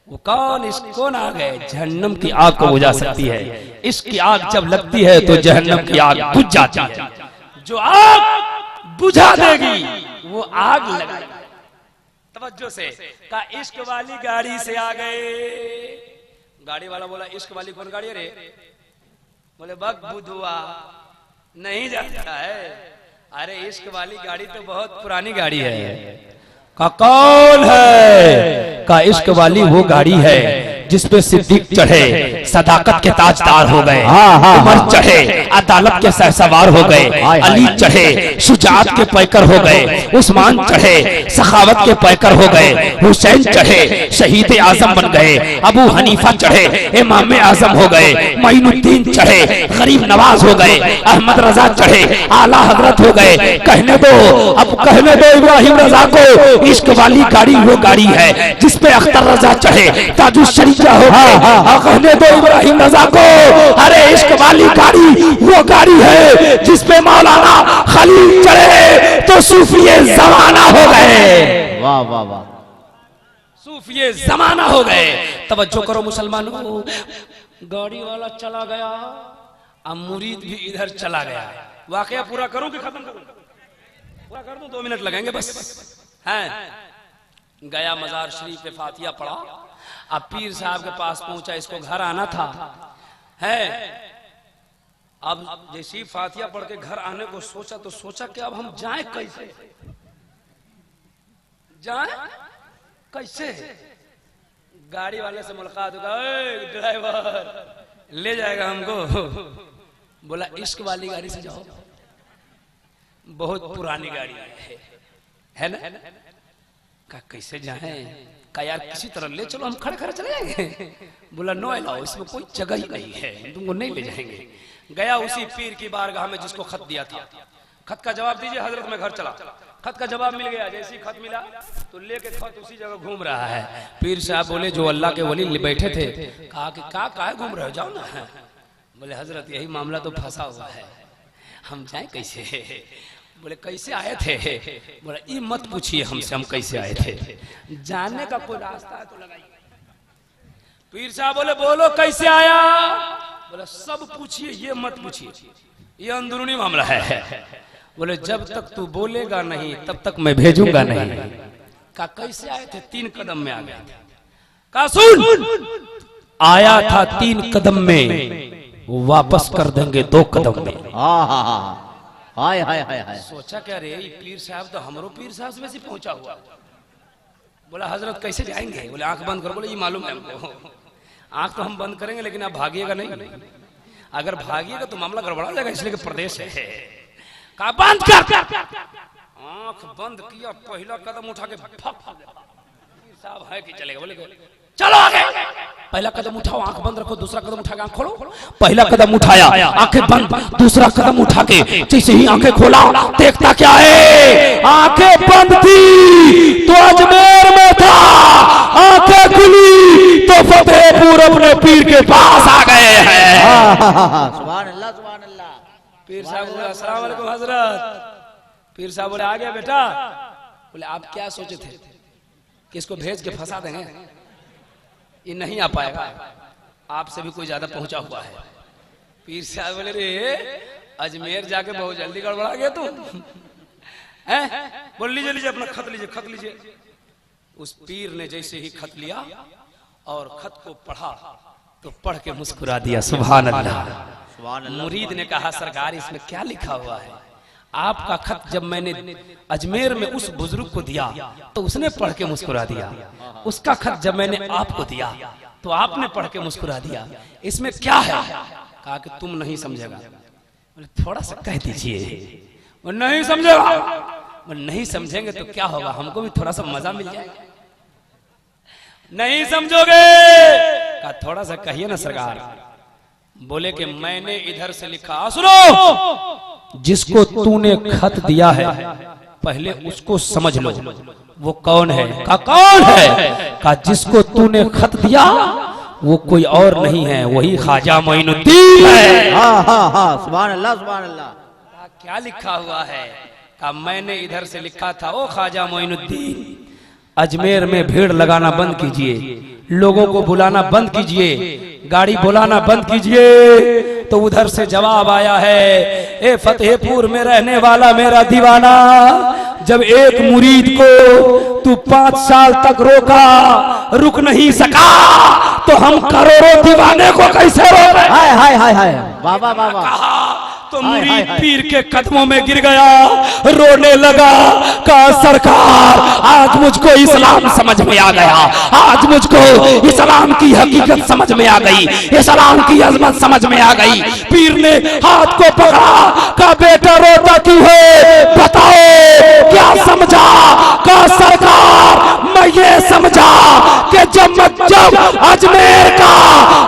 Speaker 2: वो कौन इश्क? कौन आग है? जहन्नम की आग को बुझा सकती है। इश्क की आग जब लगती है तो जहन्नम की आग बुझ जाती है। जो आग बुझा देगी वो आग लगाएगी। तवज्जो से का इश्क वाली गाड़ी से आ गए। गाड़ी वाला बोला इश्क वाली कौन गाड़ी है रे? बोले बक बुधुआ नहीं जानता है। अरे इश्क वाली गाड़ी तो बहुत पुरानी गाड़ी है।
Speaker 3: का कौन है? का इश्क वाली वो गाड़ी है जिसपे सिद्दीक चढ़े, सदाकत के ताजदार हो गए। उमर चढ़े, अदालत के सहसवार हो गए। अली चढ़े, शुजाअत के पैकर हो गए। उस्मान चढ़े, सखावत के पैकर हो गए। हुसैन चढ़े, शहीद आजम बन गए। अबू हनीफा चढ़े, इमाम आजम हो गए। मोइनुद्दीन चढ़े, गरीब नवाज हो गए। अहमद रजा चढ़े, आला हजरत हो गए। कहने दो, अब कहने दो इब्राहिम रजा को, इश्क वाली गाड़ी वो गाड़ी है जिसपे अख्तर रजा चढ़े, ताजुश्शरीफ हो गए। कहने दो इब्राहिम रजा को, अरे इश्क वाली गाड़ी वो गाड़ी है जिसपे मौलाना खलील चढ़े तो सूफिये जमाना हो गए।
Speaker 1: वाह वाह वाह,
Speaker 2: सूफिये जमाना हो गए। तवज्जो करो मुसलमानों, गाड़ी वाला चला गया, अब मुरीद भी इधर चला गया। वाकया पूरा करूं कि खत्म करूं? पूरा कर दूं, 2 मिनट लगेंगे बस। हैं गया मजार शरीफ पे फातिया पढ़ा। अब पीर साहब के पास पहुंचा, इसको घर आना था। है अब जैसी फातिया पढ़ के घर आने को सोचा तो सोचा कि अब हम जाएं कैसे? जाएं कैसे? गाड़ी वाले से मुलाकात होगा, ड्राइवर ले जाएगा हमको। बोला इश्क वाली गाड़ी से जाओ, बहुत पुरानी गाड़ी है ना। का कैसे जाएं? का यार किसी तरह ले चलो, हम खड़े खड़े चले जाएंगे। बोला नो अलाउ, इसमें कोई जगह ही नहीं है, तुमको नहीं ले जाएंगे। गया उसी पीर की बारगाह में जिसको खत दिया था। खत का जवाब दीजिए हजरत, मैं घर चला। खत का जवाब मिल गया। जैसे ही खत मिला तो लेके खत उसी जगह घूम रहा है। पीर साहब बोले जो अल्लाह के वली बैठे थे, कहा कि काहे घूम रहे हो, जाओ ना। बोले हजरत यही मामला तो फंसा हुआ है, हम जाए कैसे? बोले कैसे आए थे? बोले ये मत पूछिए हमसे, हम कैसे आए थे, जानने का कोई रास्ता है तो लगाइए। पीर साहब बोले बोलो कैसे आया? बोले सब पूछिए, ये मत पूछिए, ये अंदरूनी मामला है। बोले जब तक तू बोलेगा नहीं तब तक मैं भेजूंगा नहीं। का कैसे आए थे? 3 कदम में आ गया। का सुन, आया था 3 कदम में, वापस कर देंगे 2 कदम में।
Speaker 1: हाय हाय हाय हाय।
Speaker 2: सोचा क्या रे, पीर साहब तो हमरो पीर साहब से वैसे पहुंचा हुआ। बोला हजरत कैसे जाएंगे? बोले आंख बंद करो। बोले ये मालूम है हमको। आंख तो हम बंद करेंगे लेकिन आप भागिएगा नहीं। अगर भागिएगा तो मामला गड़बड़ा जाएगा, इसलिए कि प्रदेश है। कहा बंद कर। आंख बंद किया, पहला कदम उठा के साहब है कि चलेगा, बोले चलो आगे। पहला कदम उठाओ, आंख बंद रखो, दूसरा कदम उठा के आंख खोलो।
Speaker 3: पहला कदम उठाया, आंखें बंद, दूसरा कदम उठा के जैसे ही आंखें खोला, देखता क्या है, आंखें बंद थी तो अजमेर में था, आंखें खुली तो फतेहपुर अपने पीर के पास आ गए हैं।
Speaker 1: सुभान अल्लाह, सुभान अल्लाह।
Speaker 2: पीर साहब बोले अस्सलाम वालेकुम हजरत। पीर साहब बोले आ गया बेटा। बोले आप क्या सोचे थे कि इसको भेज के फंसा देंगे, ये नहीं आ पाएगा, आपसे भी कोई ज्यादा पहुंचा हुआ है। पीर साहब बोले रे अजमेर जाके बहुत जल्दी गड़बड़ा गया तू हैं? बोल लीजिए लीजिए अपना खत लीजिए, खत लीजिए। उस पीर ने जैसे ही खत लिया और खत को पढ़ा तो पढ़ के मुस्कुरा दिया। सुभान अल्लाह। मुरीद ने कहा सरकार इसमें क्या लिखा हुआ है? आपका खत जब मैंने अजमेर में उस बुजुर्ग को दिया तो उसने पढ़ के मुस्कुरा दिया, उसका खत जब मैंने आपको दिया तो आपने पढ़ के मुस्कुरा दिया, इसमें क्या है? कहा कि तुम नहीं समझेगा। बोले थोड़ा सा कह दीजिए। वो नहीं समझेगा। वो नहीं समझेंगे तो क्या होगा, हमको भी थोड़ा सा मजा मिल जाएगा। नहीं समझोगे? कहा थोड़ा सा कहिए ना सरकार। बोले कि मैंने इधर से लिखा, सुनो,
Speaker 3: जिसको तूने खत दिया है पहले उसको समझ लो, वो कौन है? का कौन है? का जिसको तूने खत दिया वो कोई और नहीं है, वही ख्वाजा मोइनुद्दीन है।
Speaker 1: हाँ हाँ हाँ, सुभान अल्लाह, सुभान अल्लाह।
Speaker 2: क्या लिखा हुआ है? का मैंने इधर से लिखा था, ओ ख्वाजा मोइनुद्दीन
Speaker 3: अजमेर में भीड़ लगाना बंद कीजिए, लोगों को बुलाना बंद कीजिए, गाड़ी बुलाना बंद कीजिए। तो उधर से जवाब आया है, ए फतेहपुर में रहने वाला मेरा दीवाना, जब एक मुरीद को तू 5 साल तक रोका, रुक नहीं सका, तो हम करोड़ों दीवाने को कैसे रोके?
Speaker 1: हाय हाय हाय हाय, बाबा बाबा।
Speaker 3: तो मुरीद पीर के कदमों में गिर गया, रोने लगा। कहा सरकार आज मुझको इस्लाम समझ में आ गया, आज मुझको इस्लाम की हकीकत समझ में आ गई, इस्लाम की अजमत समझ में आ गई। पीर ने हाथ को पकड़ा, कहा बेटा रोता क्यों है, बताओ क्या समझा? कहा सरकार मैं ये समझा कि जब अजमेर का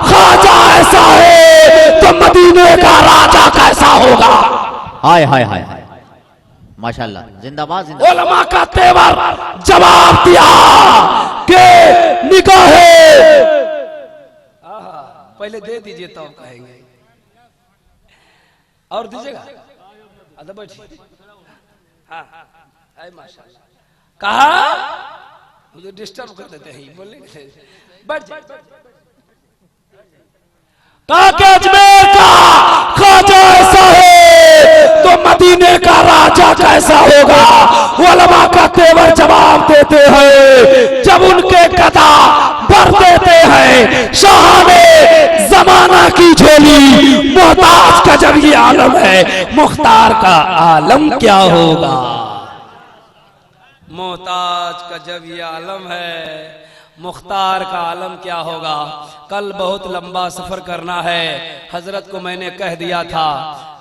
Speaker 3: ख्वाजा ऐसा है तो मदीने का राजा कैसा होगा?
Speaker 1: हाय हाय हाय हाय, माशाल्लाह, जिंदाबाद जिंदाबाद।
Speaker 3: उलमा का तेवर जवाब दिया कि निगाहे
Speaker 2: पहले दे दीजिए तो कहेंगे, और दीजिएगा। अदब बैठिए। हाँ हाय माशाल्लाह। कहा मुझे डिस्टर्ब कर देते हैं, बोले बैठ जाए।
Speaker 3: अजमेर का ख्वाजा ऐसा है तो मदीने का राजा कैसा होगा? उलमा का तेवर जवाब देते हैं, जब उनके कदा भर देते हैं शाहाने जमाना की झोली, मोहताज का जब ये आलम है, मुख्तार का आलम क्या होगा?
Speaker 2: मोहताज का जब ये आलम है, मुख्तार का आलम क्या होगा? कल बहुत लंबा सफर करना है, हजरत को मैंने कह दिया था,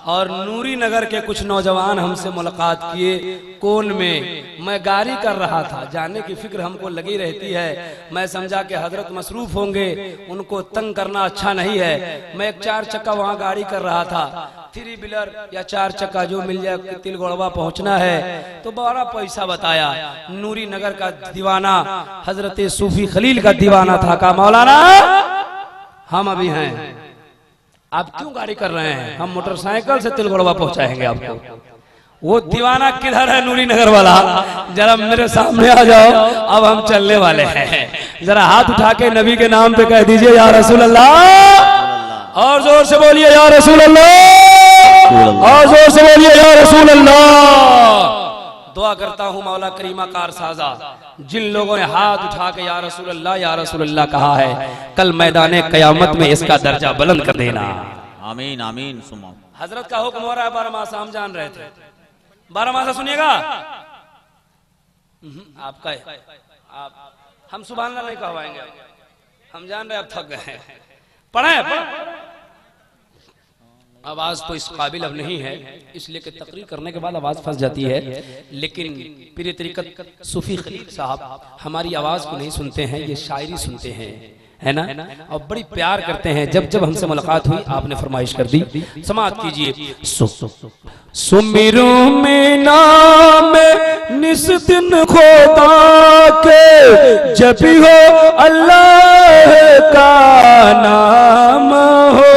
Speaker 2: और नूरी नगर के कुछ नौजवान हमसे मुलाकात किए कोन में। मैं गाड़ी कर रहा था, जाने की फिक्र हमको लगी रहती है। मैं समझा कि हजरत मसरूफ होंगे, उनको तंग करना अच्छा नहीं है। मैं एक 4 चक्का वहाँ गाड़ी कर रहा था, 3 व्हीलर या 4 चक्का जो मिल जाए, तिलगोड़वा पहुँचना है। तो बड़ा पैसा बताया। नूरी नगर का दीवाना हजरत सूफी खलील का दीवाना था। का मौलाना हम अभी हैं, आप क्यों गाड़ी कर रहे हैं? हम मोटरसाइकिल से तिलगोड़वा पहुंचाएंगे आपको। वो दीवाना किधर है नूरी नगर वाला? जरा मेरे सामने आ जाओ, अब हम चलने वाले हैं। जरा हाथ उठा के नबी के नाम पे कह दीजिए या रसूल अल्लाह, और जोर से बोलिए या रसूल अल्लाह, और जोर से बोलिए या रसूल अल्लाह। दुआ करता हूँ मौला करीमा कारसाजा, जिन लोगों ने हाथ उठा के या रसूल अल्लाह कहा है, कल मैदाने कयामत में इसका दर्जा बुलंद कर देना।
Speaker 1: आमीन आमीन सुमा।
Speaker 2: हजरत का हुक्म हो रहा है 12 मासा, हम जान रहे थे। 12 मासा सुनिएगा आपका है। आप हम सुभान अल्लाह नहीं कहवाएंगे। हम जान रहे अब थक गए हैं। पढ़े आवाज तो इस काबिल अब नहीं है, इसलिए कि तकरीर करने के बाद आवाज फंस जाती है। लेकिन पीर तरीकत सूफी खलील साहब हमारी आवाज को नहीं सुनते हैं, ये शायरी सुनते हैं, है ना, और बड़ी प्यार करते हैं। जब जब हमसे मुलाकात हुई आपने फरमाइश कर दी, समाअत कीजिए।
Speaker 3: सुमिरो में नाम निस दिन खुदा के, जब भी हो अल्लाह का नाम हो।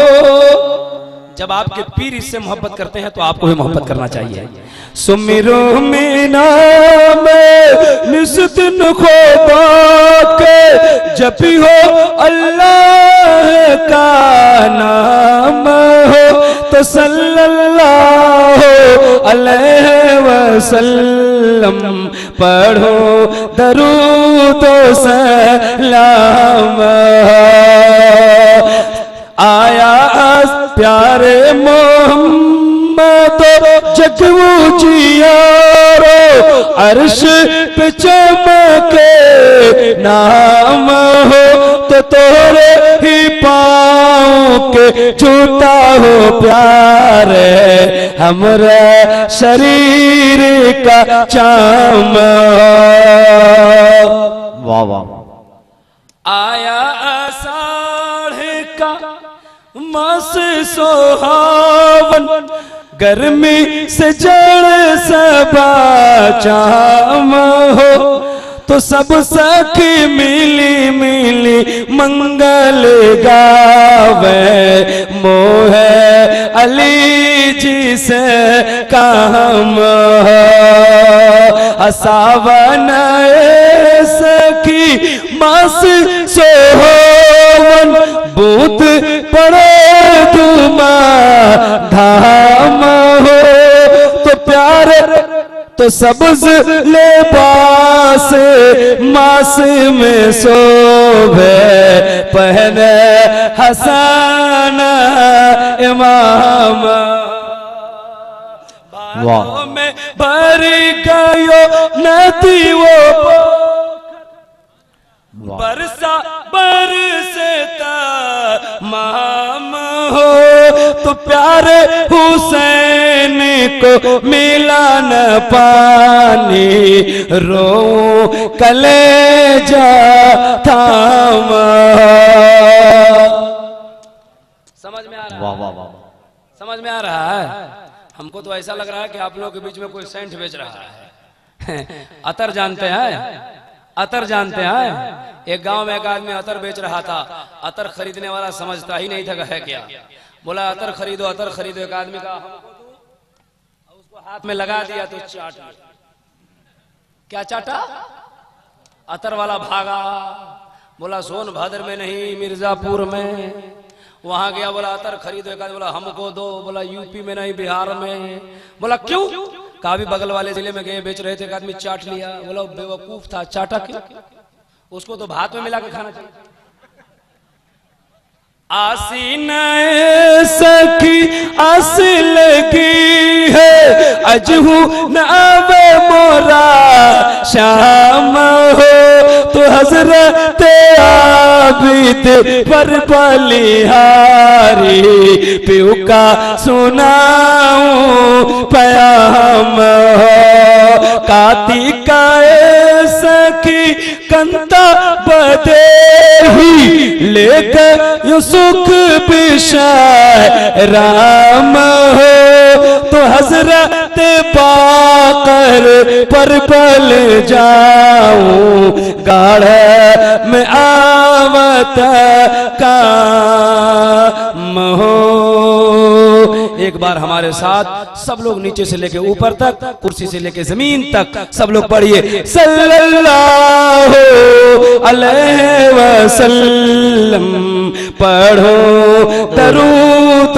Speaker 2: जब आपके पीर इससे मोहब्बत करते हैं तो आपको भी मोहब्बत करना चाहिए।
Speaker 3: सुमिरो में नाम निस दिन खुदा के, जब भी हो अल्लाह का नाम हो, तो सल्लल्लाहु अलैहि वसल्लम पढ़ो दरूद व सलाम। आया प्यारे मोहम्मद जगू जियारो, अर्श पे चमके नाम हो, तो तोरे ही पाँव के जूता हो प्यारे, हमरा शरीर का चाम।
Speaker 1: वाह वाह।
Speaker 3: आया आषाढ़ का मास सोहावन, गर्मी से जड़ सबा चाम हो, तो सब सखी मिली मिली मंगल गावे, मोहे अली जी से काम सावन सखी मास सोहवन, बूत पड़े तुमा धाम हो, तो प्यार तो सब्ज लिबास मास में शोभे, पहने हसन इमाम। बाहों में भर गयो नदी वो, बरसा बरसता माम हो, तो प्यारे हुसैन को मिला न पानी, रो कलेजा थाम।
Speaker 2: समझ में आ रहा है?
Speaker 1: वाह वाह वाह।
Speaker 2: समझ में आ रहा है? हमको तो ऐसा लग रहा है कि आप लोगों के बीच में कोई सेंट बेच रहा है। अतर जानते हैं? अतर जानते हैं? एक गांव में एक आदमी अतर बेच रहा था। अतर खरीदने वाला समझता ही नहीं था है क्या, बोला अतर खरीदो अतर खरीदो। एक आदमी का उसको हाथ में लगा दिया तो चाट, क्या चाटा? अतर वाला भागा, बोला सोनभद्र में नहीं मिर्जापुर में। वहां गया, बोला अतर खरीदो। एक आदमी बोला हमको दो, बोला यूपी में नहीं बिहार में। बोला क्यों? कहा भी बगल वाले जिले में गए बेच रहे थे, एक आदमी चाट लिया। बोला बेवकूफ था, चाटा क्यों? उसको तो भात में मिला के खाना चाहिए।
Speaker 3: आसीन सखी आस लगी है, अजहू नावे मोरा शाम हो, तो हजरत आबिद पर बलिहारी प्यू का सुनाऊं पयाम हो। कार्तिका सखी कंता बदे ही लेकर यो सुख विषय राम हो, तो हजरत बाकर पर पल जाऊं, गाढ़ में आवत काम हो। एक बार हमारे साथ सब लोग नीचे से लेके ऊपर तक, कुर्सी से लेके जमीन तक सब लोग पढ़िए। सल्लल्लाहु अलैहि वसल्लम पढ़ो दरूद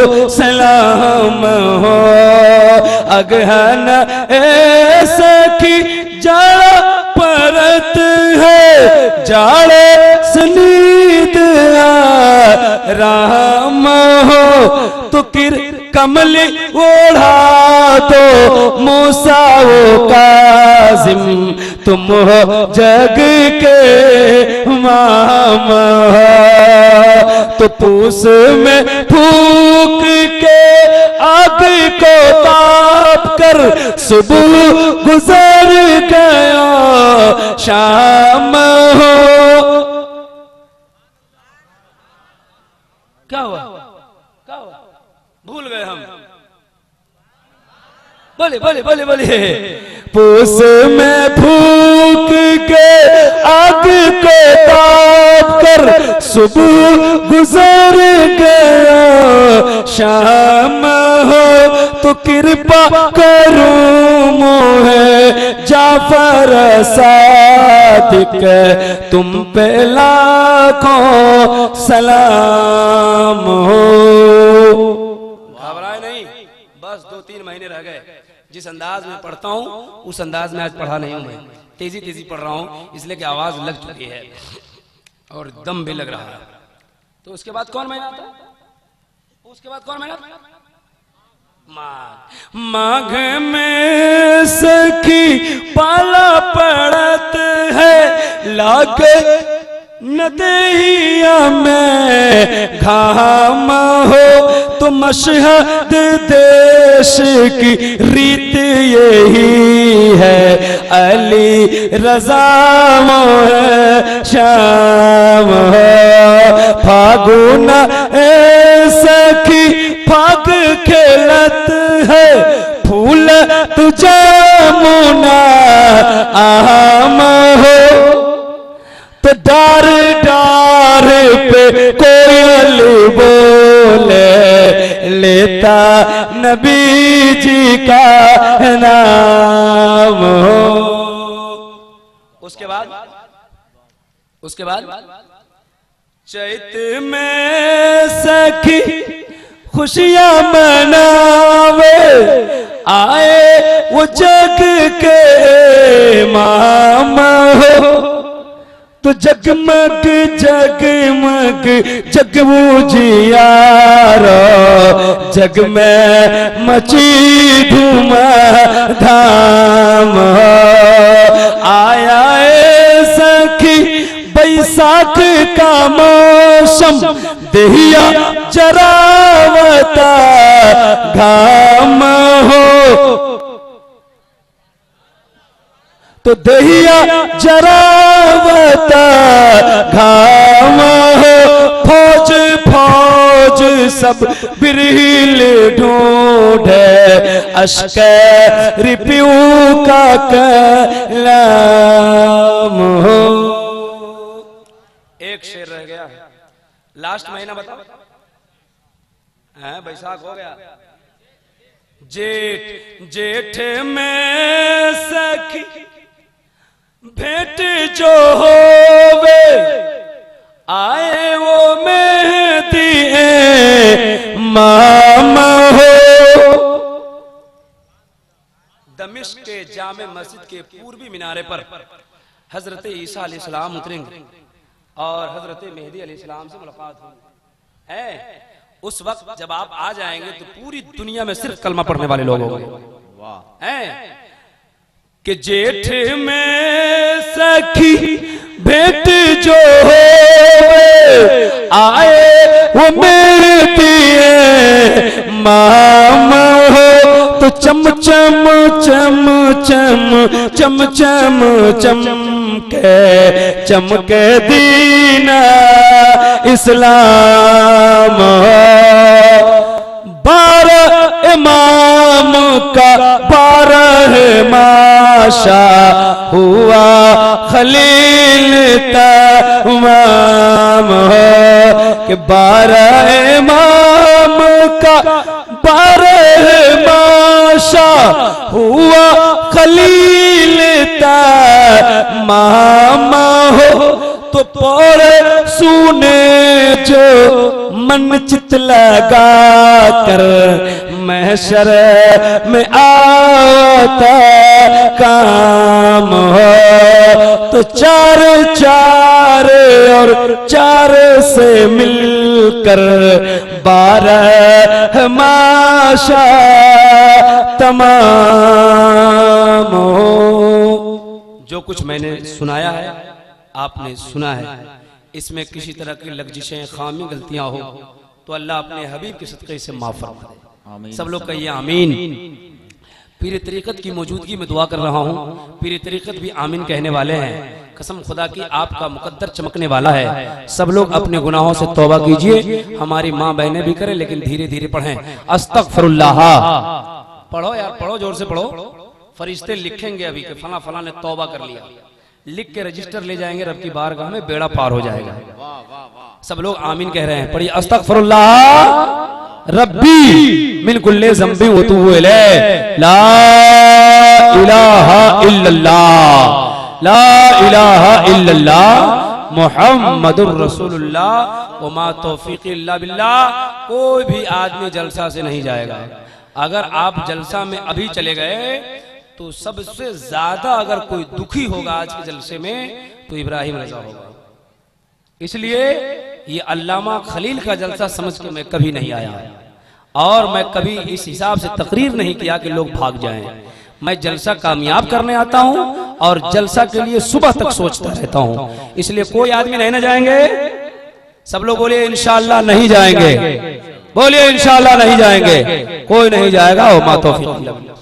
Speaker 3: व सलाम हो। अगहन ए सखी जाड़ा परत है, जाड़े सनीद राम हो, तो किर कमली ओढ़ा दो मूसा वो काजिम, तुम हो जग के मामा तो पूस में फूक के आग को ताप कर सुबह गुजर गया शाम हो।
Speaker 2: क्या हुआ क्या हुआ भूल गए हम। बोले बोले बोले बोले
Speaker 3: पूस में फूक के आग को ताप कर सुबह गुजर गया शाम हो तो कृपा करूं मोहे जाफर सादिक तुम पे लाखों सलाम हो।
Speaker 2: घबराए नहीं, बस 2-3 महीने रह गए। जिस अंदाज में पढ़ता हूँ उस अंदाज में आज पढ़ा नहीं हूं। मैं तेजी तेजी पढ़ रहा हूँ इसलिए कि आवाज लग चुकी है और दम भी लग रहा है। तो उसके बाद कौन महीना आता है? उसके बाद कौन महीना?
Speaker 3: माघ में सखी पाला पड़त है लागे नदिया में घाम हो तो मशहद देश की रीत यही है अली रज़ा शाम हो। फागुन सखी फाग खेलत है फूल तुझे मुना आम हो तो डार डार पे कोयल बोले लेता नबी जी का नाम हो।
Speaker 2: उसके बाद
Speaker 3: चैत में सखी खुशियां मनावे आए वो जग के मामा हो तो जगमग जगमग जगमू जियारो जग में मची धूम धाम आया सखी बैसाख का मौसम देहिया जरावता घाम हो तो देहिया जरावता घाम हो। फौज फौज सब बिरहिल ढूंढे अश्के रिप्यू का कलाम हो।
Speaker 2: एक शेर रह गया, लास्ट महीना बताओ। बैसाख हो गया।
Speaker 3: जेठ में सखी भेंट जो होवे आए वो मेहदी मामा हो।
Speaker 2: दमिश्क के जामे मस्जिद के पूर्वी मीनारे पर हजरत ईसा अलैहिस्सलाम उतरेंगे और हजरत मेहदी अलैहिस्सलाम से मुलाकात होगी। उस वक्त जब आप आ जाएंगे तो पूरी दुनिया में सिर्फ कलमा पढ़ने वाले लोग होंगे।
Speaker 3: कि जेठ में सखी भेंट जो हो आए वो मेहदी मामा हो तो चम चम चम चम चम चम चमके दीना इस्लाम। 12 इमाम का 12 माशा हुआ खलील तमाम कि 12 इमाम का 12 माशा हुआ खलील तमाम हो तो पौड़े सुने जो मन चित लगा कर महशर में आता काम हो तो 4 4 और 4 से मिलकर 12 माशा तमाम हो।
Speaker 2: जो जो कुछ मैंने सुनाया है, आपने सुना है, इसमें किसी तरह की लग्जिशें, खामी, गलतियां हो तो अल्लाह अपने हबीब के सदक़े से माफ फरमा दे। सब लोग कहिए आमीन। पीर तरीक़त की मौजूदगी में दुआ कर रहा हूँ। पीर तरीक़त भी आमीन कहने वाले हैं। कसम खुदा की आपका मुकद्दर चमकने वाला है। सब लोग अपने गुनाहों से तौबा कीजिए। हमारी माँ बहनें भी करें, लेकिन धीरे धीरे पढ़ें। अस्तगफिरुल्लाह। पढ़ो यार, पढ़ो, जोर से पढ़ो। फरिश्ते लिखेंगे अभी कि फला फला ने तौबा कर लिया, लिख के रजिस्टर ले जाएंगे रब की बारगाह में, बेड़ा पार हो जाएगा। सब लोग आमीन कह रहे हैं। पढ़िए अस्तगफिरुल्लाह रब्बी मिन कुल्ले ज़ंबि व तूबु इलैह, ला इलाहा इल्लल्लाह, ला इलाहा इल्लल्लाह मुहम्मदुर रसूलुल्लाह व मा तौफीक़ी इल्ला बिल्लाह। कोई भी आदमी जलसा से नहीं जाएगा। अगर आप जलसा में अभी चले गए तो सबसे ज्यादा अगर कोई दुखी होगा आज के जलसे में तो इब्राहिम रजा होगा। इसलिए ये अल्लामा खलील का जलसा समझ के मैं कभी नहीं आया और मैं कभी इस हिसाब से तकरीर नहीं किया कि लोग भाग जाएं। मैं जलसा कामयाब करने आता हूं और जलसा के लिए सुबह तक सोचता रहता हूं। इसलिए कोई आदमी नहीं ना जाएंगे। सब लोग बोलिए इंशाअल्लाह नहीं जाएंगे, बोलिए इंशाअल्लाह नहीं जाएंगे। कोई नहीं जाएगा। ओ मा तौफीक।